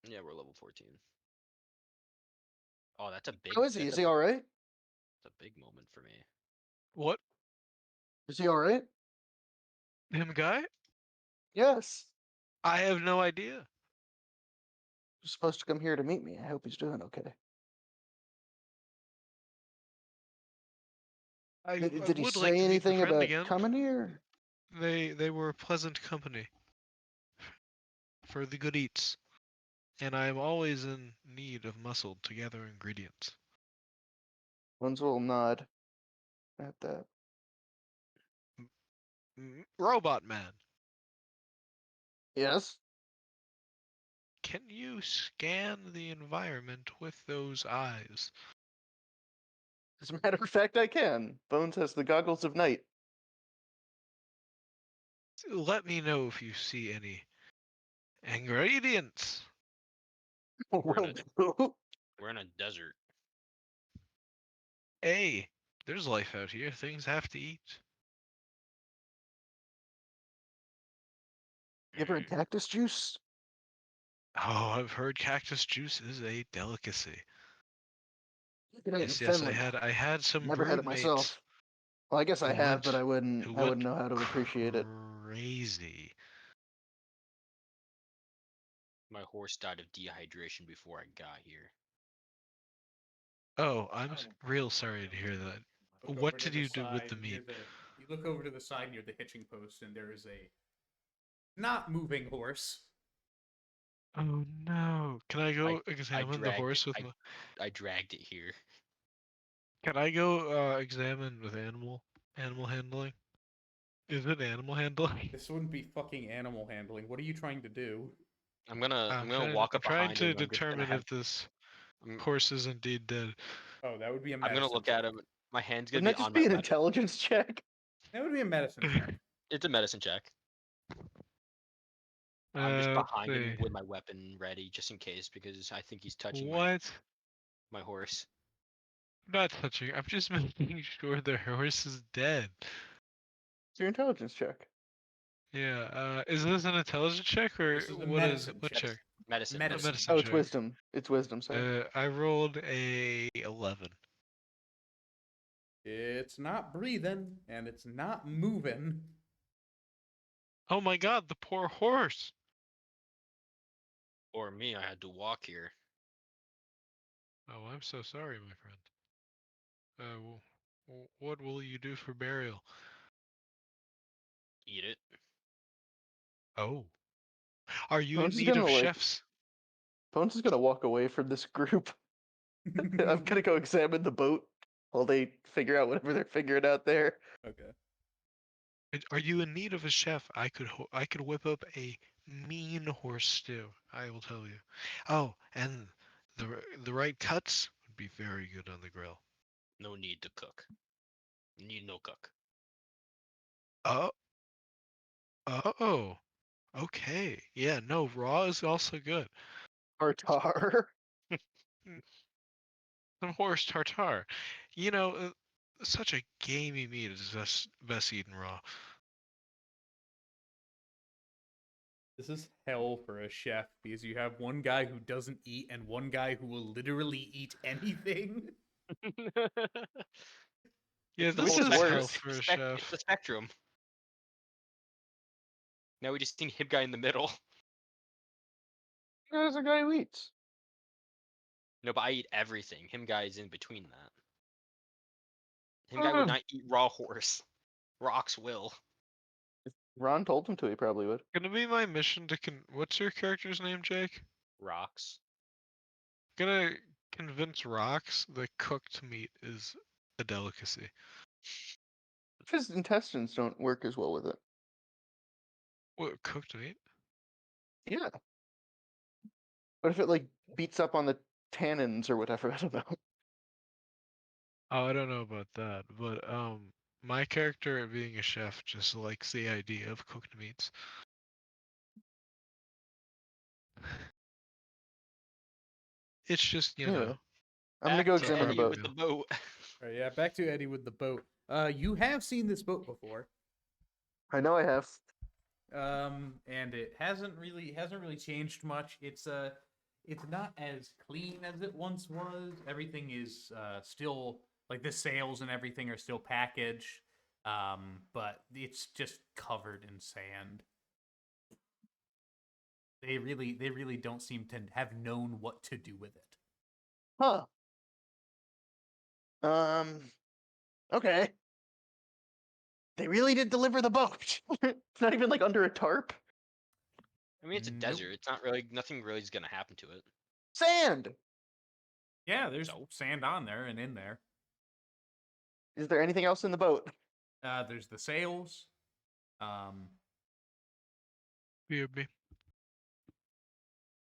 Yeah, we're level 14. Oh, that's a big.
How is he?
That's
Is he all right?
a big moment for me.
What?
Is he all right?
Him guy?
Yes.
I have no idea.
He's supposed to come here to meet me. I hope he's doing okay.
I
Did he
would like
say
to meet the
anything
friend
about
again.
coming here?
They were a pleasant company for the good eats, and I am always in need of muscle to gather ingredients.
Bones will nod at that.
Robot man,
Yes.
can you scan the environment with those eyes?
As a matter of fact, I can. Bones has the goggles of night.
Let me know if you see any ingredients.
Will
in
do.
We're in a desert.
Hey, there's life out here. Things have to eat.
You ever had cactus juice?
Oh, I've heard cactus juice is a delicacy.
You can have it in
Yes,
Finland.
I had some
Never had it
broodmates
myself. Well, I guess I
who
have, but
went
I wouldn't.
who
I wouldn't
went
know how to appreciate it.
crazy.
My horse died of dehydration before I got here.
Oh, I'm real sorry to hear that.
Look
What
over to
did
the
you do with
side
the
near
meat?
You look over to the side near the hitching post, and there is a not moving horse.
Oh no! Can I go
I
examine the
dragged it.
horse with my?
I dragged it here.
Can I go examine with animal handling? Is it animal handling?
This wouldn't be fucking animal handling. What are you trying to do?
I'm gonna
I'm
walk up
trying
behind
to
him. I'm just gonna
determine
have.
if this
I'm,
horse is indeed dead.
Oh, that would be a
I'm gonna
medicine
look at
check.
him. My hand's gonna
Wouldn't
be
that just
on
be
my
an
weapon.
intelligence check?
That would be a medicine check.
It's a medicine check. I'm just
Let's
behind
see.
him with my weapon ready, just in case, because I think he's touching
What?
my horse.
I'm not touching. I'm just making sure the horse is dead.
It's your intelligence check.
Yeah. Is this an intelligence check or
This is a
what is
medicine
what
check.
check?
Medicine.
A
Medicine.
medicine
Oh, it's
check.
wisdom. It's wisdom. Sorry.
I rolled a 11.
It's not breathing, and it's not moving.
Oh my god, the poor horse.
Or me, I had to walk here.
Oh, I'm so sorry, my friend. What will you do for burial?
Eat it.
Oh. Are you in
Bones is
need
gonna
of
like.
chefs?
Bones is gonna walk away from this group. I'm gonna go examine the boat while they figure out whatever they're figuring out there.
Okay.
Are you in need of a chef? I could whip up a mean horse stew. I will tell you. Oh, and the right cuts would be very good on the grill.
No need to cook. You need no cook.
Oh, oh, okay. Yeah, no, raw is also good.
Tartar.
Some horse tartare. You know, such a gamey meat is best eaten raw.
This is hell for a chef because you have one guy who doesn't eat and one guy who will literally eat anything.
Yeah,
The
this
Which
is
is
hell
worse?
for a
It's
chef.
the spectrum. Now we just seen him guy in the middle.
There's a guy who eats.
No, but I eat everything. Him guy is in between that. Him guy would not eat raw horse. Rocks will.
Ron told him to. He probably would.
Gonna be my mission to what's your character's name, Jake?
Rocks.
Gonna convince Rocks that cooked meat is a delicacy.
His intestines don't work as well with it.
What, cooked meat?
Yeah. But if it like beats up on the tannins or whatever, I don't know.
Oh, I don't know about that, but my character being a chef just likes the idea of cooked meats. It's just, you know,
Anyway, I'm gonna go
Back to
examine the
Eddie
boat.
with the boat.
All right, yeah, back to Eddie with the boat. You have seen this boat before,
I know I have.
and it hasn't really changed much. It's not as clean as it once was. Everything is still like the sails and everything are still packaged, but it's just covered in sand. They really don't seem to have known what to do with it.
Huh. Okay. They really did deliver the boat. It's not even like under a tarp.
I mean, it's a
Nope.
desert. It's not really nothing really is gonna happen to it.
Sand.
Yeah, there's
So?
sand on there and in there.
Is there anything else in the boat?
There's the sails.
BRB.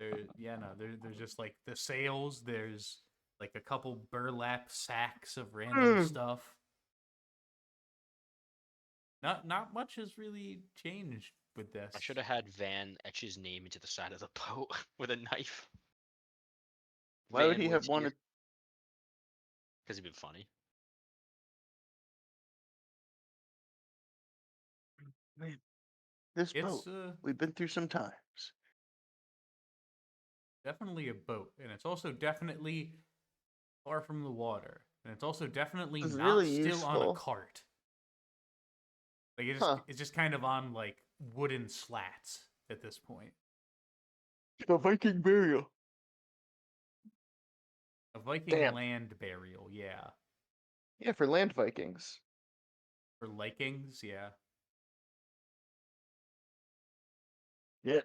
There's just like the sails. There's like a couple burlap sacks of random stuff. Not much has really changed with this.
I should have had Van etch his name into the side of the boat with a knife.
Why would he have wanted?
Because it'd been funny.
Man, this boat.
It's
We've been through some times.
definitely a boat, and it's also definitely far from the water, and it's also definitely
This is
not
really
still on a
useful.
cart. Like
Huh.
it's just kind of on like wooden slats at this point.
The Viking burial.
A Viking
Damn.
land burial, yeah.
Yeah, for land Vikings.
For Likings, yeah.
Yeah.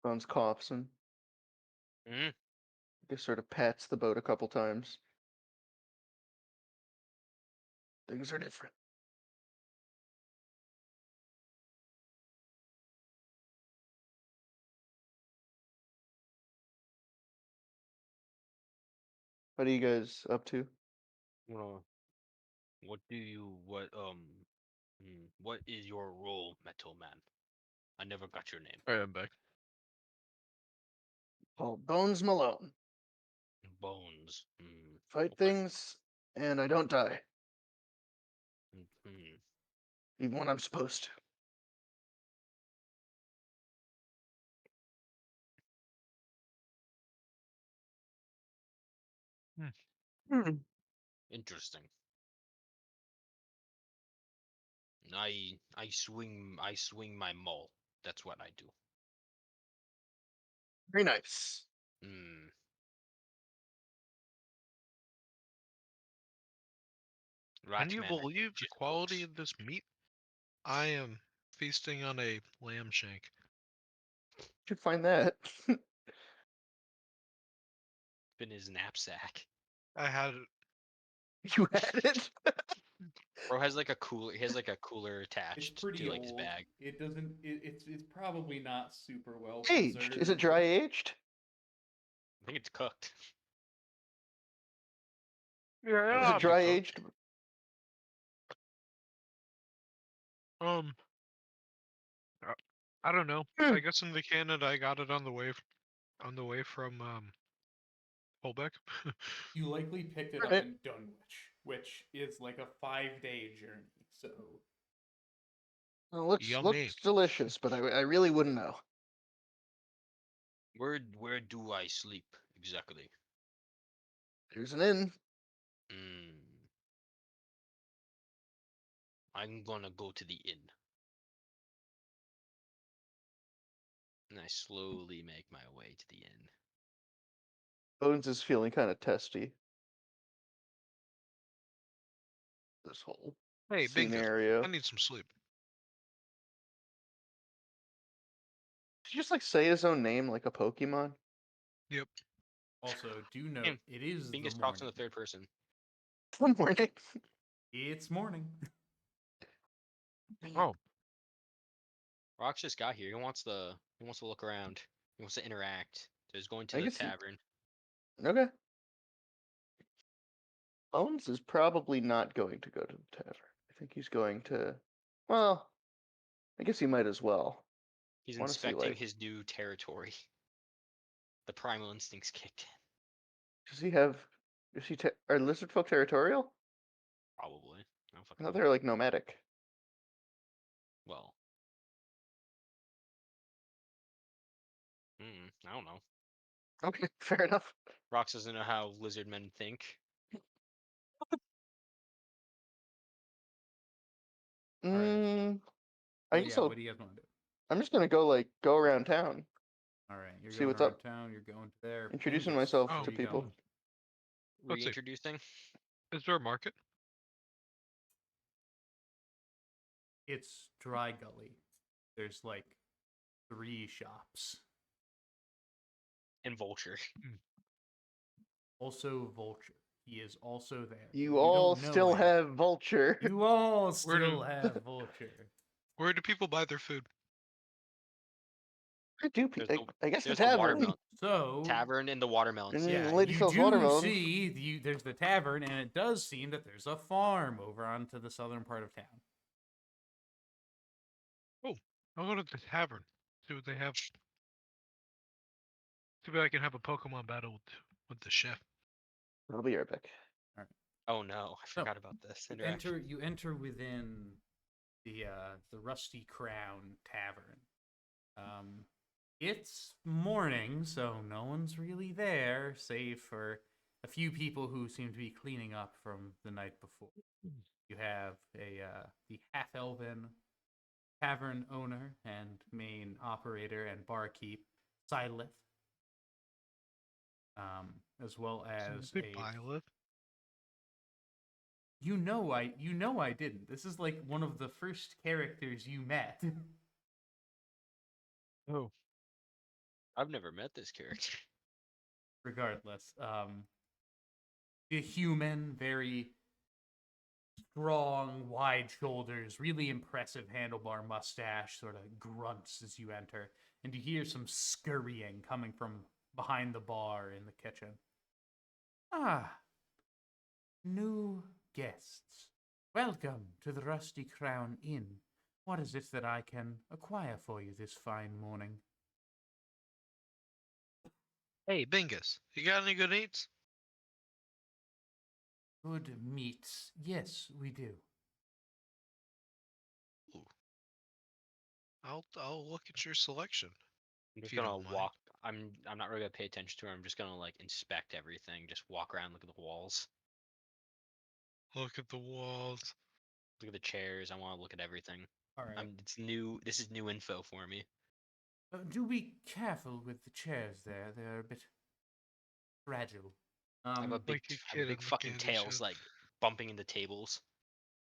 Bones coughs and
Mm.
just sort of pats the boat a couple times. Things are different. What are you guys up to?
What what is your role, Metal Man? I never got your name.
Alright, I'm back.
Called Bones Malone.
Bones.
Fight
Okay.
things, and I don't die,
Mhm.
even when I'm supposed to. Hmm.
Interesting. I swing my maul. That's what I do.
Very nice.
Mm.
Can you
Ratman, I
believe the
just
quality
cooks.
of this meat? I am feasting on a lamb shank.
Should find that.
In his knapsack.
I had it.
You had it.
Bro has like a cooler. He has like a cooler
It's
attached
pretty
to like his
old.
bag.
It doesn't. It's probably not super well
Aged.
preserved.
Is it dry aged?
I think it's cooked.
Yeah,
Is it dry aged?
Um, I don't know. I guess in the Canada, I got it on the way, on the way from Holbeck.
You likely picked it up
Right.
in Dunwich, which is like a 5-day journey. So
Well, looks
Yummy.
delicious, but I really wouldn't know.
Where do I sleep exactly?
There's an inn.
Hmm. I'm gonna go to the inn. And I slowly make my way to the inn.
Bones is feeling kind of testy. This whole
Hey, Bingus,
scenario.
I need some sleep.
Did you just like say his own name like a Pokemon?
Yep.
also do note
Him.
it is the
Bingus
morning.
talks in the third person.
One morning.
It's morning.
Oh,
Rox just got here. He wants to look around. He wants to interact. So he's going to
I
the
guess he-
tavern.
Okay. Bones is probably not going to go to the tavern. I think he's going to. Well, I guess he might as well.
He's
Wanna see,
inspecting
like-
his new territory. The primal instincts kicked in.
Does he have? Are lizard folk territorial?
Probably. I don't
I
fucking
thought
know.
they're like nomadic.
Well. I don't know.
Okay, fair enough.
Rox doesn't know how lizard men think.
right.
Mm,
So
I guess
yeah,
I'll,
what do you guys want to do?
I'm just gonna go around town,
All right, you're
See
going
what's
around
up.
town. You're going to there.
introducing
Bingus,
myself
Oh.
where
to
you
people.
going?
Let's see.
Reintroducing.
is there a market?
It's Dry Gully. There's like 3 shops.
And Vulture.
Also Vulture. He is also there.
You
don't
all
know
still
him.
have Vulture.
You all
Where
still
do-
have Vulture.
Where do people buy their food?
I do.
There's
I guess the
There's the
tavern.
watermelon.
So
Tavern and the watermelon.
And
stand.
yeah,
the lady
you
sells
do
watermelons.
see there's the tavern, and it does seem that there's a farm over onto the southern part of town.
I'll go to the tavern. See what they have. See if I can have a Pokemon battle with the chef.
I'll be right back.
Oh no, I
So,
forgot about this interaction.
You enter within the Rusty Crown Tavern. It's morning, so no one's really there, save for a few people who seem to be cleaning up from the night before. You have the half-elven tavern owner and main operator and barkeep, Silith, as well as
Say Byleth.
You know I didn't. This is like one of the first characters you met.
Oh,
I've never met this character.
Regardless, the human, very strong, wide shoulders, really impressive handlebar mustache, sort of grunts as you enter, and you hear some scurrying coming from behind the bar in the kitchen. Ah, new guests. Welcome to the Rusty Crown Inn. What is it that I can acquire for you this fine morning?
hey, Bingus, you got any good eats?
Good meats. Yes, we do.
I'll look at your selection.
I'm
If
just
you
gonna
don't mind.
walk. I'm not really gonna pay attention to her. I'm just gonna like inspect everything. Just walk around, look at the walls,
Look at the walls.
look at the chairs. I want to look at everything.
All right.
It's new. This is new info for me.
Do be careful with the chairs there. They're a bit fragile.
I have a big,
Like a
I have a
kid
big
in the
fucking
candy
tails
shop.
like bumping into tables.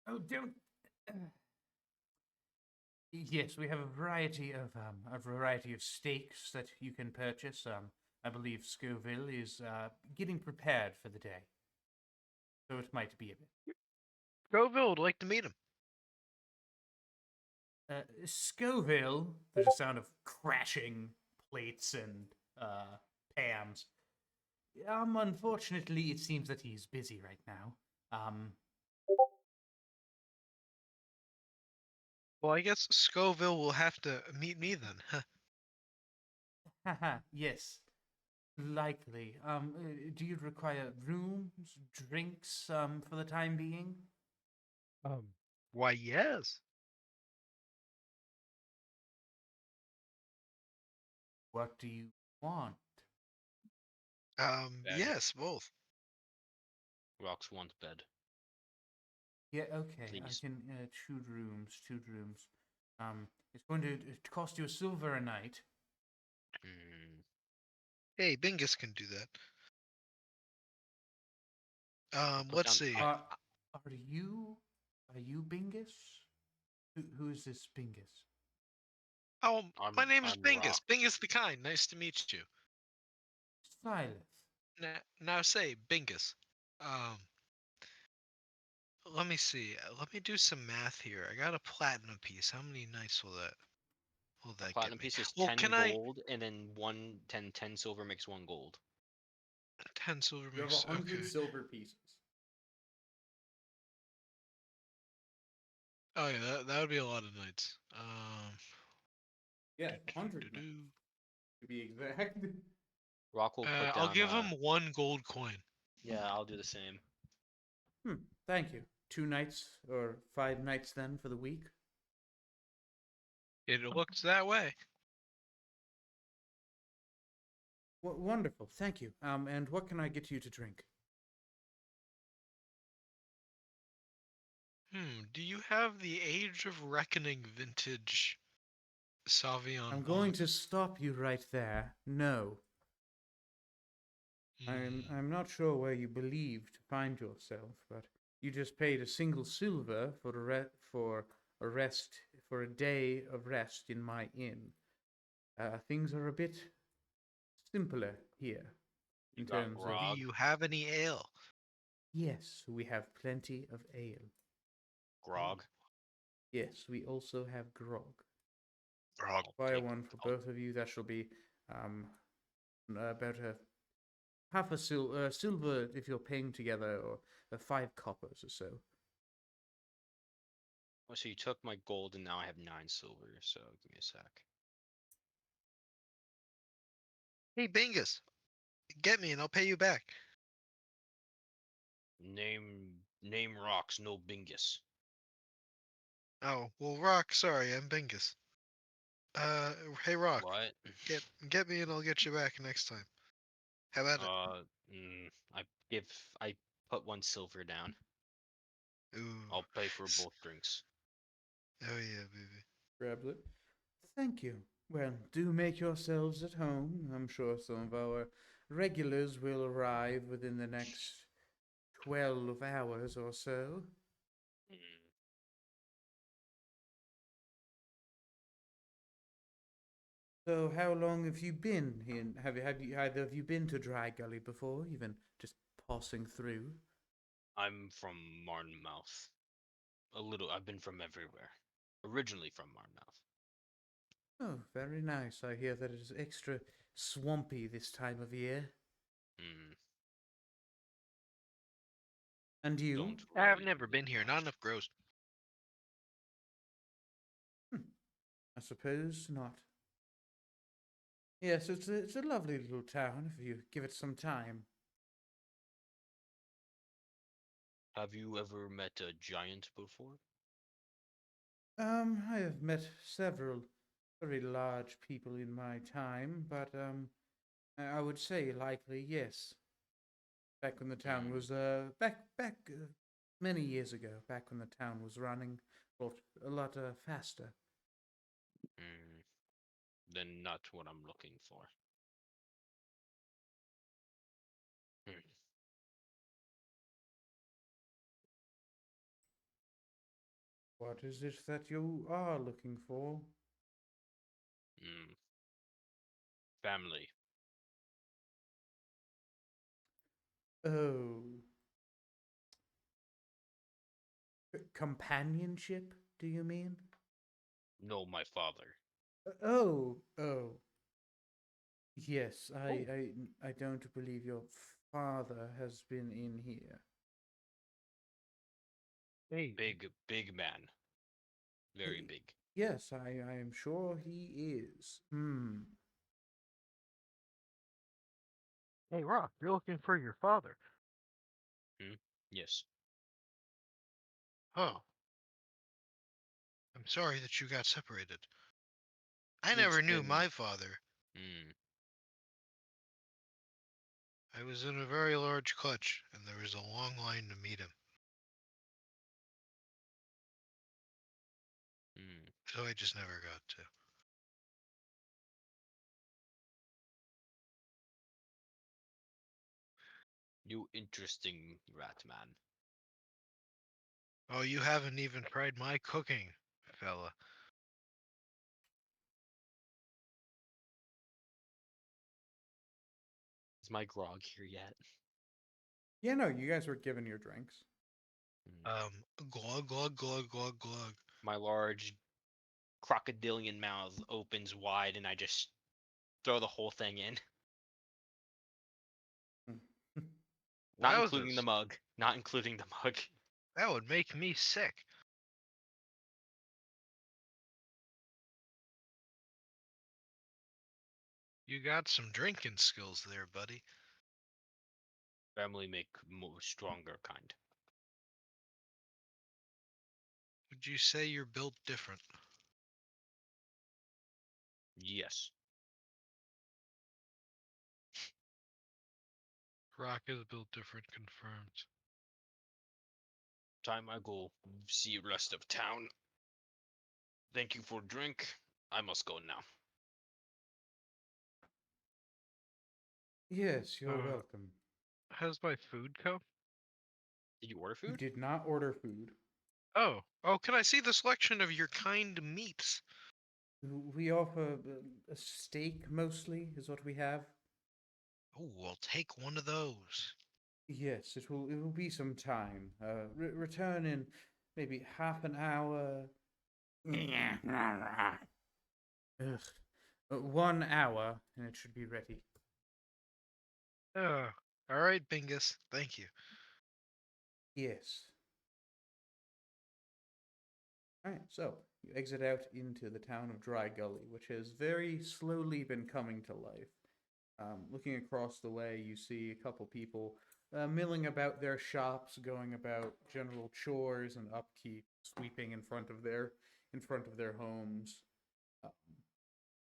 Oh, don't. Yes, we have a variety of steaks that you can purchase. I believe Scoville is getting prepared for the day, so it might be a bit.
Scoville would like to meet him.
Scoville. There's a sound of crashing plates and pans. Unfortunately, it seems that he's busy right now.
Well, I guess Scoville will have to meet me then. Huh.
Haha, yes, likely. Do you require rooms, drinks, for the time being?
Why, yes.
What do you want?
Bed.
Yes, both.
Rocks wants bed.
Yeah, okay. I
Please.
can 2 rooms. It's going to cost you a silver a night.
Mm,
Hey, Bingus can do that.
put
Let's
down
see.
I-
Are you Bingus? Who is this Bingus?
Oh, my name is
I'm
Bingus.
Rock.
Bingus the Kind. Nice to meet you.
Silas.
Now say, Bingus. Um, let me see. Let me do some math here. I got a platinum piece. How many nights will that
Platinum
get me?
piece is
Well,
10
can I
gold, and then 10 silver makes 1 gold.
10 silver
You have
makes
100
okay.
silver pieces.
Oh yeah, that would be a lot of nights.
Yeah, 100
doo-doo-doo-doo.
to be exact.
Rock will put
I'll
down.
give him 1 gold coin.
Yeah, I'll do the same.
Thank you. 2 nights or 5 nights then for the week.
It looks that way.
Wonderful. Thank you. And what can I get you to drink?
Do you have the Age of Reckoning vintage Sauvignon
I'm
Blanc?
going to stop you right there. No.
Hmm.
I'm not sure where you believe to find yourself, but you just paid a single silver for a day of rest in my inn. Things are a bit simpler here in
You got
terms of
grog.
Do you have any ale?
yes, we have plenty of ale.
Grog.
Yes, we also have grog.
Grog.
I'll
Buy
take-
one for
I'll-
both of you. That shall be about a half a silver if you're paying together, or 5 coppers or so.
Oh, so you took my gold, and now I have 9 silver. So give me a sec.
Hey, Bingus, get me and I'll pay you back.
Name rocks, no bingus.
Oh, well, Rock, sorry, I'm Bingus. Hey, Rock,
What?
get me and I'll get you back next time. How about
I put 1 silver down.
it? Ooh.
I'll pay for both drinks.
Oh yeah, baby.
Grabs it. Thank you. Well, do make yourselves at home. I'm sure some of our regulars will arrive within the next 12 hours or so.
Mm,
So, how long have you been in? Have you either of you been to Dry Gully before, even just passing through?
I'm from Marnmouth. I've been from everywhere. Originally from Marnmouth.
Oh, very nice. I hear that it is extra swampy this time of year.
Hmm.
And you?
Don't
I've
worry,
never been here. Not
much.
enough grows.
I suppose not. Yes, it's a lovely little town if you give it some time.
Have you ever met a giant before?
I have met several very large people in my time, but I would say likely yes. Back when the town was back many years ago, back when the town was running a lot faster.
Hmm. Then not what I'm looking for. Hmm.
What is it that you are looking for?
Family.
Oh. Companionship, do you mean?
No, my father.
Oh. Yes,
Oh.
I don't believe your father has been in here.
Hey,
Big man. Very
Hey.
big.
Yes, I am sure he is.
hey, Rock, you're looking for your father.
Yes.
Oh, I'm sorry that you got separated. I
It's
never knew
been-
my father.
Hmm.
I was in a very large clutch, and there was a long line to meet him. So I just never got to.
You interesting rat man.
Oh, you haven't even tried my cooking, fella.
Is my grog here yet?
Yeah, no, you guys were given your drinks.
Glug, glug, glug, glug, glug.
My large crocodilian mouth opens wide and I just throw the whole thing in. Not including the
Wowzers.
mug. Not including the mug.
That would make me sick. You got some drinking skills there, buddy.
Family make more stronger kind.
Would you say you're built different?
Yes.
Rock is built different, confirmed.
Time I go see rest of town. Thank you for drink. I must go now.
Yes, you're
Uh,
welcome.
Has my food come?
Did you order
You
food?
did not order food.
Oh, can I see the selection of your kind meats?
We offer a steak mostly, is what we have.
Oh, I'll take one of those.
Yes, it will be some time. Return in maybe half an hour. Ugh. 1 hour, and it should be ready.
Oh, all right, Bingus. Thank you.
Yes. Alright, so you exit out into the town of Dry Gully, which has very slowly been coming to life. Looking across the way, you see a couple people milling about their shops, going about general chores and upkeep, sweeping in front of their homes. Um,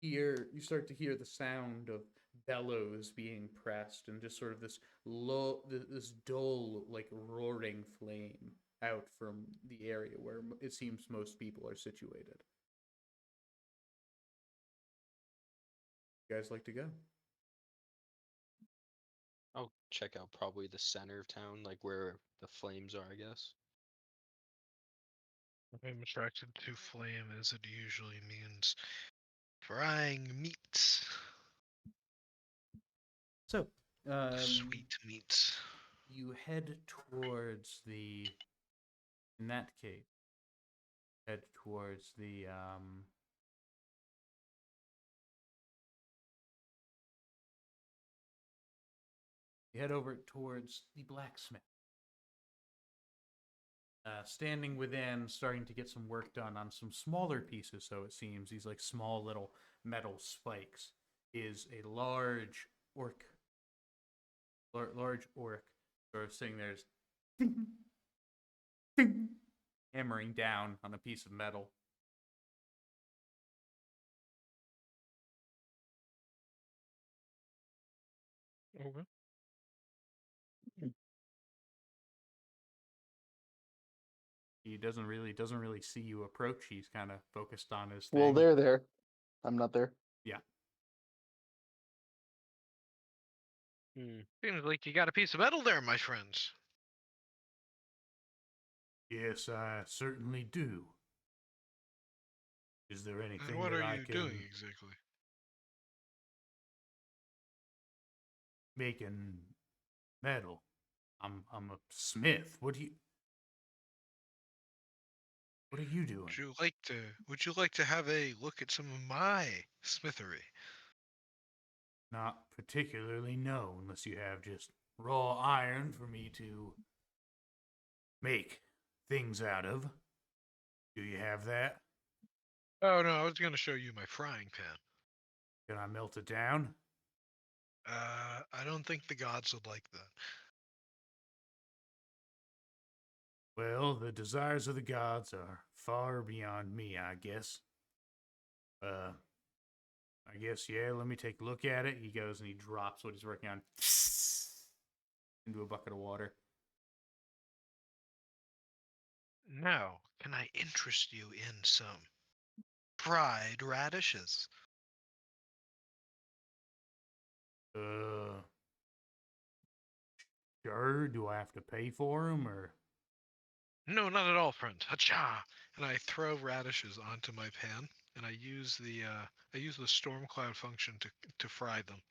Here, you start to hear the sound of bellows being pressed, and just sort of this low, this dull, like roaring flame out from the area where it seems most people are situated. You guys like to go?
I'll check out probably the center of town, like where the flames are, I guess.
I'm attracted to flame as it usually means frying meats.
So,
Sweet meats.
you head towards in that case, head towards you head over towards the blacksmith. Standing within, starting to get some work done on some smaller pieces, so it seems, these like small little metal spikes, is a large orc. Large orc sort of sitting there, ding, ding, hammering down on a piece of metal.
Okay.
He doesn't really see you approach. He's kind of focused on his thing.
Well, they're there. I'm not there.
Yeah.
Seems like you got a piece of metal there, my friends.
Yes, I certainly do. Is there
And
anything
what
that
are
I
you
can
doing exactly?
making metal? I'm a smith. What are you doing?
Would you like to have a look at some of my smithery?
Not particularly, no, unless you have just raw iron for me to make things out of. Do you have that?
Oh no, I was gonna show you my frying pan.
Can I melt it down?
I don't think the gods would like that.
Well, the desires of the gods are far beyond me, I guess. I guess, yeah, let me take a look at it. He goes and he drops what he's working on into a bucket of water.
Now, can I interest you in some fried radishes?
Uh, sure, do I have to pay for them, or?
No, not at all, friend. Hacha! And I throw radishes onto my pan, and I use the storm cloud function to fry them.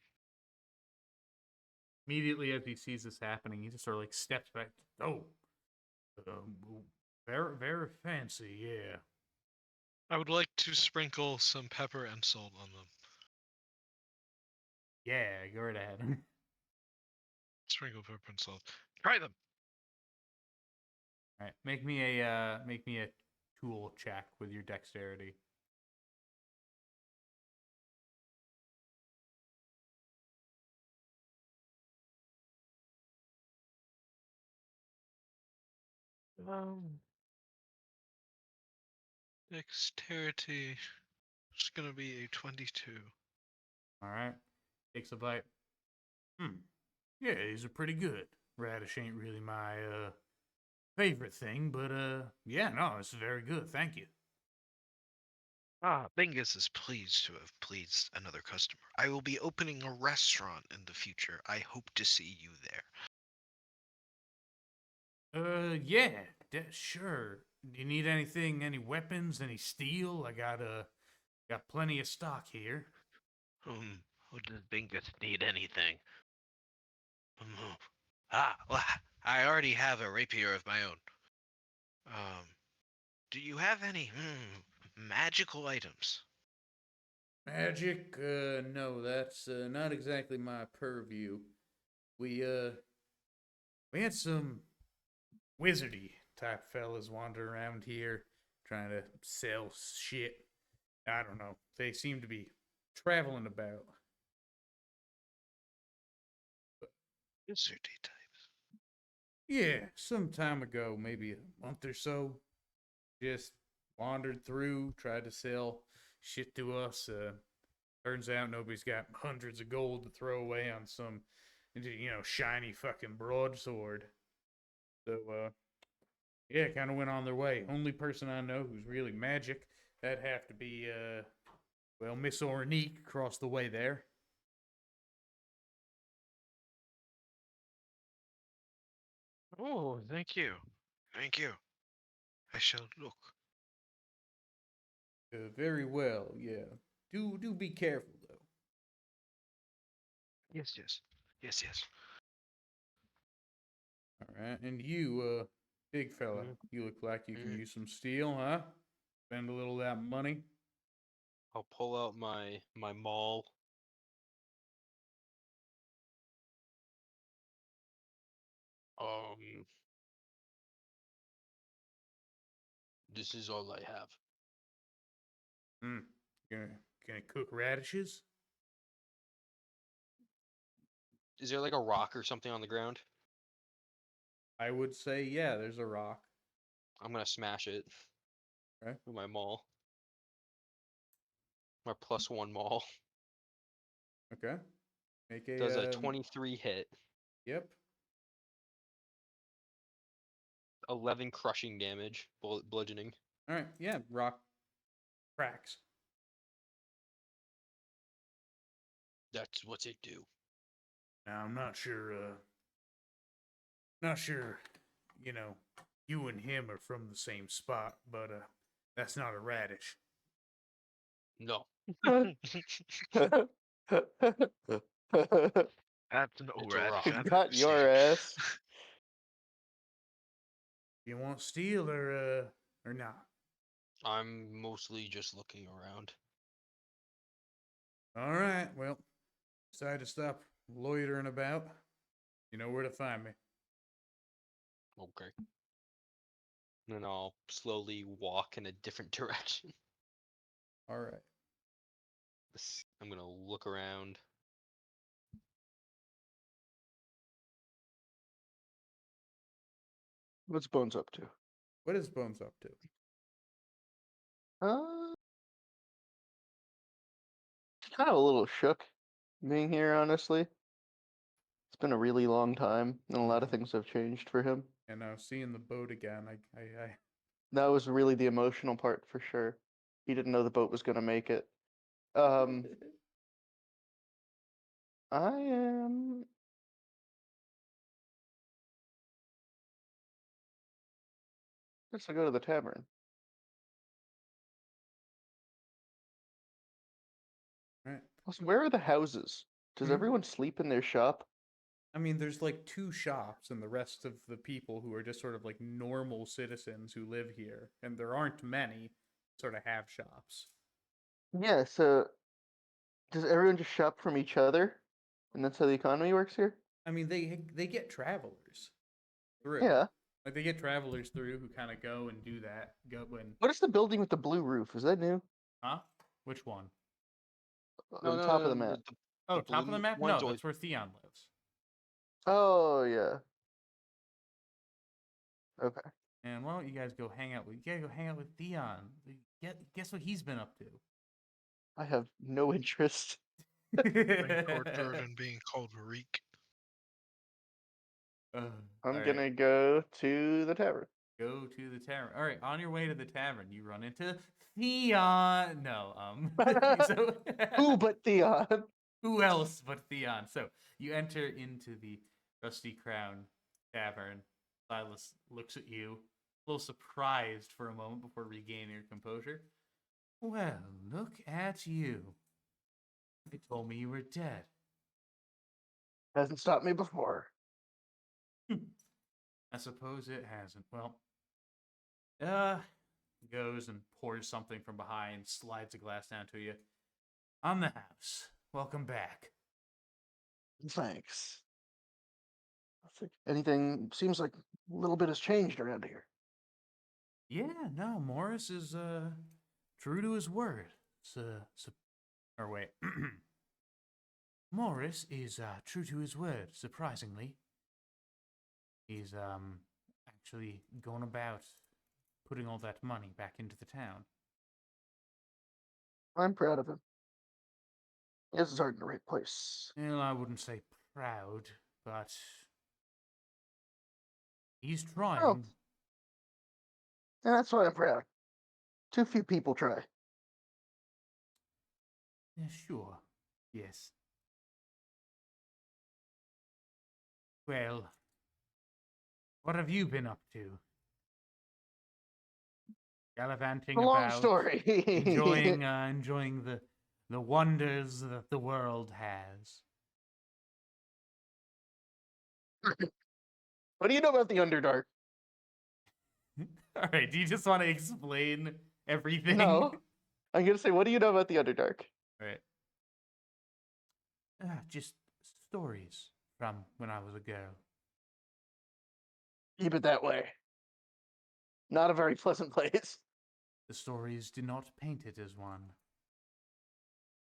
Immediately as he sees this happening, he just sort of like steps back. Oh, very, very fancy, yeah.
I would like to sprinkle some pepper and salt on them.
Yeah, go right ahead.
Sprinkle pepper and salt. Try them.
All right, make me a tool check with your dexterity.
Dexterity. It's gonna be a 22.
All right, takes a bite. Yeah, these are pretty good. Radish ain't really my favorite thing, but yeah, no, it's very good. Thank you.
Ah, Bingus is pleased to have pleased another customer. I will be opening a restaurant in the future. I hope to see you there.
Yeah, sure. Do you need anything? Any weapons? Any steel? I got plenty of stock here.
Who does Bingus need anything? Well, I already have a rapier of my own. Do you have any magical items?
Magic? No, that's not exactly my purview. We had some wizardy type fellas wander around here trying to sell shit. I don't know. They seem to be traveling about.
Wizardy types.
Yeah, some time ago, maybe a month or so, just wandered through, tried to sell shit to us. Turns out nobody's got hundreds of gold to throw away on some, shiny fucking broadsword. So, yeah, kind of went on their way. Only person I know who's really magic, that'd have to be, well, Miss Ornique across the way there.
Oh, thank you. Thank you. I shall look.
Very well, yeah. Do be careful though.
Yes, yes. Yes, yes.
All right, and you, big fella, you look like you can
Mhm.
use some steel, huh? Spend a little of that money.
I'll pull out my maul. Um, this is all I have.
Hmm. Gonna cook radishes?
Is there like a rock or something on the ground?
I would say, yeah. There's a rock.
I'm gonna smash it
Okay.
with my maul. My +1 maul
Okay. Make a.
does a 23 hit,
Yep.
11 crushing damage, bludgeoning.
All right. Yeah. Rock cracks.
That's what's it do.
Now I'm not sure. Not sure. You know, you and him are from the same spot, but that's not a radish.
No.
That's no
It's a
rat.
rock.
I've
Got
ever
your
seen.
ass.
You want steel or not?
I'm mostly just looking around.
All right. Well, decide to stop loitering about. You know where to find me.
Okay. Then I'll slowly walk in a different direction.
All right.
I'm gonna look around.
What's Bones up to?
What is Bones up to?
Kind of a little shook being here, honestly. It's been a really long time, and a lot of
Yeah.
things have changed for him.
And now seeing the boat again, I
That was really the emotional part for sure. He didn't know the boat was gonna make it. I am. Guess I'll go to the tavern.
right.
Also, where are the houses? Does
Hmm?
everyone sleep in their shop?
I mean, there's like 2 shops, and the rest of the people who are just sort of like normal citizens who live here, and there aren't many, sort of have shops.
Yeah, so does everyone just shop from each other? And that's how the economy works here?
I mean, they get travelers through.
Yeah.
Like they get travelers through who kind of go and do that. Go when,
What is the building with the blue roof? Is that new?
huh? Which one?
On the top of the map.
Oh, top of the
blue
map?
one's
No,
always-
that's where Theon lives.
Oh, yeah. Okay.
And why don't you guys go hang out with? You gotta go hang out with Theon. Guess what he's been up to?
I have no interest.
Being tortured and being called Reek.
I'm
Alright,
gonna go to the tavern.
go to the tavern. All right, on your way to the tavern, you run into Theon. No, so
Who but Theon?
who else but Theon? So you enter into the Rusty Crown Tavern. Silas looks at you, a little surprised for a moment before regaining your composure. Well, look at you. They told me you were dead.
Hasn't stopped me before.
I suppose it hasn't. Well, goes and pours something from behind, slides a glass down to you. On the house. Welcome back.
Thanks. Anything seems like a little bit has changed around here.
Yeah, no, Morris is true to his word. Or wait. Morris is true to his word, surprisingly. He's actually gone about putting all that money back into the town.
I'm proud of him. He has his heart in the right place.
Well, I wouldn't say proud, but he's trying.
And that's why I'm proud. Too few people try.
Yeah, sure. Yes. Well, what have you been up to? Gallivanting
A long
about,
story.
enjoying the wonders that the world has.
What do you know about the Underdark?
All right, do you just want to explain everything?
No. I'm gonna say, what do you know about the Underdark?
Right. Just stories from when I was a girl.
Keep it that way. Not a very pleasant place.
The stories do not paint it as one.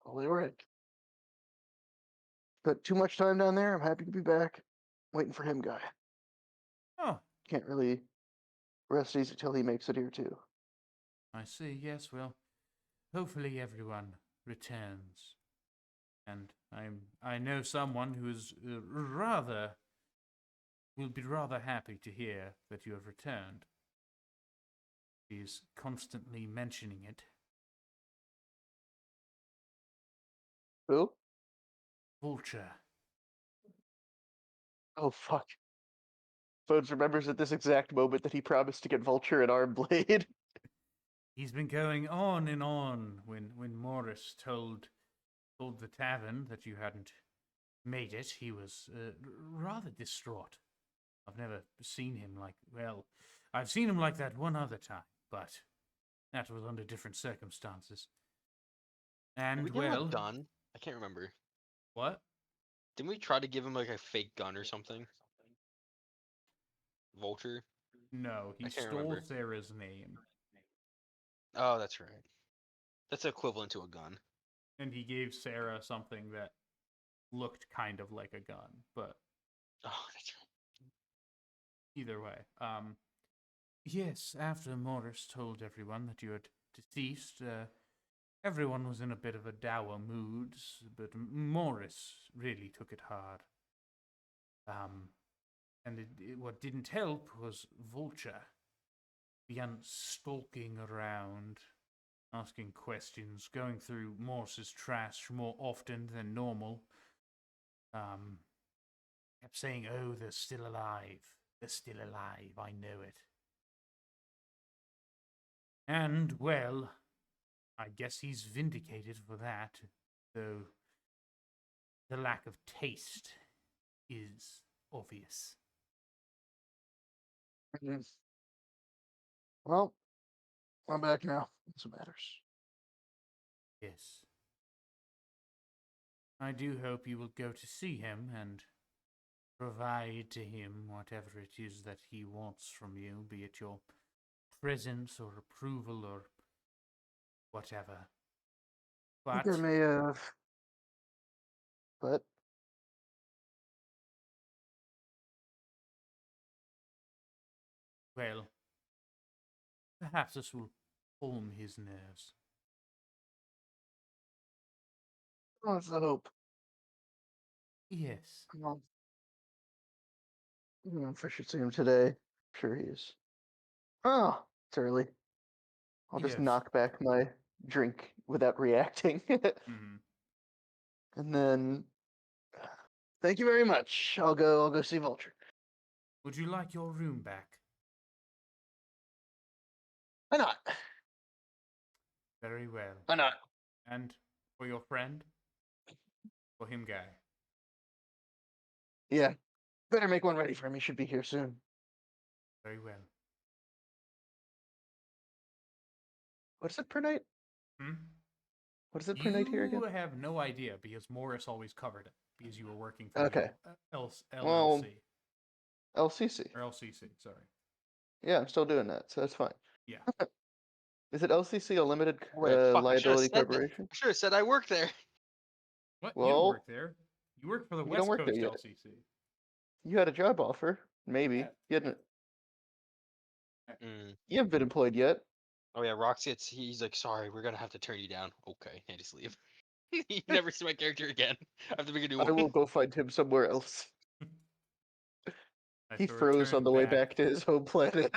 Well, they were. Spent too much time down there. I'm happy to be back. Waiting for him, guy.
Oh,
Can't really rest easy till he makes it here too.
I see. Yes, well, hopefully everyone returns. And I know someone who's will be rather happy to hear that you have returned. He's constantly mentioning it.
Who?
Vulture.
Oh fuck. Bones remembers at this exact moment that he promised to get Vulture an arm blade.
he's been going on and on when Morris told the tavern that you hadn't made it. He was rather distraught. I've never seen him like, well, I've seen him like that one other time, but that was under different circumstances.
Did
And
we give him
well,
a gun? I can't remember.
what?
Didn't we try to give him like a fake gun or something? Vulture?
No, he
I can't
stole
remember.
Sarah's name,
Oh, that's right. That's equivalent to a gun.
and he gave Sarah something that looked kind of like a gun, but
Oh, that's right.
either way. Yes, after Morris told everyone that you had deceased, everyone was in a bit of a dour mood, but Morris really took it hard. And what didn't help was Vulture began stalking around, asking questions, going through Morris's trash more often than normal. Kept saying, "Oh, they're still alive. They're still alive. I know it." And, well, I guess he's vindicated for that, though the lack of taste is obvious.
Mhm. Well, I'm back now. That's what matters.
Yes. I do hope you will go to see him and provide to him whatever it is that he wants from you, be it your presence or approval or whatever.
I
But,
think I may have. But
well, perhaps this will calm his nerves.
that's the hope.
Yes.
Well, I don't know if I should see him today. Sure he is. Oh, it's early. I'll just
Yes.
knock back my drink without reacting.
Mhm.
And then thank you very much. I'll go see Vulture.
Would you like your room back?
Why not?
Very well.
Why not?
And for your friend? For him, guy.
Yeah. Better make one ready for him. He should be here soon.
Very well.
What is it per night?
Hmm?
What is it per night here again?
You have no idea because Morris always covered it because you were working for
Okay.
the LLC
Well, LCC.
or LCC. Sorry.
Yeah, I'm still doing that, so that's fine.
Yeah.
Is it LCC, a limited
Wait, fuck, I should've
liability
said that.
corporation?
I should have said I work there.
What? You don't
Well,
work there. You work for the
you
West
don't work there
Coast
yet.
LCC.
You had a job offer, maybe.
Yeah.
You hadn't.
Mm.
You haven't been employed yet.
Oh yeah, Roxy, he's like, sorry, we're gonna have to turn you down. Okay, and just leave. You never see my character again. I have to make a new
I
one.
will go find him somewhere else.
I
He
shall
froze on
return
the way back to his home planet.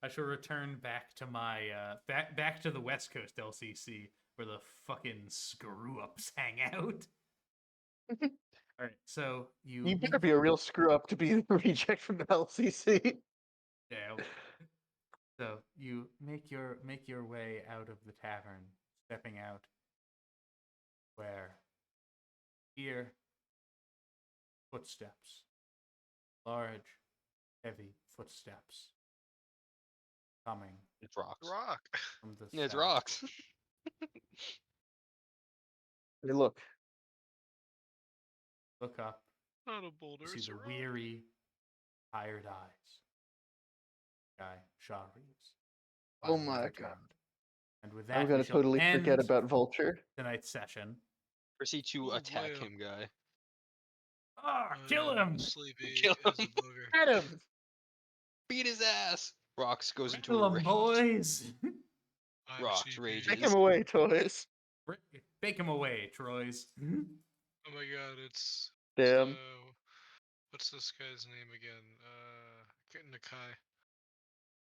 I shall return back to my back to the West Coast LCC where the fucking screw ups hang out. All right, so
You better be a real screw up to be the reject from the LCC.
Yeah. So you make your way out of the tavern, stepping out where here footsteps. Large, heavy footsteps coming
It's rocks.
Rock.
from the
Yeah, it's
south.
rocks.
Hey, look.
Look up,
Not a boulder.
you see
It's a
the
rock.
weary, tired eyes. Guy Shaw Reeves.
Oh
finally
my God.
returned. And with that,
I'm
we
gonna
shall
totally forget
end
about Vulture.
tonight's session.
Proceed to
Ooh,
attack
boy.
him, guy.
Ah,
I
kill
am
him!
Sleepy
Kill
as a
him.
booger.
Get him!
Beat his ass. Rocks goes into
Kill
a
him,
rage.
boys!
I'm
Rocks
sleepy.
rages.
Take him away, toys.
Bake him away, Troyes.
Oh my god, it's
Damn.
what's this guy's name again? Nakai.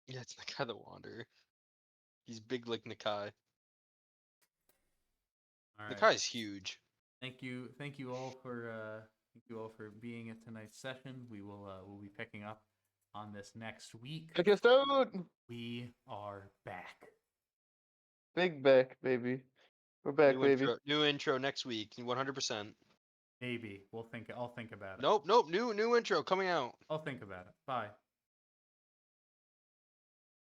Yeah, it's Nakai the Wanderer. He's big like Nakai.
All right.
Nakai's huge.
Thank you all for being at tonight's session. We'll be picking up on this next week.
Check us out.
We are back.
Big back, baby. We're back, baby.
New intro next week. 100%.
Maybe I'll think about it.
Nope. New intro coming out.
I'll think about it. Bye.